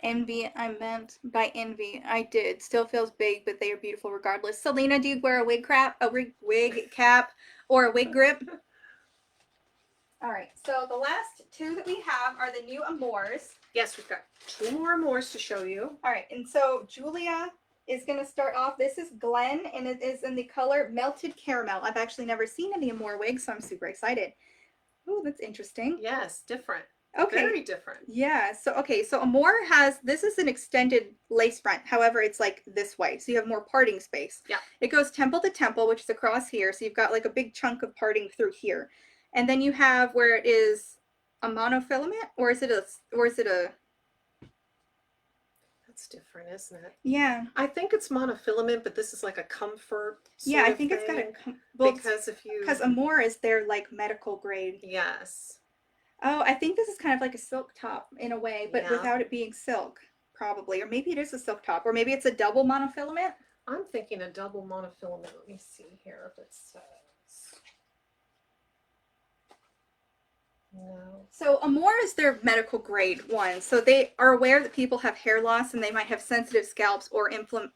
Envy. I meant by Envy. I did. Still feels big, but they are beautiful regardless. Selena, do you wear a wig cap, or a wig grip? All right. So the last 2 that we have are the new Amores.
Yes, we've got 2 more Amores to show you.
All right. And so Julia is going to start off. This is Glen, and it is in the color Melted Caramel. I've actually never seen any Amore wigs, so I'm super excited. Oh, that's interesting.
Yes, different.
Okay.
Very different.
Yeah. So, okay. So Amore has, this is an extended lace front. However, it's like this way. So you have more parting space.
Yeah.
It goes temple to temple, which is across here. So you've got like a big chunk of parting through here. And then you have where it is a monofilament, or is it a,
That's different, isn't it?
yeah.
I think it's monofilament, but this is like a comfort sort
Yeah, I
of
think it's got
thing,
a, well,
because if you,
because Amore is their like medical grade.
yes.
Oh, I think this is kind of like a silk top in a way, but
Yeah.
without it being silk, probably. Or maybe it is a silk top, or maybe it's a double monofilament.
I'm thinking a double monofilament. Let me see here if it says. No.
So Amore is their medical grade one. So they are aware that people have hair loss and they might have sensitive scalps or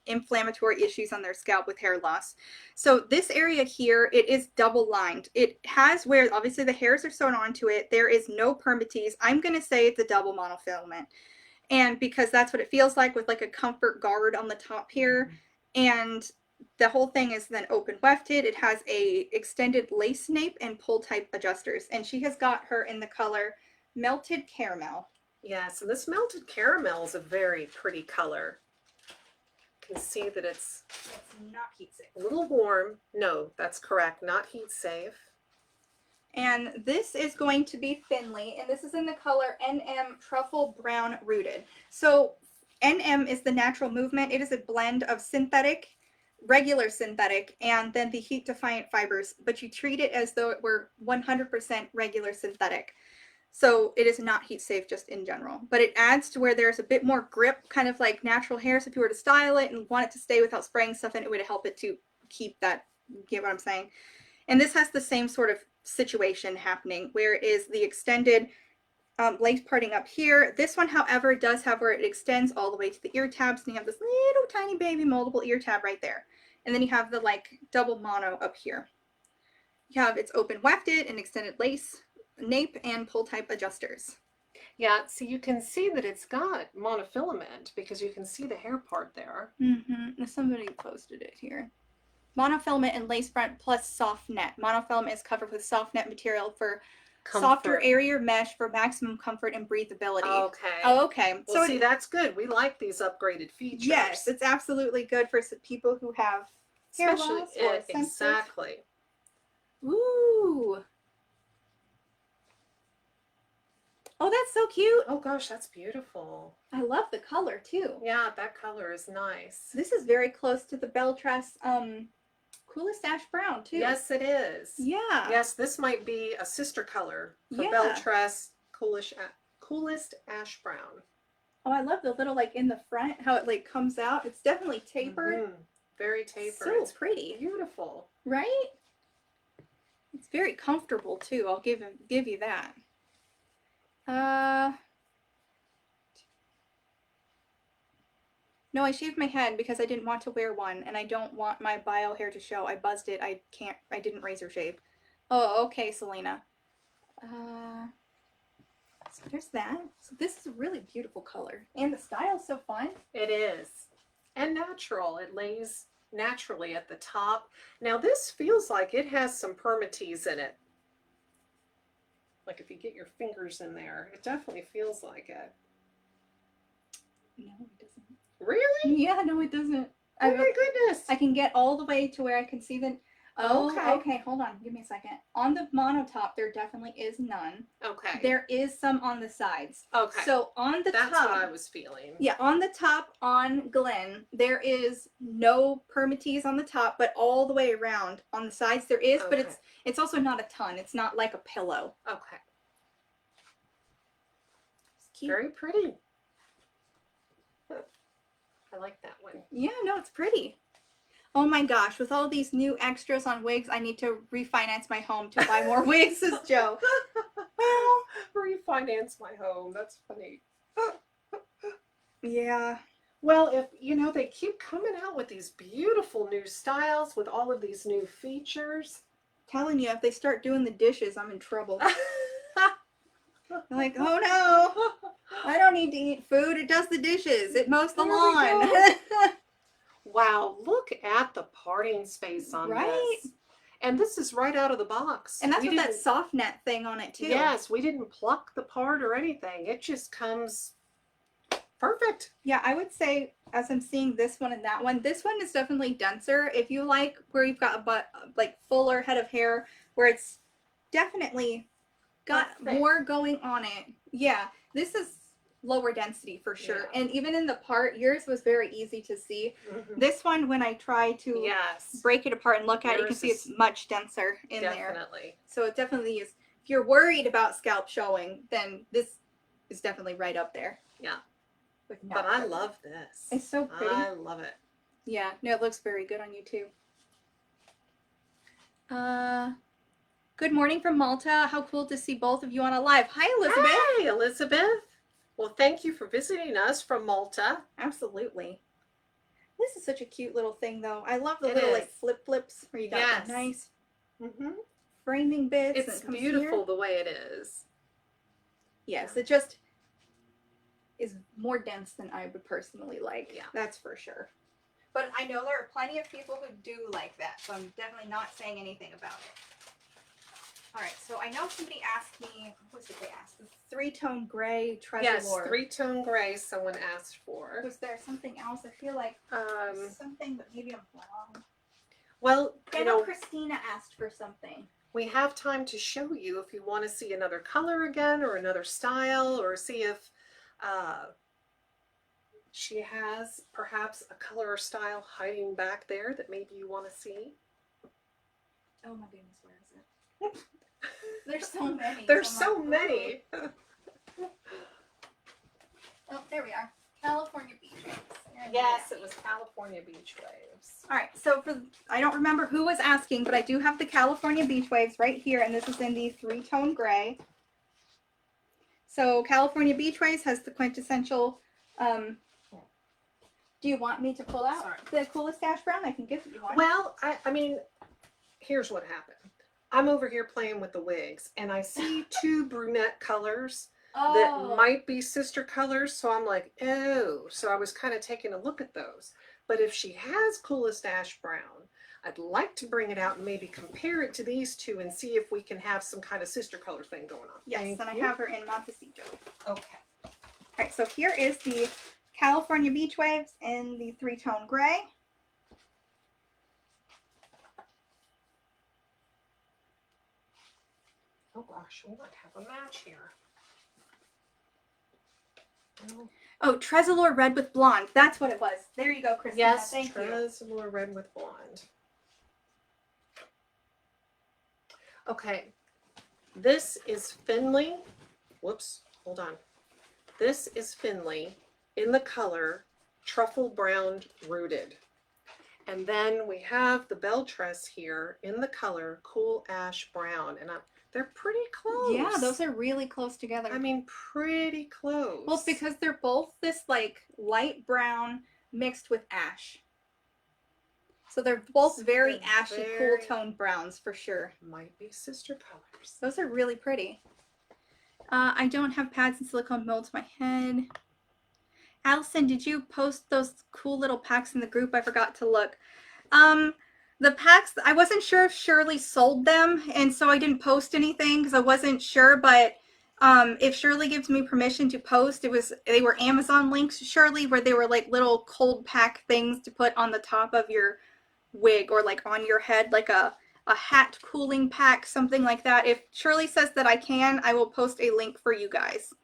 inflammatory issues on their scalp with hair loss. So this area here, it is double lined. It has where obviously the hairs are sewn onto it. There is no permatease. I'm going to say it's a double monofilament. And because that's what it feels like with like a comfort guard on the top here. And the whole thing is then open wefted. It has a extended lace nape and pull type adjusters. And she has got her in the color Melted Caramel.
Yes, and this Melted Caramel is a very pretty color. You can see that it's
not heat safe.
a little warm. No, that's correct. Not heat safe.
And this is going to be Finley, and this is in the color NM Truffle Brown Rooted. So NM is the natural movement. It is a blend of synthetic, regular synthetic, and then the heat defiant fibers, but you treat it as though it were 100% regular synthetic. So it is not heat safe just in general, but it adds to where there's a bit more grip, kind of like natural hair. So if you were to style it and want it to stay without spraying stuff in, it would help it to keep that, get what I'm saying? And this has the same sort of situation happening where it is the extended lace parting up here. This one, however, does have where it extends all the way to the ear tabs, and you have this little tiny baby moldable ear tab right there. And then you have the like double mono up here. You have its open wefted and extended lace, nape, and pull type adjusters.
Yeah, so you can see that it's got monofilament because you can see the hair part there.
Somebody posted it here. Monofilament and lace front plus soft net. Monofilament is covered with soft net material for softer, airier mesh for maximum comfort and breathability.
Okay.
Oh, okay.
Well,
So
see, that's good. We like these upgraded features.
yes, it's absolutely good for people who have hair loss or sensitive.
Exactly.
Ooh. Oh, that's so cute.
Oh gosh, that's beautiful.
I love the color too.
Yeah, that color is nice.
This is very close to the BelTress Coolest Ash Brown too.
Yes, it is.
Yeah.
Yes, this might be a sister color for
Yeah.
BelTress Coolest Ash Brown.
Oh, I love the little like in the front, how it like comes out. It's definitely tapered.
Mhm. Very tapered.
So
It's
pretty.
beautiful.
Right? It's very comfortable too. I'll give you that. No, I shaved my head because I didn't want to wear one, and I don't want my bio hair to show. I buzzed it. I didn't razor shave. Oh, okay, Selena. So there's that. So this is a really beautiful color, and the style's so fun.
It is. And natural. It lays naturally at the top. Now this feels like it has some permatease in it. Like if you get your fingers in there, it definitely feels like it.
No, it doesn't.
Really?
Yeah, no, it doesn't.
Oh my goodness.
I can get all the way to where I can see the. Oh,
Okay.
okay. Hold on. Give me a second. On the monotop, there definitely is none.
Okay.
There is some on the sides.
Okay.
So on the
That's
top,
what I was feeling.
yeah, on the top on Glen, there is no permatease on the top, but all the way around on the sides there is, but
Okay.
it's also not a ton. It's not like a pillow.
Okay.
It's cute.
Very pretty. I like that one.
Yeah, no, it's pretty. Oh my gosh, with all these new extras on wigs, I need to refinance my home to buy more wigs, says Joe. Well,
Refinance my home. That's funny.
yeah.
Well, if you know, they keep coming out with these beautiful new styles with all of these new features.
Telling you, if they start doing the dishes, I'm in trouble. Like, oh no, I don't need to eat food. It does the dishes. It mows the
There we
lawn.
Wow, look at the parting space on
Right?
this. And this is right out of the box.
And that's
We
with that
didn't-
soft net thing on it too.
Yes, we didn't pluck the part or anything. It just comes perfect.
Yeah, I would say as I'm seeing this one and that one, this one is definitely denser. If you like where you've got a butt, like fuller head of hair, where it's definitely got
Thick.
more going on it. Yeah, this is lower density for sure.
Yeah.
And even in the part, yours was very easy to see.
Mhm.
This one, when I try to
Yes,
break it apart and look at it, you can
Yours
see it's
is
much denser in there.
definitely.
So it definitely is. If you're worried about scalp showing, then this is definitely right up there.
Yeah.
With
But
not
I
showing.
love this.
It's so pretty.
I love it.
Yeah, no, it looks very good on you too. Good morning from Malta. How cool to see both of you on a live. Hi, Elizabeth.
Hey, Elizabeth. Well, thank you for visiting us from Malta.
Absolutely. This is such a cute little thing, though. I love the
It
little
is.
like flips where you got
Yes.
the nice
Mm-hmm.
framing bits.
It's
and it comes
beautiful
here.
the way it is.
Yes, it just is more dense than I would personally like.
Yeah.
That's for sure. But I know there are plenty of people who do like that, so I'm definitely not saying anything about it. All right, so I know somebody asked me, what did they ask? The three-tone gray Tresor.
Yes, three-tone gray someone asked for.
Was there something else? I feel like something, but maybe I'm wrong.
Well,
I
you
know
know,
Christina asked for something.
we have time to show you if you want to see another color again or another style, or see if she has perhaps a color or style hiding back there that maybe you want to see.
Oh my goodness, where is it? There's so many.
There's
I'm
so
like,
many.
oh, there we are. California beach waves. They're in
Yes,
there.
it was California beach waves.
All right, so I don't remember who was asking, but I do have the California beach waves right here, and this is in the three-tone gray. So California beach waves has the quintessential. Do you want me to pull out the coolest ash brown? I can give you one.
Well, I mean, here's what happened. I'm over here playing with the wigs, and I see two brunette colors that might be sister colors, so I'm like, oh. So I was kind of taking a look at those. But if she has coolest ash brown, I'd like to bring it out and maybe compare it to these two and see if we can have some kind of sister color thing going on.
Yes,
Thank
and I
you.
have her in Montecito.
Okay.
All right, so here is the California beach waves in the three-tone gray.
Oh gosh, we might have a match here.
Oh, Tresor red with blonde. That's what it was. There you go, Christina.
Yes,
Thank you.
Tresor red with blonde. Okay, this is Finley. Whoops, hold on. This is Finley in the color Truffle Brown Rooted. And then we have the BelTress here in the color Cool Ash Brown. And they're pretty close.
Yeah, those are really close together.
I mean, pretty close.
Well, it's because they're both this like light brown mixed with ash. So they're both very ashy, cool toned browns for sure.
Might be sister colors.
Those are really pretty. I don't have pads and silicone molds to my head. Allison, did you post those cool little packs in the group? I forgot to look. The packs, I wasn't sure if Shirley sold them, and so I didn't post anything because I wasn't sure, but if Shirley gives me permission to post, they were Amazon links, Shirley, where they were like little cold pack things to put on the top of your wig or like on your head, like a hat cooling pack, something like that. If Shirley says that I can, I will post a link for you guys.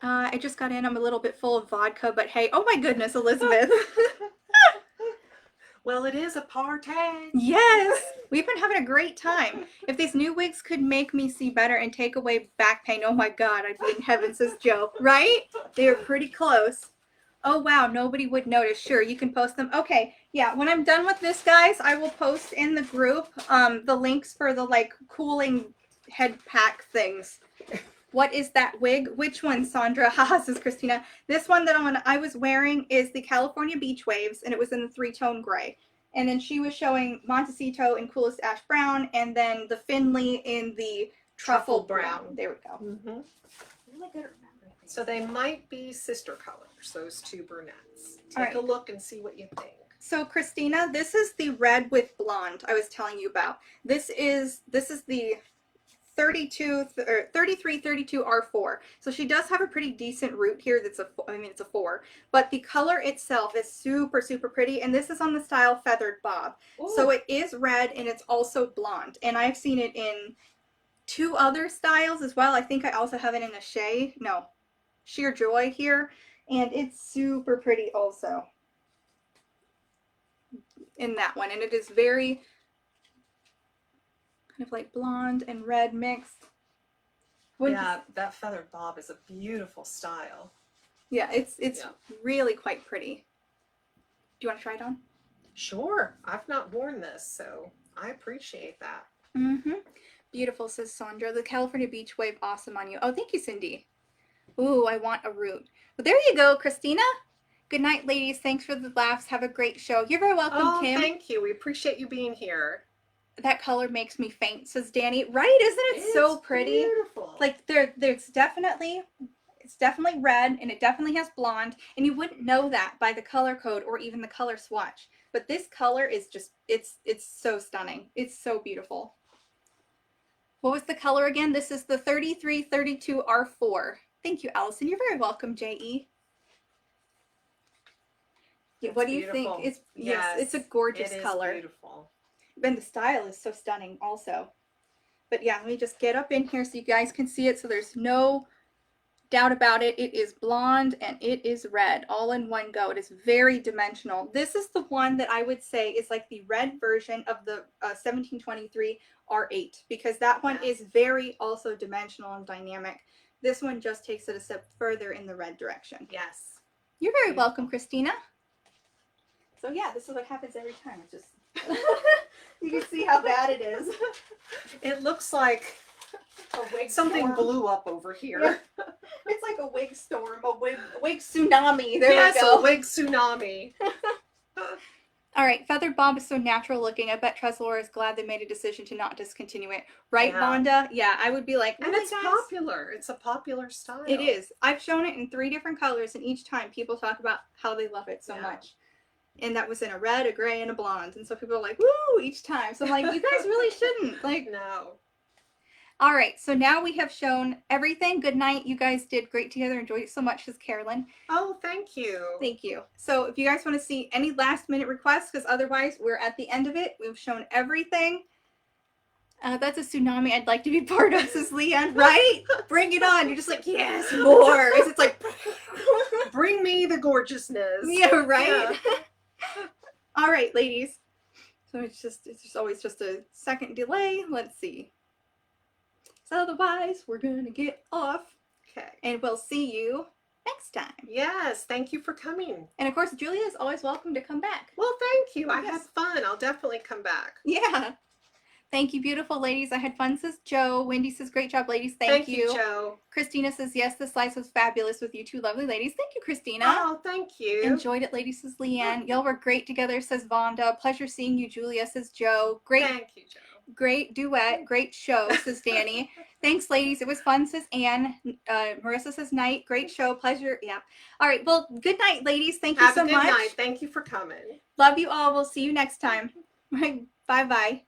I just got in. I'm a little bit full of vodka, but hey, oh my goodness, Elizabeth.
Well, it is a party.
Yes, we've been having a great time. If these new wigs could make me see better and take away back pain, oh my God, I'd be in heaven, says Joe. Right? They are pretty close. Oh wow, nobody would notice. Sure, you can post them. Okay, yeah, when I'm done with this, guys, I will post in the group the links for the like cooling head pack things. What is that wig? Which one, Sandra? Haha, says Christina. This one that I was wearing is the California Beach Waves, and it was in the 3-tone gray. And then she was showing Montecito in Coolest Ash Brown, and then the Finley in the Truffle Brown. There we go.
Mm-hmm.
Really good at remembering things.
So they might be sister colors, those two brunettes.
All
Take a look and see what you think.
So Christina, this is the red with blonde I was telling you about. This is the 3332 R4. So she does have a pretty decent root here. It's a 4, but the color itself is super, super pretty. And this is on the style Feathered Bob. Ooh. So it is red and it's also blonde. And I've seen it in 2 other styles as well. I think I also have it in a Sheer Joy here. And it's super pretty also in that one. And it is very kind of like blonde and red mixed.
That Feathered Bob is a beautiful style.
Yeah, it's really quite pretty. Do you want to try it on?
Sure. I've not worn this, so I appreciate that.
Mm-hmm. Beautiful, says Sandra. The California Beach Wave, awesome on you. Oh, thank you, Cindy. Ooh, I want a root. Well, there you go, Christina. Good night, ladies. Thanks for the laughs. Have a great show. You're very welcome, Kim.
Thank you. We appreciate you being here.
That color makes me faint, says Danny. Right? Isn't it so pretty?
Beautiful.
Like it's definitely red and it definitely has blonde, and you wouldn't know that by the color code or even the color swatch. But this color is just it's so stunning. It's so beautiful. What was the color again? This is the 3332 R4. Thank you, Allison. You're very welcome, JE. Yeah, what do you think? It's a gorgeous color.
Beautiful.
And the style is so stunning also. But yeah, let me just get up in here so you guys can see it so there's no doubt about it. It is blonde and it is red all in one go. It is very dimensional. This is the one that I would say is like the red version of the 1723 R8 because that one is very also dimensional and dynamic. This one just takes it a step further in the red direction.
Yes.
You're very welcome, Christina. So yeah, this is what happens every time. It's just you can see how bad it is.
It looks like
a wig
something
storm.
Blew up over here.
Yeah. It's like a wig storm, a wig tsunami. There
yes,
we go.
A wig tsunami.
All right, Feathered Bob is so natural looking. I bet Tresor is glad they made a decision to not discontinue it. Right, Vonda? Yeah, I would be like,
and it's popular. It's a popular style.
It is. I've shown it in 3 different colors, and each time people talk about how they love it so much. And that was in a red, a gray, and a blonde. And so people are like, woo, each time. So I'm like, you guys really shouldn't. Like,
no.
All right, so now we have shown everything. Good night. You guys did great together. Enjoyed it so much, says Carolyn.
Oh, thank you.
Thank you. So if you guys want to see any last minute requests, because otherwise we're at the end of it. We've shown everything. That's a tsunami I'd like to be part of, says Leanne. Right? Bring it on. You're just like, yes, more. It's like,
Bring me the gorgeousness.
yeah, right?
Yeah.
All right, ladies. So it's just always just a second delay. Let's see. So otherwise, we're going to get off
Okay.
and we'll see you next time.
Yes, thank you for coming.
And of course, Julia is always welcome to come back.
Well, thank you. I
Yes.
had fun. I'll definitely come back.
Yeah. Thank you, beautiful ladies. I had fun, says Joe. Wendy says, great job, ladies. Thank you.
Joe.
Christina says, yes, the slice was fabulous with you two lovely ladies. Thank you, Christina.
Oh, thank you.
Enjoyed it, ladies, says Leanne. Y'all were great together, says Vonda. Pleasure seeing you, Julia, says Joe. Great,
Thank you, Joe.
great duet. Great show, says Danny. Thanks, ladies. It was fun, says Anne. Marissa says night. Great show. Pleasure. Yeah. All right. Well, good night, ladies. Thank you
Have
so
a good
much.
night. Thank you for coming.
Love you all. We'll see you next time. Bye-bye.